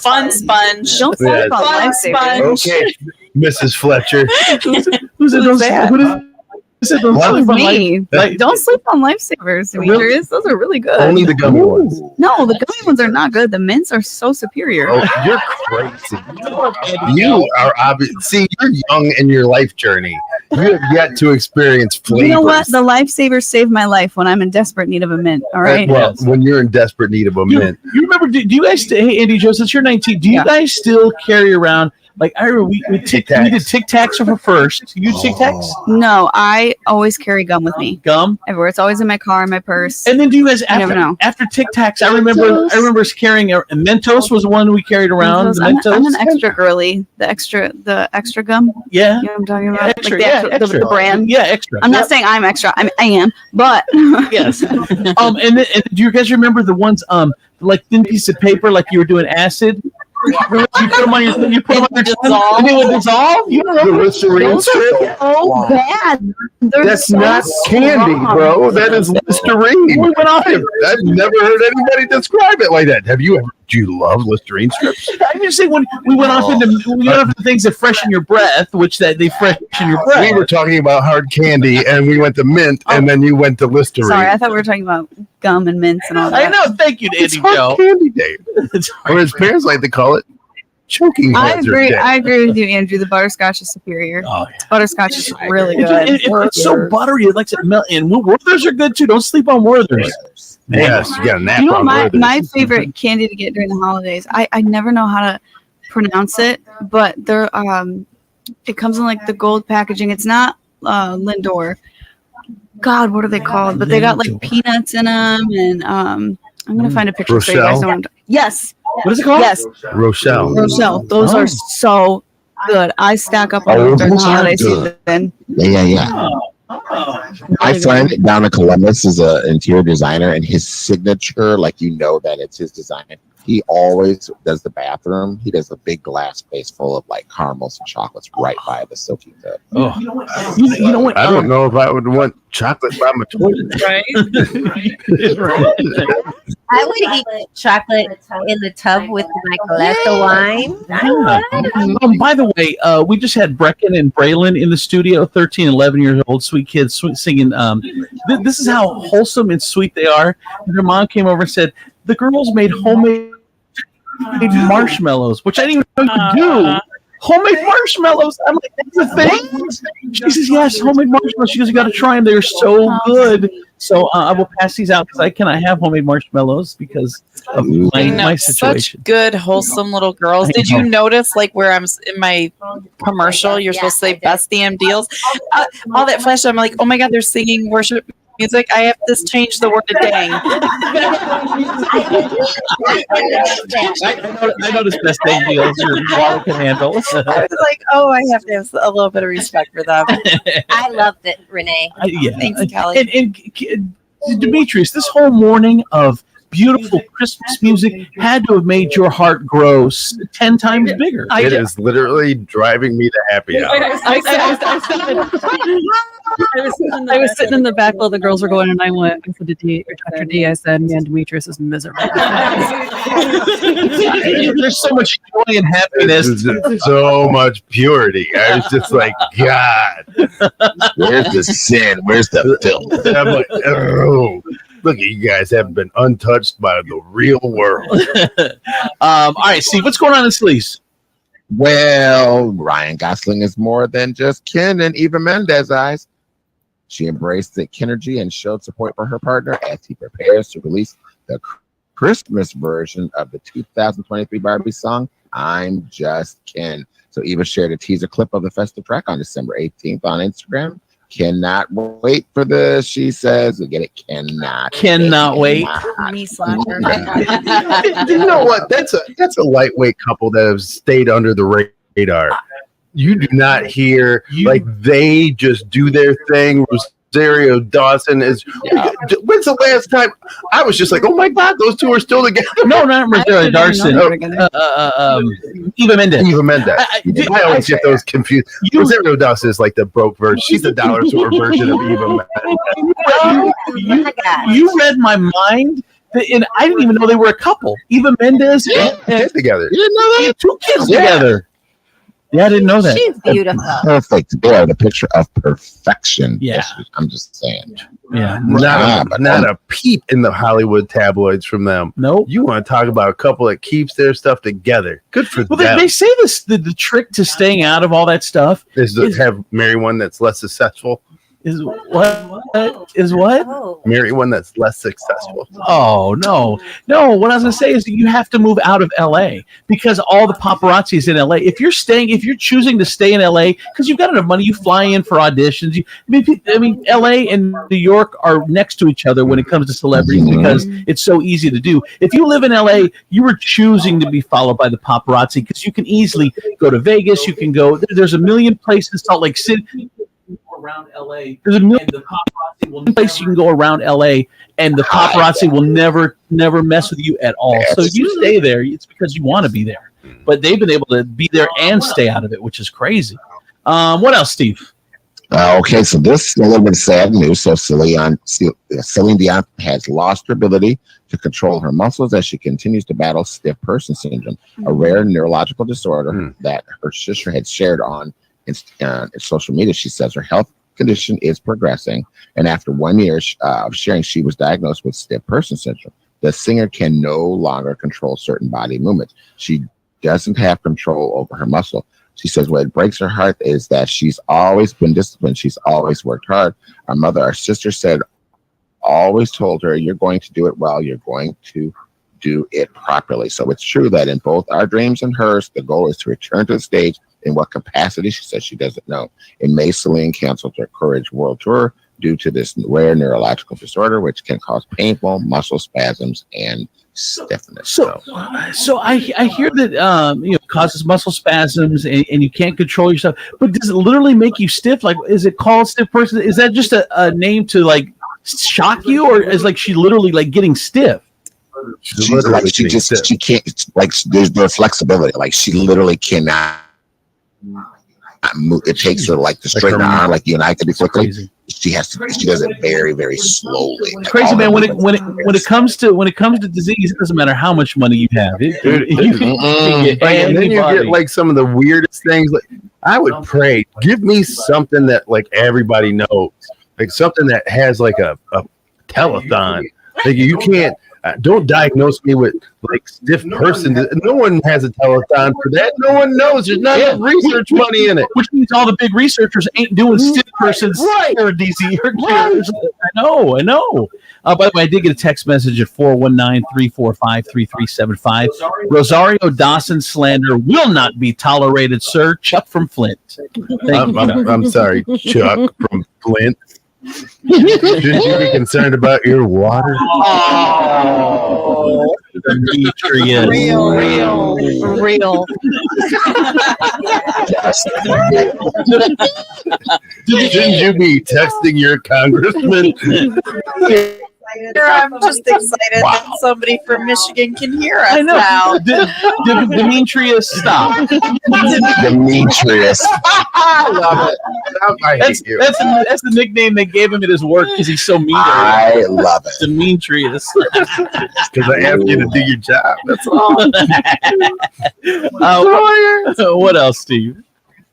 Fun sponge. Don't talk about Lifesavers. Okay, Mrs. Fletcher. Who's that? What? Me. Don't sleep on Lifesavers, Demetrius. Those are really good. Only the gummy ones. No, the gummy ones are not good. The mints are so superior. Oh, you're crazy. You are obvious. See, you're young in your life journey. You have yet to experience flavors. You know what? The Lifesavers saved my life when I'm in desperate need of a mint. All right. Well, when you're in desperate need of a mint. You remember? Do you guys? Hey, Andy Joe, since you're 19, do you guys still carry around? Like I remember, we did Tic Tacs for first. You use Tic Tacs? No, I always carry gum with me. Gum everywhere. It's always in my car, in my purse. And then do you guys never know. After Tic Tacs? I remember carrying a Mentos was the one we carried around. Mentos. I'm an extra girly. The extra gum. Yeah, you know what I'm talking about. Extra, like the brand. Yeah, extra. I'm not saying I'm extra. I am, but yes. And do you guys remember the ones like thin piece of paper, like you were doing acid? You put them on your dissolve. And it would dissolve. You know, the Listerine strip. Oh, bad. That's not candy, bro. That is Listerine. We went off. I've never heard anybody describe it like that. Have you ever? Do you love Listerine strips? I'm just saying when we went off into things that freshen your breath, which that they freshen your breath. We were talking about hard candy, and we went to mint, and then you went to Listerine. Sorry, I thought we were talking about gum and mints and all that. I know. Thank you, Andy It's hard Joe. candy day, or as parents like to call it, choking I hazard agree. day. I agree with you, Andrew. The butterscotch is superior. Oh, Butterscotch is really good. It's so buttery. It likes it melt. And Werthers are good too. Don't sleep on Werthers. Yes, you got a nap You know on my Werther's. my favorite candy to get during the holidays. I never know how to pronounce it, but they're it comes in like the gold packaging. It's not Lindor. God, what are they called? But they got like peanuts in them, and I'm gonna find a picture so you guys know what I'm talking. Yes. What is it called? Yes. Rochelle. Those are so good. I stack up on those during the holiday season. Yeah. My friend down in Columbus is an interior designer, and his signature, like that it's his design. He always does the bathroom. He does a big glass vase full of like caramels and chocolates right by the silky tub. Oh, you know what? I don't know if I would want chocolate by my toilet. Right. I would eat chocolate in the tub with my glass of wine. By the way, we just had Brecken and Braylon in the studio, 13, 11 years old, sweet kids singing. This is how wholesome and sweet they are. And their mom came over and said, the girls made homemade marshmallows, which I didn't even know you could do. Homemade marshmallows. I'm like, that's a thing. She says, yes, homemade marshmallows. She goes, you got to try them. They're so good. So I will pass these out because I cannot have homemade marshmallows because of my situation. Such good, wholesome little girls. Did you notice, like, where I'm in my commercial, you're supposed to say best damn deals? All that flash, I'm like, oh my God, they're singing worship music. I have to change the word to dang. I noticed best dang deals your wallet can handle. I was like, oh, I have to have a little bit of respect for them. I loved it, Renee. Yeah. Thanks, Kelly. And Demetrius, this whole morning of beautiful Christmas music had to have made your heart grow 10 times bigger. It is literally driving me to happy hour. I was sitting in the back while the girls were going, and I said to D, Dr. D, I said, man, Demetrius is miserable. There's so much joy and happiness. So much purity. I was just like, God. Where's the sin? Where's the filth? I'm like, oh. Look at you guys have been untouched by the real world. All right, Steve, what's going on in Sleaze? Well, Ryan Gosling is more than just Ken and Eva Mendes' eyes. She embraced the Kinergy and showed support for her partner as he prepares to release the Christmas version of the 2023 Barbie song, I'm Just Ken. So Eva shared a teaser clip of the festive track on December 18th on Instagram. Cannot wait for this, she says. We get it. Cannot wait. Knee slapper. You know what? That's a lightweight couple that have stayed under the radar. You do not hear like they just do their thing. Rosario Dawson is. Yeah. When's the last time I was just like, oh my God, those two are still together? No, not Rosario Dawson. Eva Mendes. Eva Mendes. I always get those confused. Rosario Dawson is like the broke version. She's the dollar store version of Eva Mendes. You read my mind. And I didn't even know they were a couple. Eva Mendes and together. You didn't know that? 2 kids together. Yeah, I didn't know that. She's beautiful. Perfect. They are the picture of perfection. Yeah. I'm just saying. Yeah. Not a peep in the Hollywood tabloids from them. Nope. You want to talk about a couple that keeps their stuff together. Good for them. They say this the trick to staying out of all that stuff is to have marry one that's less successful. Is what? Is what? Marry one that's less successful. Oh, no. What I was going to say is that you have to move out of LA because all the paparazzi is in LA. If you're choosing to stay in LA because you've got enough money, you fly in for auditions. I mean, LA and New York are next to each other when it comes to celebrities because it's so easy to do. If you live in LA, you are choosing to be followed by the paparazzi because you can easily go to Vegas. You can go, there's a million places, Salt Lake City. Around LA, there's a million place you can go around LA, and the paparazzi will never mess with you at all. So if you stay there, it's because you want to be there. But they've been able to be there and stay out of it, which is crazy. What else, Steve? Okay, so this is a little bit of sad news. So Celine Dion has lost her ability to control her muscles as she continues to battle stiff person syndrome, a rare neurological disorder that her sister had shared on social media. She says her health condition is progressing, and after 1 year of sharing, she was diagnosed with stiff person syndrome. The singer can no longer control certain body movements. She doesn't have control over her muscle. She says what breaks her heart is that she's always been disciplined. She's always worked hard. Our sister said, always told her, you're going to do it well. You're going to do it properly. So it's true that in both our dreams and hers, the goal is to return to the stage. In what capacity, she says she doesn't know. In May, Celine canceled her Courage World Tour due to this rare neurological disorder, which can cause painful muscle spasms and stiffness. So I hear that it causes muscle spasms and you can't control yourself. But does it literally make you stiff? Like, is it called stiff person? Is that just a name to like shock you, or is like she literally like getting stiff? She can't, like, there's no flexibility. Like, she literally cannot move. It takes her like to straighten her arm, like you and I could be quickly. She does it very, very slowly. It's crazy, man. When it comes to disease, it doesn't matter how much money you have. You can get and then you get like some of the weirdest things. Like, I would pray, give me something that like everybody knows, like something that has like a telethon. Like you can't. Don't diagnose me with like stiff person. No one has a telethon for that. No one knows. There's not enough research money in it. Which means all the big researchers ain't doing stiff persons or disease or cures. I know. By the way, I did get a text message at 419-345-3375. Rosario Dawson slander will not be tolerated, sir. Chuck from Flint. I'm sorry, Chuck from Flint. Shouldn't you be concerned about your water? Oh, Demetrius. Real. Shouldn't you be texting your congressman? I'm just excited that somebody from Michigan can hear us now. Demetrius, stop. Demetrius. I love it. I hate you. That's the nickname they gave him at his work because he's so mean. I love it. Demetrius. Because I asked you to do your job. That's all. What else, Steve?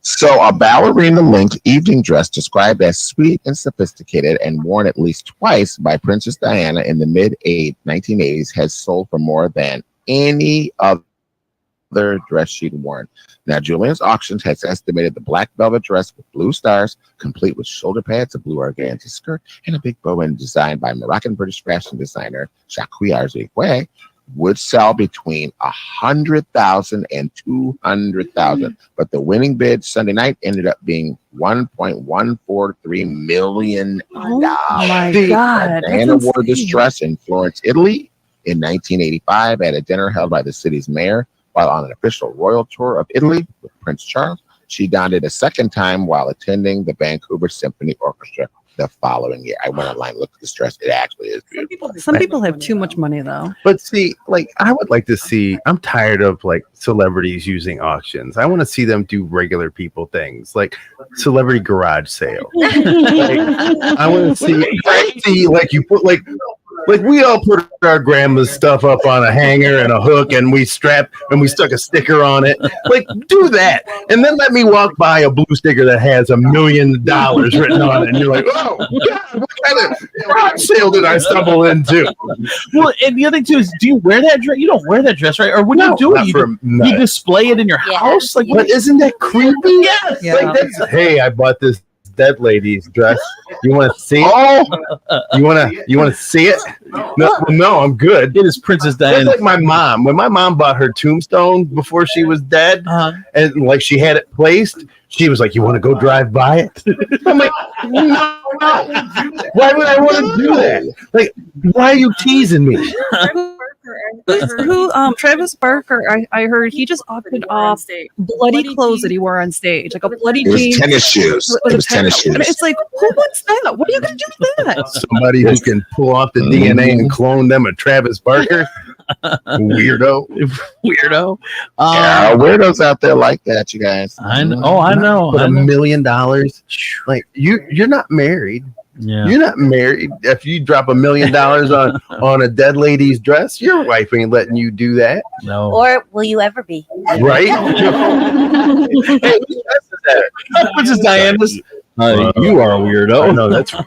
So a ballerina-linked evening dress described as sweet and sophisticated and worn at least twice by Princess Diana in the mid-1980s has sold for more than any other dress she'd worn. Now, Julian's Auctions has estimated the black velvet dress with blue stars, complete with shoulder pads, a blue organza skirt, and a big bow, and designed by Moroccan-British fashion designer Jacques Arzikwe, would sell between 100,000 and 200,000, but the winning bid Sunday night ended up being $1.143 million. Oh my God! Diana wore this dress in Florence, Italy, in 1985 at a dinner held by the city's mayor while on an official royal tour of Italy with Prince Charles. She donned it a second time while attending the Vancouver Symphony Orchestra the following year. I went online, looked at this dress. It actually is beautiful. Some people have too much money, though. But see, like, I would like to see, I'm tired of like celebrities using auctions. I want to see them do regular people things, like celebrity garage sale. Like, I want to see like you put like we all put our grandma's stuff up on a hanger and a hook, and we stuck a sticker on it. Like, do that, and then let me walk by a blue sticker that has $1 million written on it, and you're like, oh God, what kind of garage sale did I stumble into? Well, and the other thing too is, do you wear that dress? You don't wear that dress, right? Or when you do it, you display it in your house. Like, but isn't that creepy? Yes. Yeah. Like, that's, hey, I bought this dead lady's dress. You want to see it? You want to see it? No, I'm good. It is Princess Diana. That's like my mom. When my mom bought her tombstone before she was dead, and like she had it placed, she was like, "You want to go drive by it?" I'm like, no. Why would I want to do that? Like, why are you teasing me? Travis Barker, I heard he just opted off bloody clothes that he wore on stage, like a bloody jeans. Tennis shoes. It was tennis shoes. And it's like, who wants that? What are you going to do with that? Somebody who can pull off the DNA and clone them a Travis Barker. Weirdo. Yeah, weirdos out there like that, you guys. I know. Oh, I know. But $1 million, like you're not married. Yeah. You're not married. If you drop $1 million on a dead lady's dress, your wife ain't letting you do that. No. Or will you ever be? Right? Hey, This is Diana's. You are a weirdo. No, that's. Do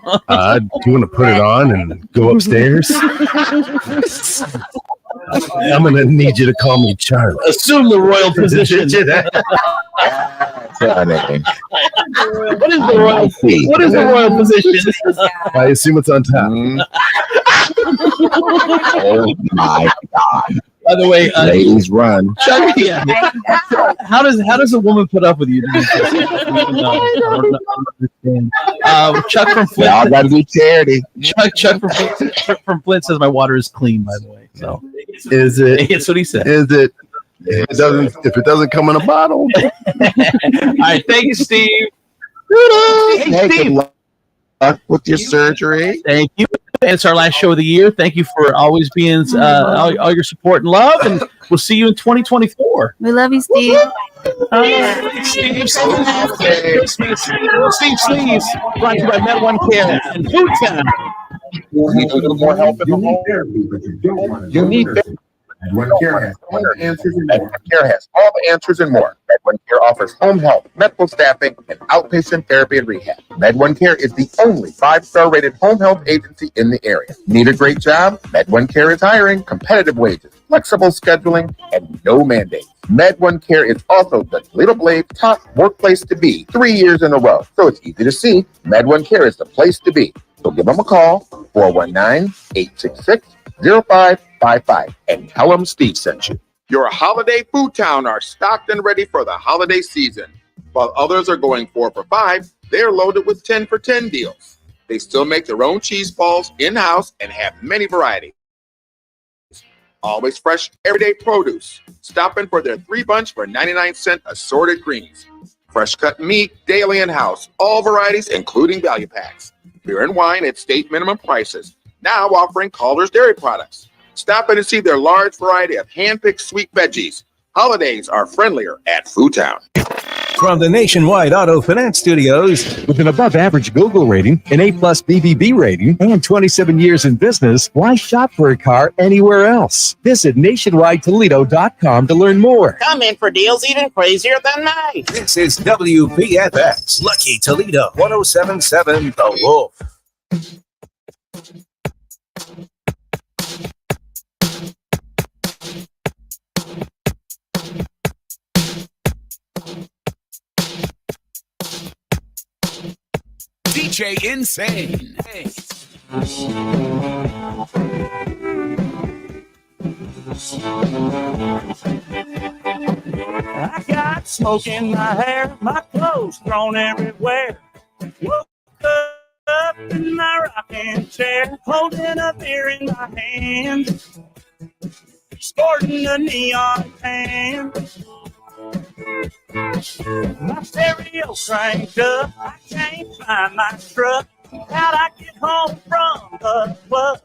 you want to put it on and go upstairs? I'm gonna need you to call me Charlie. Assume the royal position. What is the royal? What is the royal position? I assume it's on top. Oh my God! By the way, ladies run. Chuck, yeah. How does a woman put up with you? I don't understand. Chuck from Flint. Y'all gotta do charity. Chuck from Flint says my water is clean. By the way, so Is it? that's what he said. Is it? If it doesn't come in a bottle. All right, thank you, Steve. Hey, Hey, good Steve. luck with your surgery. Thank you. It's our last show of the year. Thank you for always being all your support and love, and we'll see you in 2024. We love you, Steve. Steve Sleeves, brought to you by Med One Care and Food Town. You need a little more help in the home. You need therapy. Med Care has all the answers and more. Med Care has all the answers and more. Med One Care offers home health, medical staffing, and outpatient therapy and rehab. Med One Care is the only 5-star rated home health agency in the area. Need a great job? Med One Care is hiring, competitive wages, flexible scheduling, and no mandates. Med One Care is also the Toledo Blade top workplace to be 3 years in a row. So it's easy to see. Med One Care is the place to be. So give them a call, 419-866-0555, and tell them Steve sent you. Your holiday food town are stocked and ready for the holiday season. While others are going 4 for $5, they're loaded with 10 for $10 deals. They still make their own cheese balls in-house and have many varieties. Always fresh, everyday produce. Stop in for their 3-bunch for 99-cent assorted greens. Fresh cut meat, daily in-house, all varieties, including value packs. Beer and wine at state minimum prices. Now offering Calder's dairy products. Stop in and see their large variety of hand-picked sweet veggies. Holidays are friendlier at Food Town. From the Nationwide Auto Finance Studios, with an above-average Google rating, an A+ BBB rating, and 27 years in business, why shop for a car anywhere else? Visit nationwidetoledo.com to learn more. Come in for deals even crazier than mine. This is WPFX, Lucky Toledo, 1077 The Wolf. DJ Insane. I got smoke in my hair, my clothes thrown everywhere. Woke up in my rocking chair, holding a beer in my hand, sporting a neon tan. My stereo cranked up, I can't find my truck. How'd I get home from the club?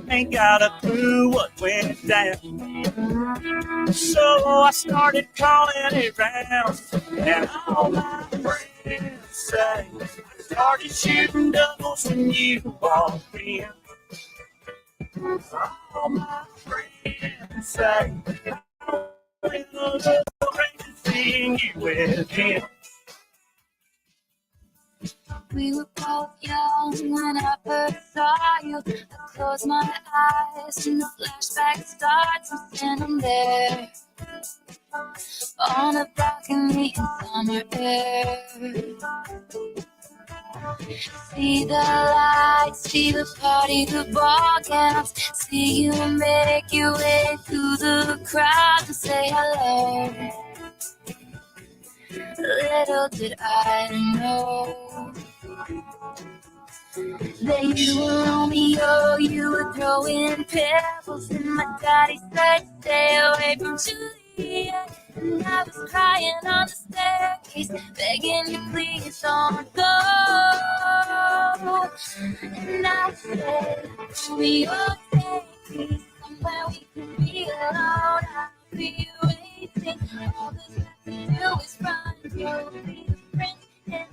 Ain't got a clue what went down. So I started calling it round, and all my friends say I started shooting doubles when you walked in. All my friends say seeing you with him. We were both young when I first saw you. I close my eyes and the flashback starts. I'm standing there on a balcony in summer air. See the lights, see the party, the ball gowns. See you make your way through the crowd and say hello. Little did I know that you were Romeo, you were throwing pebbles, and my daddy said stay away from Juliet. And I was crying on the staircase, begging you please don't go. And I said, Romeo, take me somewhere we can be alone. I'll be waiting, all there's left to do is run. You'll be the prince and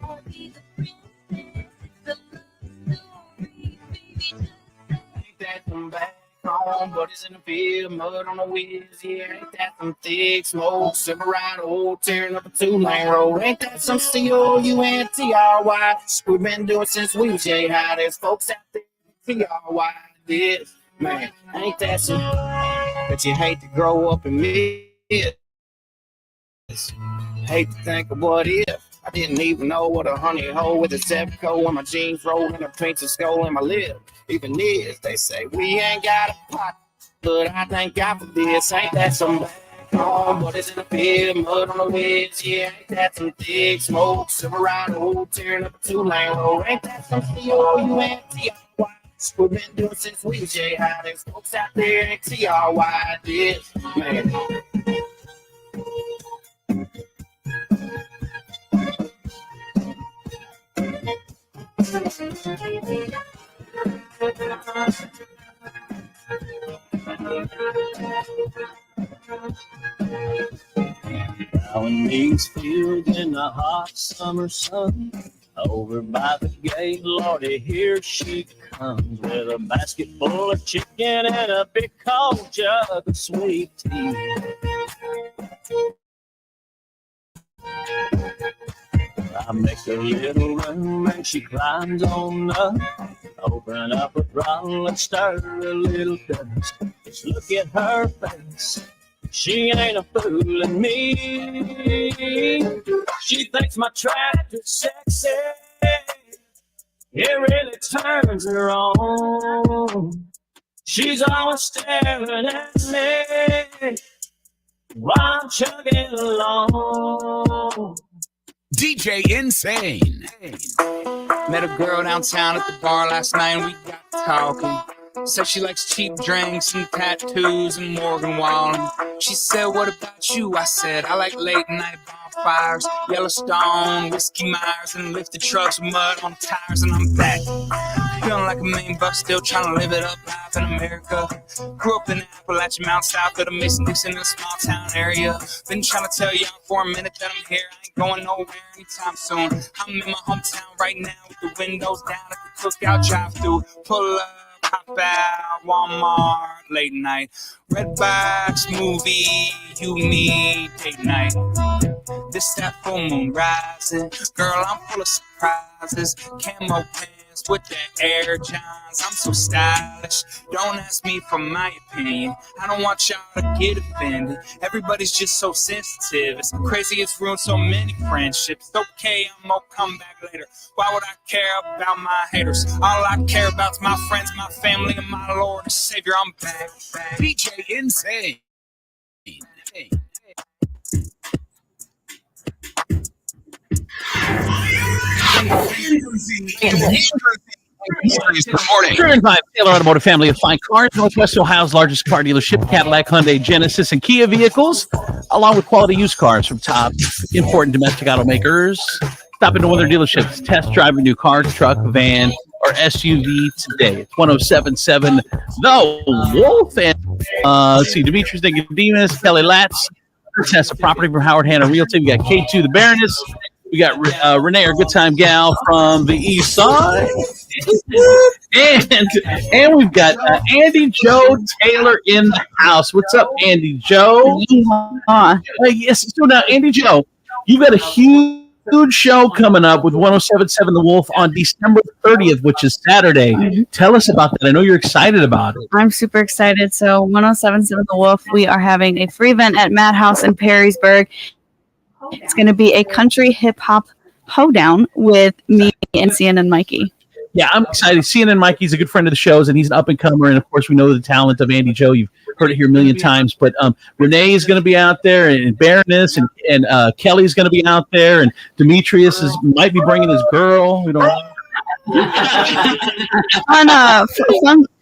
I'll be the princess. It's a love story, baby, just say. Ain't that some back home, buddies in the field, mud on the wheels, yeah. Ain't that some thick smoke, Silverado, tearing up a 2-lane road. Ain't that some C-O-U-N-T-R-Y? We've been doing since we was J-High. There's folks out there, T-R-Y this. Man, ain't that some that you hate to grow up and miss? Hate to think of what if. I didn't even know what a honey hole with a Zepco and my jeans rolling a painted skull in my lip. Even this, they say we ain't got a pot, but I thank God for this. Ain't that some back home? What is in the field? Mud on the wedge, yeah. Ain't that some thick smoke? Silverado tearing up a 2-lane road. Ain't that some COUNTRY? We've been doing since we was J-High. There's folks out there ain't TRY this, man. Now in these fields in the hot summer sun, over by the gate, Lordy, here she comes with a basket full of chicken and a big cold jug of sweet tea. I make a little room and she climbs on up. Open up a throttle and stir a little dust. Just look at her face. She ain't a fooling me. She thinks my tractor's sexy. It really turns her on. She's always staring at me while I'm chugging along. DJ Insane. Met a girl downtown at the bar last night and we got talking. Said she likes cheap drinks and tattoos and Morgan Wallen. She said, what about you? I said, I like late night bonfires, Yellowstone, Whiskey Myers, and lifted trucks with mud on tires, and I'm back. Feeling like a million bucks, still trying to live it up live in America. Grew up in the Appalachian Mountains, south of the Mason-Dixon in a small town area. Been trying to tell y'all for a minute that I'm here. I ain't going nowhere anytime soon. I'm in my hometown right now with the windows down at the cookout drive-thru. Pull up, hop out, Walmart, late night. Red box movie, you, me, date night. This that full moon rising. Girl, I'm full of surprises. Camo pants with the Air Johns. I'm so stylish. Don't ask me for my opinion. I don't want y'all to get offended. Everybody's just so sensitive. It's crazy, it's ruined so many friendships. Okay, I'm gonna come back later. Why would I care about my haters? All I care about's my friends, my family, and my Lord and Savior. I'm back. DJ Insane. Driven by Taylor Automotive family of fine cars, Northwest Ohio's largest car dealership, Cadillac, Hyundai, Genesis, and Kia vehicles, along with quality used cars from top important domestic automakers. Stop into one of their dealerships, test drive a new car, truck, van, or SUV today. It's 1077 The Wolf. And let's see, Demetrius, Nicodemus, Kelly Latz, test property from Howard Hanna Realty. We got K2, the Baroness. We got Renee, our good time gal from the East Side. And we've got Andy Joe Taylor in the house. What's up, Andy Joe? Yes, so now, Andy Joe, you've got a huge show coming up with 1077 The Wolf on December 30th, which is Saturday. Tell us about that. I know you're excited about it. I'm super excited. So 1077 The Wolf, we are having a free event at Madhouse in Perrysburg. It's going to be a country hip-hop hoedown with me and CNN Mikey. Yeah, I'm excited. CNN Mikey's a good friend of the show's, and he's an up-and-comer. And, of course, we know the talent of Andy Joe. You've heard it here a million times. But Renee is going to be out there, and Baroness, and Kelly's going to be out there, and Demetrius might be bringing his girl. We don't know.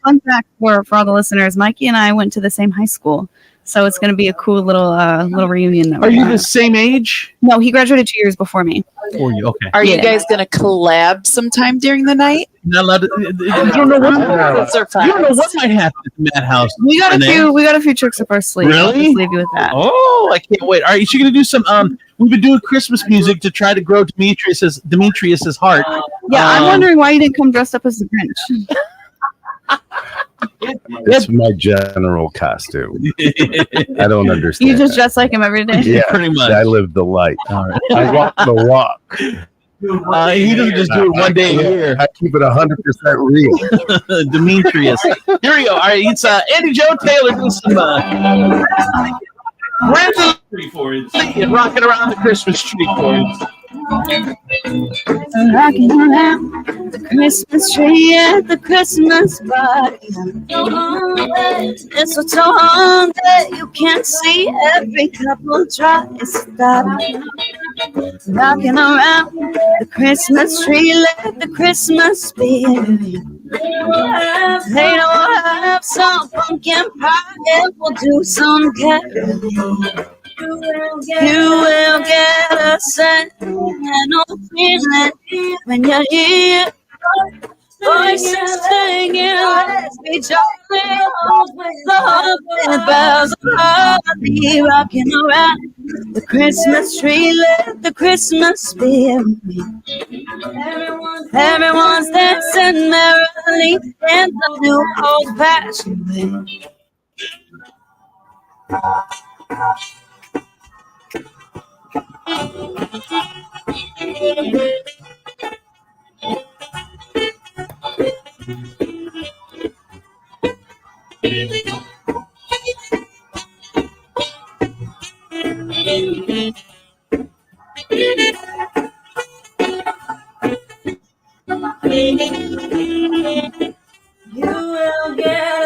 Fun fact for all the listeners, Mikey and I went to the same high school. So it's going to be a cool little reunion. Are you the same age? No, he graduated 2 years before me. Before you, okay. Are you guys going to collab sometime during the night? Not allowed to, you don't know what might happen at the Madhouse. We got a few tricks up our sleeve. Really? I'll just leave you with that. Oh, I can't wait. All right, so you're going to do some we've been doing Christmas music to try to grow Demetrius's heart. Yeah, I'm wondering why you didn't come dressed up as the Grinch. It's my general costume. I don't understand. You just dress like him every day? Yeah, pretty much. I live the life. All right. I walk the walk. He doesn't just do it one day a year. I keep it 100% real. Demetrius. Here we go. All right, it's Andy Joe Taylor doing some rocking around the Christmas tree chords. Rocking around the Christmas tree at the Christmas party. It's so tall that you can't see every couple tries to stop. Rocking around the Christmas tree, let the Christmas spirit. Later we'll have some pumpkin pie and we'll do some caroling. You will get a sense and a feeling when you're here. Voices singing, let's be jolly. The bells are be rocking around the Christmas tree, let the Christmas spirit. Everyone's dancing merrily in the new old-fashioned way.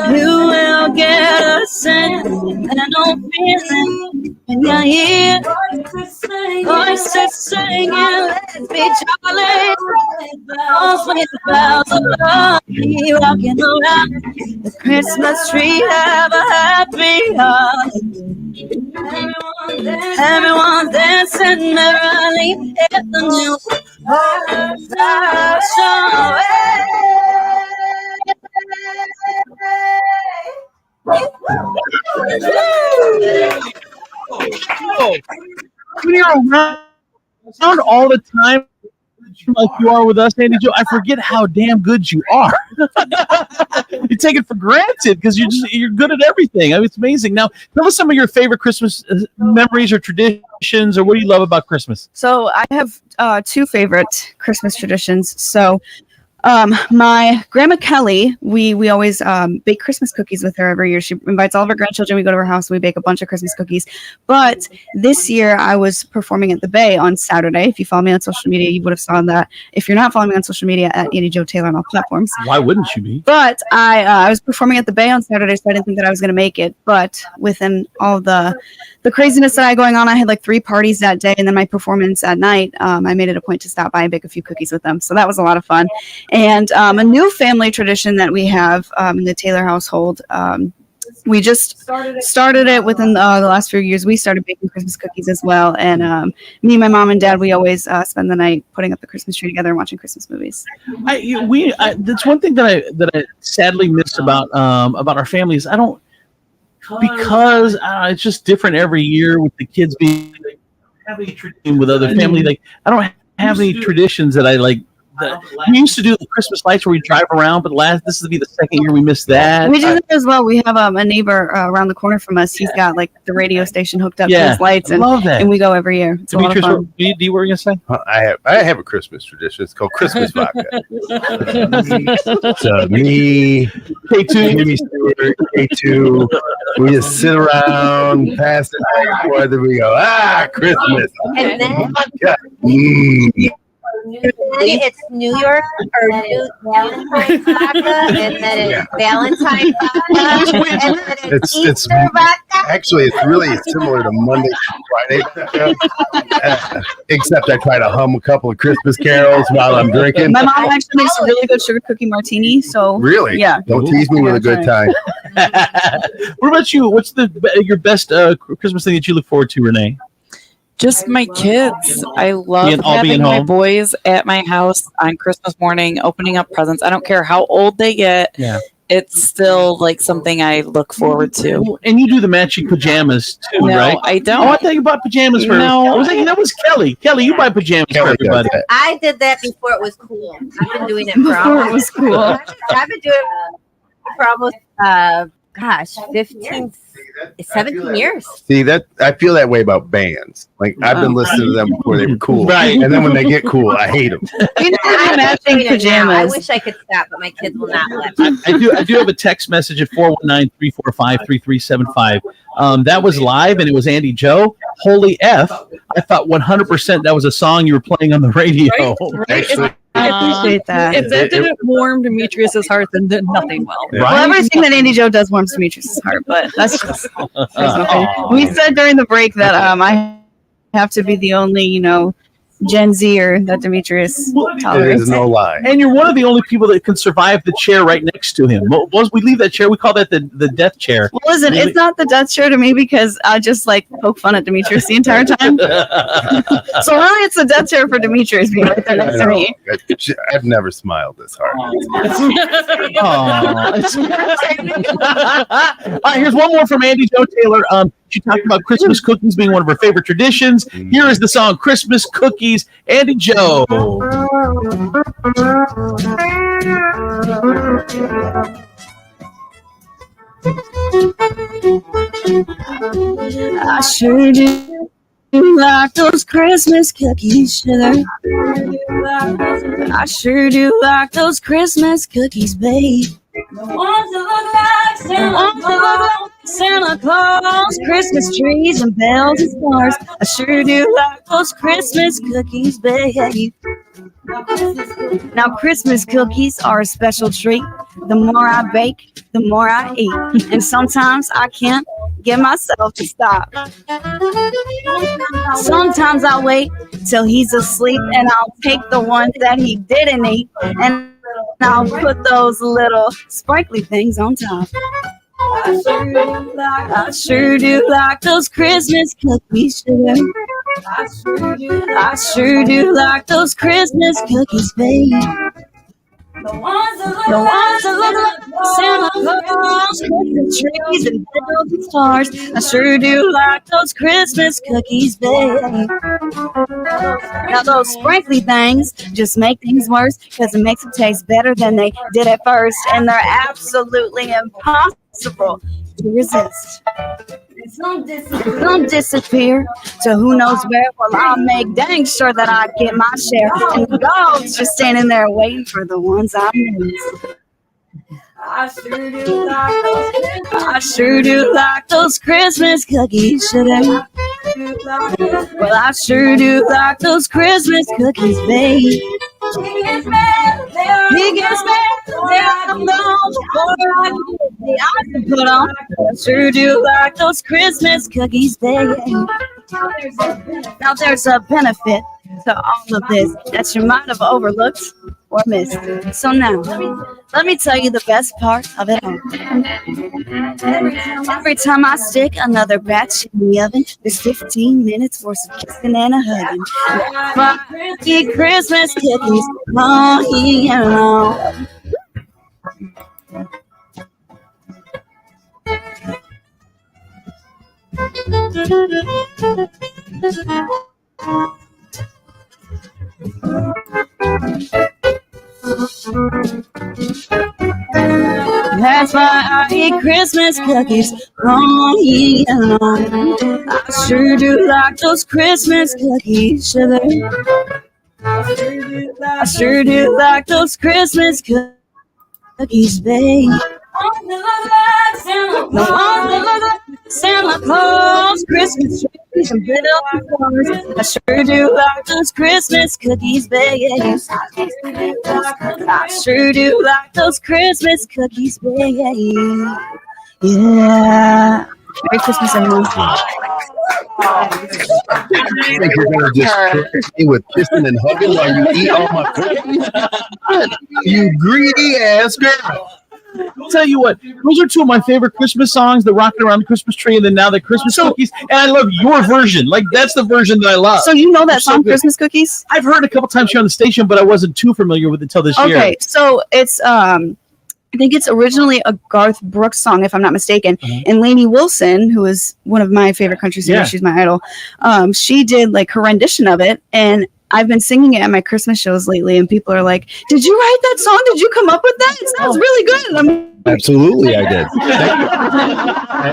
You will get a sense and a feeling when you're here. Voices singing, let's be jolly. Bells with the bells of love, be rocking around the Christmas tree. Have a happy holiday. Everyone's dancing merrily at the new show. When you're around all the time, like you are with us, Andy Joe, I forget how damn good you are. You take it for granted because you're good at everything. I mean, it's amazing. Now, tell us some of your favorite Christmas memories or traditions, or what do you love about Christmas? So I have two favorite Christmas traditions. So my grandma Kelly, we always bake Christmas cookies with her every year. She invites all of her grandchildren. We go to her house. We bake a bunch of Christmas cookies. But this year I was performing at the Bay on Saturday. If you follow me on social media, you would have saw that. If you're not following me on social media, at Andy Joe Taylor on all platforms. Why wouldn't you be? But I was performing at the Bay on Saturday, so I didn't think that I was going to make it. But within all the craziness that I had going on, I had like 3 parties that day, and then my performance at night, I made it a point to stop by and bake a few cookies with them. So that was a lot of fun. And a new family tradition that we have in the Taylor household, we just started it within the last few years. We started baking Christmas cookies as well. And me, my mom, and dad, we always spend the night putting up the Christmas tree together and watching Christmas movies. That's one thing that I sadly miss about our family is because it's just different every year with the kids being having a tradition with other family. Like I don't have any traditions that I like. We used to do the Christmas lights where we drive around, but this will be the second year we missed that. We do that as well. We have a neighbor around the corner from us. He's got like the radio station hooked up to his lights, and love that. And we go every year. It's Demetrius, a lot of fun. what were you going to say? I have a Christmas tradition. It's called Christmas vodka. So me, K2, Jimmy Stewart, K2, we just sit around, pass the night, whether we go, Christmas. And then Mm. it's New York or New Valentine's vodka, and then it's Valentine's vodka, and then it's Easter vodka. Actually, it's really similar to Monday to Friday, except I try to hum a couple of Christmas carols while I'm drinking. My mom actually makes a really good sugar cookie martini. So Really? yeah. Don't tease me with a good time. What about you? What's your best Christmas thing that you look forward to, Renee? Just my kids. I love being having my home. boys at my house on Christmas morning, opening up presents. I don't care how old they get. Yeah. It's still like something I look forward to. And you do the matching pajamas too, No, right? I don't. Oh, I thought you bought pajamas for. No. I was thinking that was Kelly. Kelly, you buy pajamas for everybody. I did that before it was cool. I've been doing it for Before it was cool. I've been doing it for almost gosh, 15, 17 years. See that I feel that way about bands. Like I've been listening to them before they were cool, Right? And then when they get cool, I hate them. We need to be matching I pajamas. wish I could stop, but my kids will not let me. I do have a text message at 419-345-3375. That was live, and it was Andy Joe. Holy F! I thought 100% that was a song you were playing on the radio. Right? Actually, I appreciate that. If that didn't warm Demetrius's heart, then nothing will. Well, everything that Andy Joe does warms Demetrius' heart, but that's just we said during the break that I have to be the only, Gen Zer that Demetrius it tolerates. is no lie. And you're one of the only people that can survive the chair right next to him. Once we leave that chair, we call that the death chair. Well, listen, it's not the death chair to me because I just poke fun at Demetrius the entire time. So really, it's the death chair for Demetrius being right there next to me. I've never smiled this hard. Here's one more from Andy Joe Taylor. She talked about Christmas cookies being one of her favorite traditions. Here is the song Christmas Cookies, Andy Joe. I sure do like those Christmas cookies, sugar. I sure do like those Christmas cookies, babe. The ones that look like Santa Claus, Christmas trees and bells and stars. I sure do like those Christmas cookies, babe. Now, Christmas cookies are a special treat. The more I bake, the more I eat. And sometimes I can't get myself to stop. Sometimes I wait till he's asleep and I'll take the ones that he didn't eat and I'll put those little sparkly things on top. I sure do like those Christmas cookies, sugar. I sure do like those Christmas cookies, babe. The ones that look like Santa Claus, Christmas trees and bells and stars. I sure do like those Christmas cookies, babe. Now those sprinkly things just make things worse because it makes them taste better than they did at first, and they're absolutely impossible to resist. Some disappear to who knows where. Well, I'll make dang sure that I get my share. And the dogs just standing there waiting for the ones I miss. I sure do like those Christmas cookies, sugar. Well, I sure do like those Christmas cookies, babe. He gets mad, there I don't know before I get the eyes to put on. I sure do like those Christmas cookies, babe. Now there's a benefit to all of this that you might have overlooked or missed. So now, let me tell you the best part of it all. Every time I stick another batch in the oven, there's 15 minutes for some kissing and a hugging. My Christmas cookies, oh, That's why I eat Christmas cookies all year long. I sure do like those Christmas cookies, sugar. I sure do like those Christmas cookies, babe. Santa Claus, Christmas trees and bells and stars. I sure do like those Christmas cookies, babe. I sure do like those Christmas cookies, babe. Yeah. Merry Christmas, everyone. I think you're gonna just trick me with kissing and hugging while you eat all my cookies? You greedy ass girl. I'll tell you what, those are two of my favorite Christmas songs, the Rocking Around the Christmas Tree and then now the Christmas Cookies, and I love your version. Like, that's the version that I love. So you know that song, good. Christmas Cookies? I've heard it a couple times here on the station, but I wasn't too familiar with it until this year. Okay, so it's I think it's originally a Garth Brooks song, if I'm not mistaken. And Lainey Wilson, who is one of my favorite country singers, she's my idol. She did like her rendition of it, and I've been singing it at my Christmas shows lately, and people are like, "Did you write that song? Did you come up with that? It sounds really good." Absolutely, I did.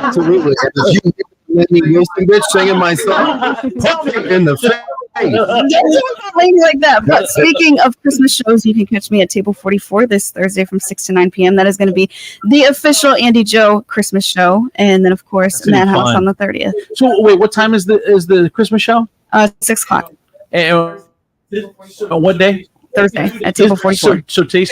Absolutely. If you let me Wilson bitch singing my song, tell me in the face. Like that. But speaking of Christmas shows, you can catch me at Table 44 this Thursday from 6 to 9 p.m. That is going to be the official Andy Joe Christmas show, and then of course Madhouse on the 30th. So wait, what time is the Christmas show? 6 o'clock. And what day? Thursday at Table 44. So today's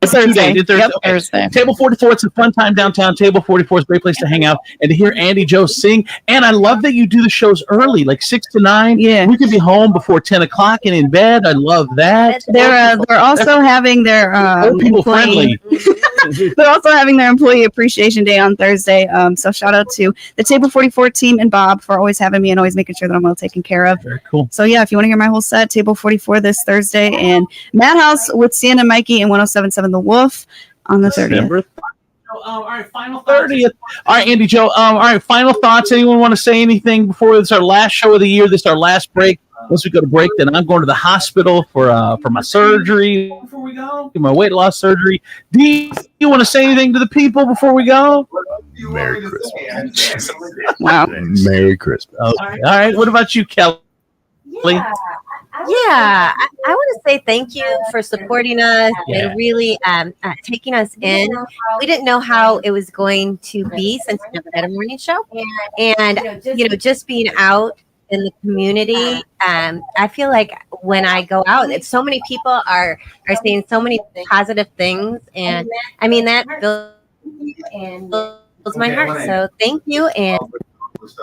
Thursday. Yep. Thursday. Table 44. It's a fun time downtown. Table 44 is a great place to hang out and to hear Andy Joe sing. And I love that you do the shows early, like 6 to 9. Yeah, we can be home before 10 o'clock and in bed. I love that. They're also having their people friendly. They're also having their Employee Appreciation Day on Thursday. So shout out to the Table 44 team and Bob for always having me and always making sure that I'm well taken care of. Very cool. So yeah, if you want to hear my whole set, Table 44 this Thursday, and Madhouse with Stan and Mikey and 107.7 The Wolf on the 30th. All right, final 30th. All right, Andy Joe. All right, final thoughts. Anyone want to say anything before this is our last show of the year? This is our last break. Once we go to break, then I'm going to the hospital for my surgery. Before we go, my weight loss surgery. Do you want to say anything to the people before we go? Merry Christmas. Wow. Merry Christmas. Okay. All right. What about you, Kelly? Yeah, I want to say thank you for supporting us and really taking us in. We didn't know how it was going to be since we never had a morning show, and just being out in the community. I feel like when I go out, so many people are saying so many positive things, and I mean that fills my heart. So thank you, and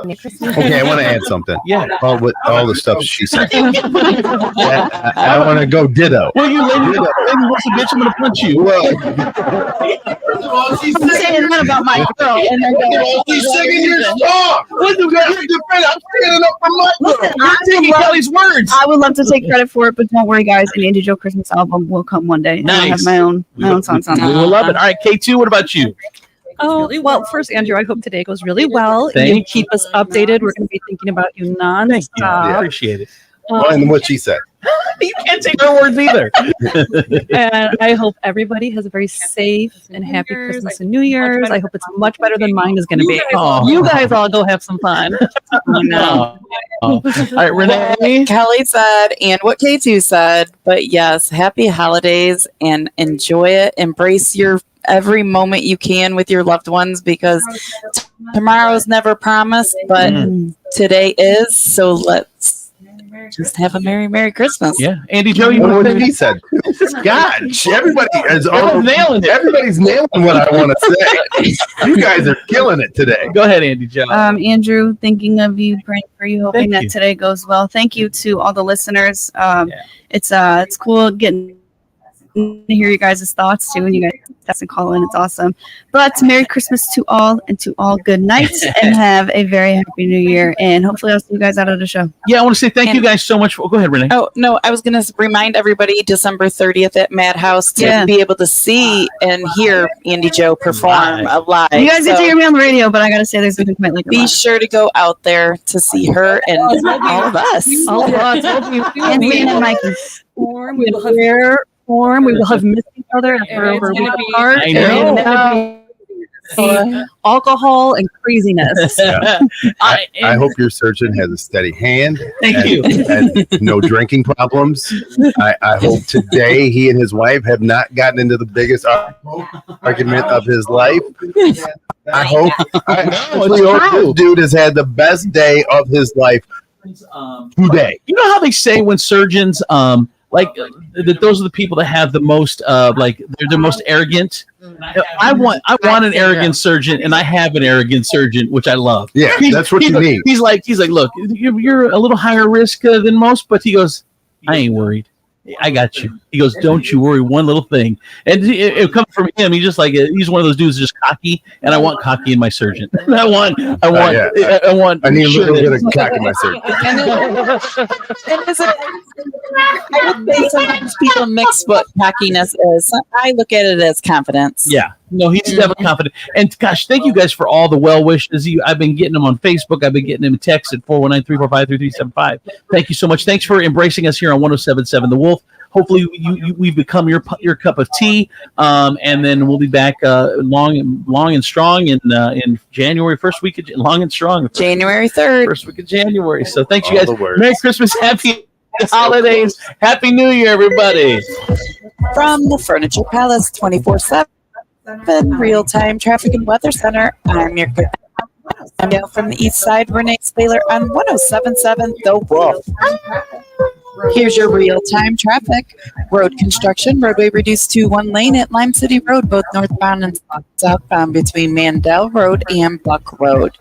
Merry Christmas. Okay, I want to add something. Yeah. All the stuff she said. I want to go ditto. Well, you lady, what's a bitch? I'm going to punch you. First of all, she's saying that about my girl, and then she's singing your song. What the God? I'm standing up for my girl. You're taking Kelly's words. I would love to take credit for it, but don't worry, guys. An Andy Joe Christmas album will come one day. Nice. I have my own songs on We it. will love it. All right, K2, what about you? Oh, well, first, Andrew, I hope today goes really well. Thank You keep us updated. We're going to be thinking about you nonstop. I appreciate it. And what she said. You can't take her words either. And I hope everybody has a very safe and happy Christmas and New Year's. I hope it's much better than mine is going to be. You guys all go have some fun. No. All right, Renee. Kelly said, and what K2 said, but yes, happy holidays and enjoy it. Embrace your every moment you can with your loved ones, because tomorrow's never promised, but today is. So let's just have a Merry Christmas. Yeah, Andy Joe, what did he said? God, everybody is nailing it. Everybody's nailing what I want to say. You guys are killing it today. Go ahead, Andy Joe. Andrew, thinking of you, praying for you, hoping Thank that you. today goes well. Thank you to all the listeners. It's cool getting to hear you guys' thoughts too, and you guys text and call in. It's awesome. But Merry Christmas to all, and to all good night, and have a very happy New Year. And hopefully, I'll see you guys out of the show. Yeah, I want to say thank you guys so much. Go ahead, Renee. Oh, no, I was going to remind everybody December 30th at Madhouse to be able to see and hear Andy Joe perform live. You guys get to hear me on the radio, but I gotta say, there's nothing quite like it. Be sure to go out there to see her and all of us. All of us. And Stan and Mikey. We will have rare form. We will have missed each other after over a week apart. I know. Alcohol and craziness. Yeah. I hope your surgeon has a steady hand. Thank you. And no drinking problems. I hope today he and his wife have not gotten into the biggest argument of his life. I hope this dude has had the best day of his life today. You know how they say when surgeons that those are the people that have the most they're most arrogant. I want an arrogant surgeon, and I have an arrogant surgeon, which I love. Yeah, that's what you need. He's like, look, you're a little higher risk than most, but he goes, I ain't worried. I got you. He goes, "Don't you worry, one little thing." And it comes from him. He's just like he's one of those dudes just cocky, and I want cocky in my surgeon. I want. I need a little bit of cocky in my surgeon. I would say sometimes people mix what cockiness is. I look at it as confidence. Yeah. No, he's definitely confident. And gosh, thank you guys for all the well wishes. I've been getting them on Facebook. I've been getting them text at 419-345-3375. Thank you so much. Thanks for embracing us here on 107.7 The Wolf. Hopefully we've become your cup of tea, and then we'll be back long and strong in January, first week of long and strong, January 3rd, first week of January. So thanks you guys. Merry Christmas, happy holidays, happy New Year, everybody. From the Furniture Palace, 24/7 real-time traffic and weather center. I'm your I'm Gail from the East Side. Renee Spaler on 107.7 The Wolf. Here's your real-time traffic. Road construction, roadway reduced to 1 lane at Lime City Road, both northbound and southbound between Mandel Road and Buck Road.